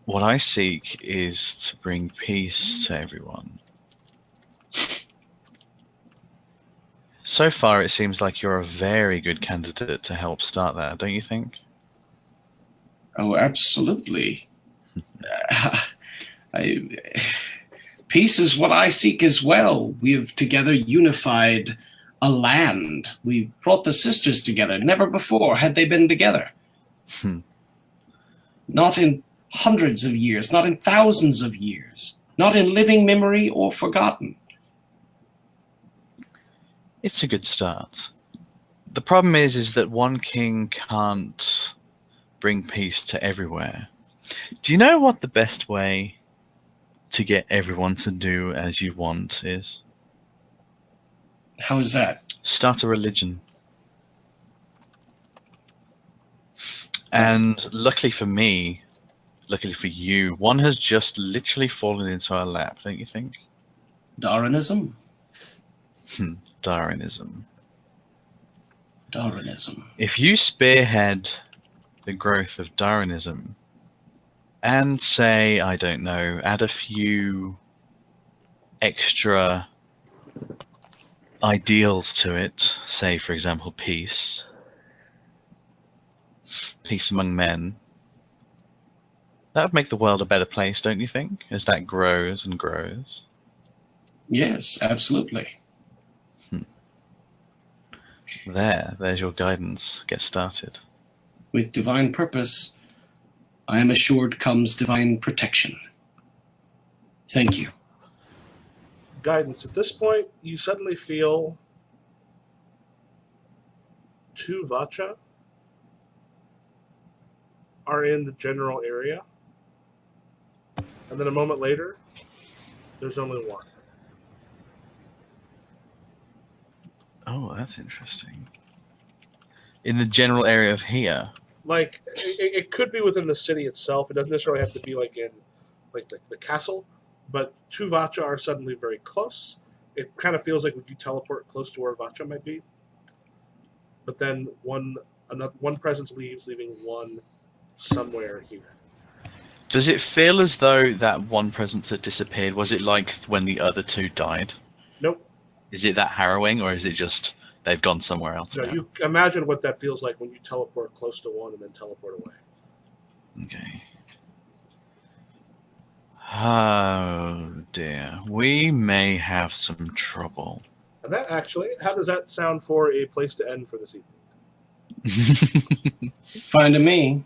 What I seek is to bring peace to everyone. So far, it seems like you're a very good candidate to help start that, don't you think? Oh, absolutely. Peace is what I seek as well. We have together unified a land. We brought the sisters together. Never before had they been together. Not in hundreds of years, not in thousands of years, not in living memory or forgotten. It's a good start. The problem is that one king can't bring peace to everywhere. Do you know what the best way to get everyone to do as you want is? How is that? Start a religion. And luckily for me, luckily for you, one has just literally fallen into our lap, don't you think? Darwinism? Darwinism. Darwinism. If you spearhead the growth of Darwinism and say, I don't know, add a few extra ideals to it, say, for example, peace among men, that would make the world a better place, don't you think, as that grows and grows? Yes, absolutely. There's your guidance. Get started. With divine purpose, I am assured comes divine protection. Thank you. Guidance. At this point, you suddenly feel 2 Vacha are in the general area. And then a moment later, there's only 1. Oh, that's interesting. In the general area of here. Like, it could be within the city itself. It doesn't necessarily have to be like in like the castle. But 2 Vacha are suddenly very close. It kind of feels like when you teleport close to where Vacha might be. But then one presence leaves, leaving 1 somewhere here. Does it feel as though that one presence that disappeared, was it like when the other 2 died? Nope. Is it that harrowing, or is it just they've gone somewhere else No, now? you imagine what that feels like when you teleport close to 1 and then teleport away. Okay. Oh dear. We may have some trouble. And that actually, how does that sound for a place to end for this evening? Fine to me.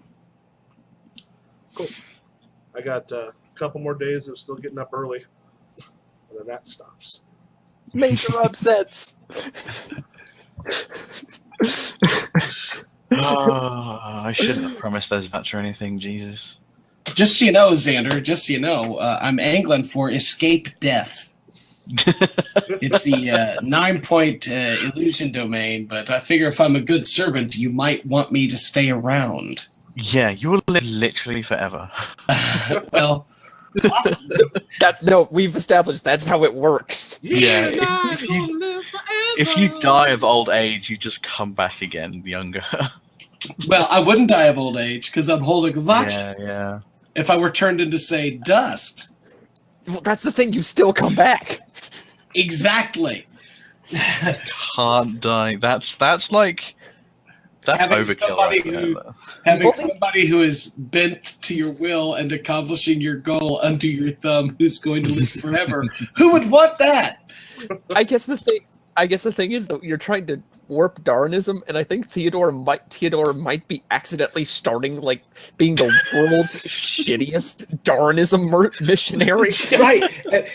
Cool. I got a couple more days of still getting up early, and then that stops. Major upsets. I shouldn't have promised those vets or anything, Jesus. Just so you know, Xander, just so you know, I'm angling for escape death. It's the 9-point illusion domain, but I figure if I'm a good servant, you might want me to stay around. Yeah, you will live literally forever. Well, We've established that's how it works. Yeah, if you die of old age, you just come back again younger. well, I wouldn't die of old age because I'm holding a Vacha. Yeah. If I were turned into, say, dust. Well, that's the thing. You still come back. Exactly. Can't die. That's Having overkill. Having somebody who is bent to your will and accomplishing your goal under your thumb, who's going to live forever. Who would want that? I guess the thing is that you're trying to warp Darwinism, and I think Theodore might be accidentally starting like being the world's shittiest Darwinism missionary. Right.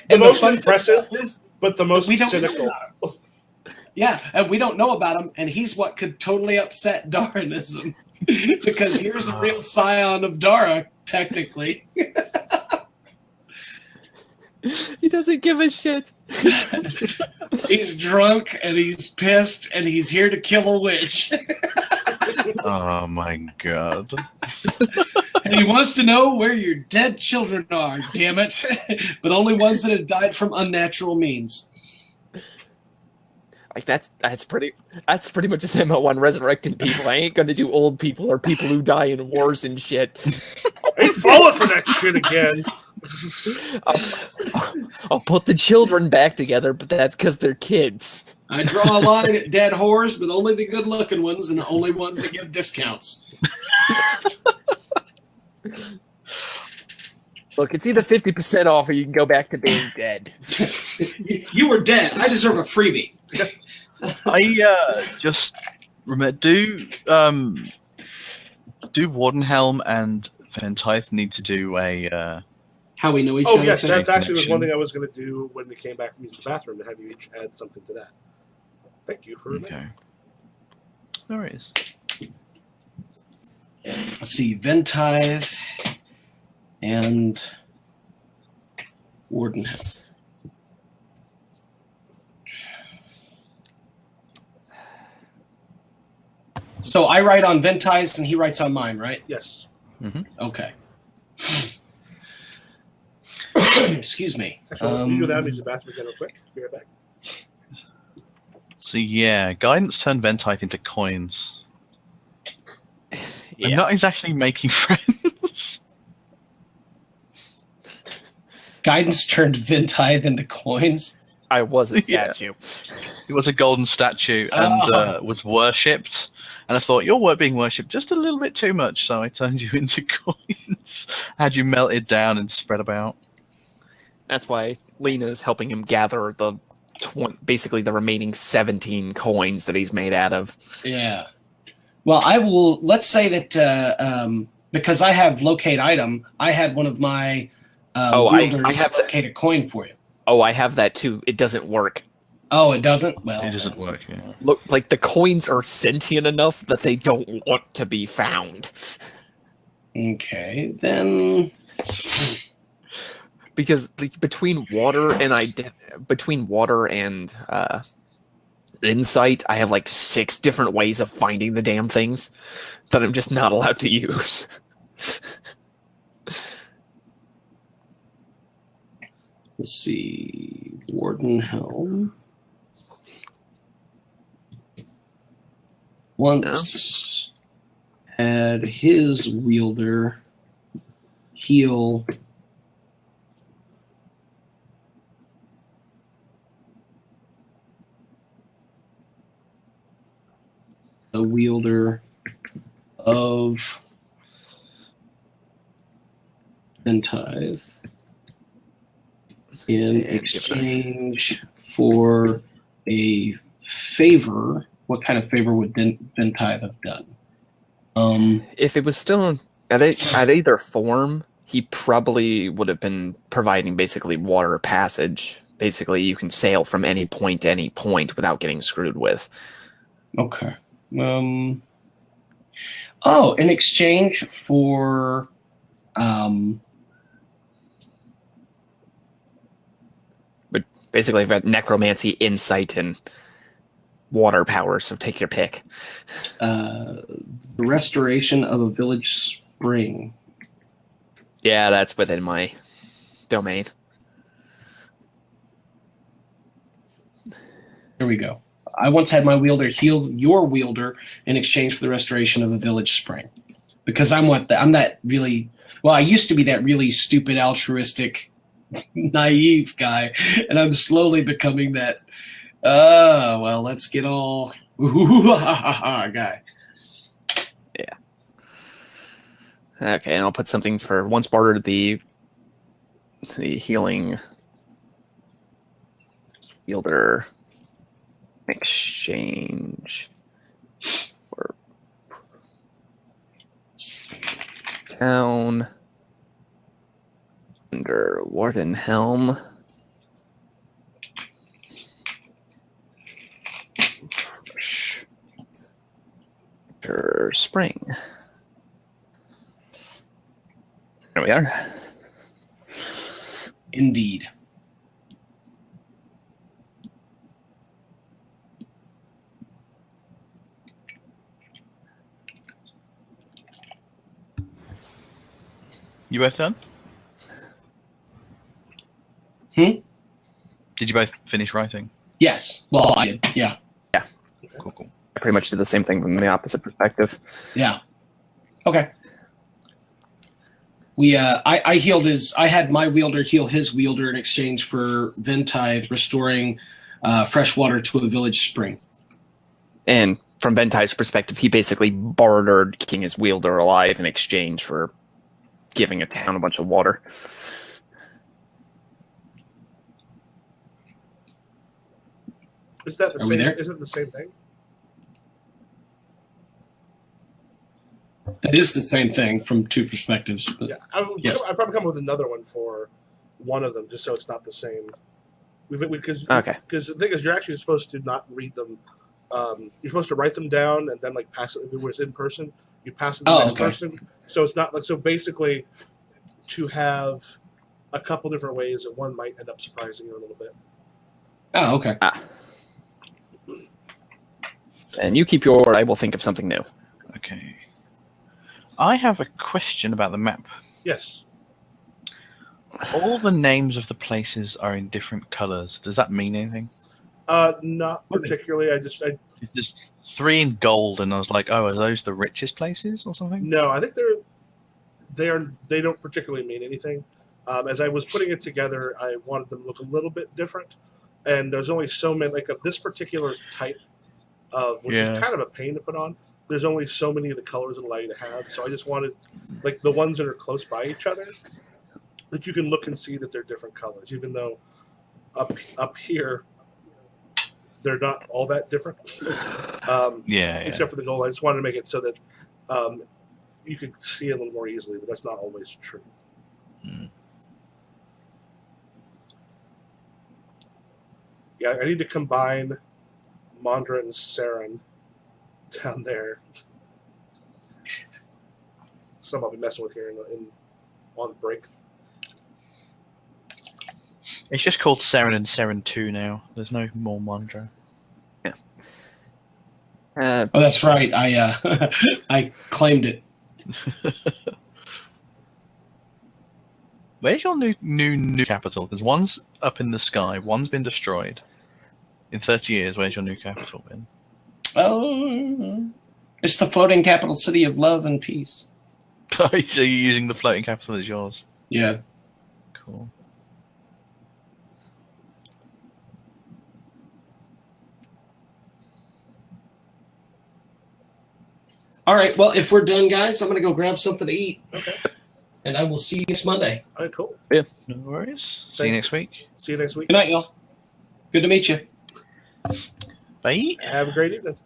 The most impressive, but the most cynical. Yeah, and we don't know about him, and he's what could totally upset Darwinism. Because here's a real scion of Dara, technically. He doesn't give a shit. He's drunk, and he's pissed, and he's here to kill a witch. Oh my god. And he wants to know where your dead children are, damn it. But only ones that have died from unnatural means. Like that's pretty much his MO on resurrecting people. I ain't gonna do old people or people who die in wars and shit. I ain't falling for that shit again. I'll put the children back together, but that's because they're kids. I draw a line at dead whores, but only the good-looking ones and only ones that give discounts. Look, it's either 50% off or you can go back to being dead. You were dead. I deserve a freebie. I just remember do Wardenhelm and Ventithe need to do a How we know each Oh other. yes, thing? that's actually was one connection. thing I was going to do when we came back from using the bathroom, to have you each add something to that. Thank you for remembering. okay. No worries. Let's see, Ventithe and Wardenhelm. So I write on Ventithe's and he writes on mine, right? Yes. Okay. Excuse me. Actually, you go down and use the bathroom again real quick. Be right back. So yeah, guidance turned Ventithe into coins. Yeah. I'm not exactly making friends. Guidance turned Ventithe into coins. I was a Yeah. statue. It was a golden statue and was worshipped. And I thought, you're being worshipped just a little bit too much, so I turned you into coins. Had you melted down and spread about. That's why Lena's helping him gather the basically the remaining 17 coins that he's made out of. Yeah. Well, I will. Let's say that because I have locate item, I had one of my wielders I have locate a coin for you. Oh, I have that too. It doesn't work. Oh, it doesn't. Well, It doesn't work. Yeah. Look, like the coins are sentient enough that they don't want to be found. Okay, then. Because like, between water and insight, I have like 6 different ways of finding the damn things that I'm just not allowed to use. Let's see, Wardenhelm. Once had his wielder heal the wielder of Ventithe in exchange for a favor. What kind of favor would Ventithe have done? If it was still at either form, he probably would have been providing basically water passage. Basically, you can sail from any point to any point without getting screwed with. Okay. In exchange for But basically, I've got necromancy, insight, and water power, so take your pick. the restoration of a village spring. Yeah, that's within my domain. Here we go. I once had my wielder heal your wielder in exchange for the restoration of a village spring. Because I'm that really, well, I used to be that really stupid, altruistic, naive guy, and I'm slowly becoming that, well, let's get all guy. Yeah. Okay, and I'll put something for once bartered the healing wielder exchange for town under Wardenhelm. Fresh spring. There we are. Indeed. You both done? Hmm? Did you both finish writing? Yes. Well, I did. Yeah. Cool. I pretty much did the same thing from the opposite perspective. Yeah. Okay. We I healed I had my wielder heal his wielder in exchange for Ventithe restoring fresh water to a village spring. And from Ventithe's perspective, he basically bartered keeping his wielder alive in exchange for giving a town a bunch of water. Is that the Are we same? there? Is it the same thing? It is the same thing from two perspectives. But Yeah, yes. I'd probably come up with another one for one of them, just so it's not the same. Because Okay. the thing is, you're actually supposed to not read them. You're supposed to write them down and then like pass it. If it was in person, you pass it to the next person. So it's not like so. Basically, to have a couple different ways, and one might end up surprising you a little bit. Oh, okay. And you keep your. I will think of something new. Okay. I have a question about the map. Yes. All the names of the places are in different colors. Does that mean anything? Not particularly. It's just 3 in gold, and I was like, oh, are those the richest places or something? No, I think they don't particularly mean anything. As I was putting it together, I wanted them to look a little bit different, and there's only so many like of this particular type of which is kind of a pain to put on. There's only so many of the colors that allow you to have, so I just wanted like the ones that are close by each other that you can look and see that they're different colors, even though up here they're not all that different. Except for the gold. I just wanted to make it so that you could see it a little more easily, but that's not always true. Yeah, I need to combine Mondra and Saren down there. Some I'll be messing with here on the break. It's just called Seren and Seren 2 now. There's no more Mondra. Yeah. Oh, that's right. I claimed it. Where's your new capital? Because one's up in the sky, one's been destroyed. In 30 years, where's your new capital been? Oh, it's the floating capital city of love and peace. So you're using the floating capital as yours? Yeah. Cool. All right. Well, if we're done, guys, I'm going to go grab something to eat. Okay. And I will see you next Monday. All right, cool. Yeah. No worries. See you next week. See you next week. Good night, y'all. Good to meet you. Bye. Have a great evening.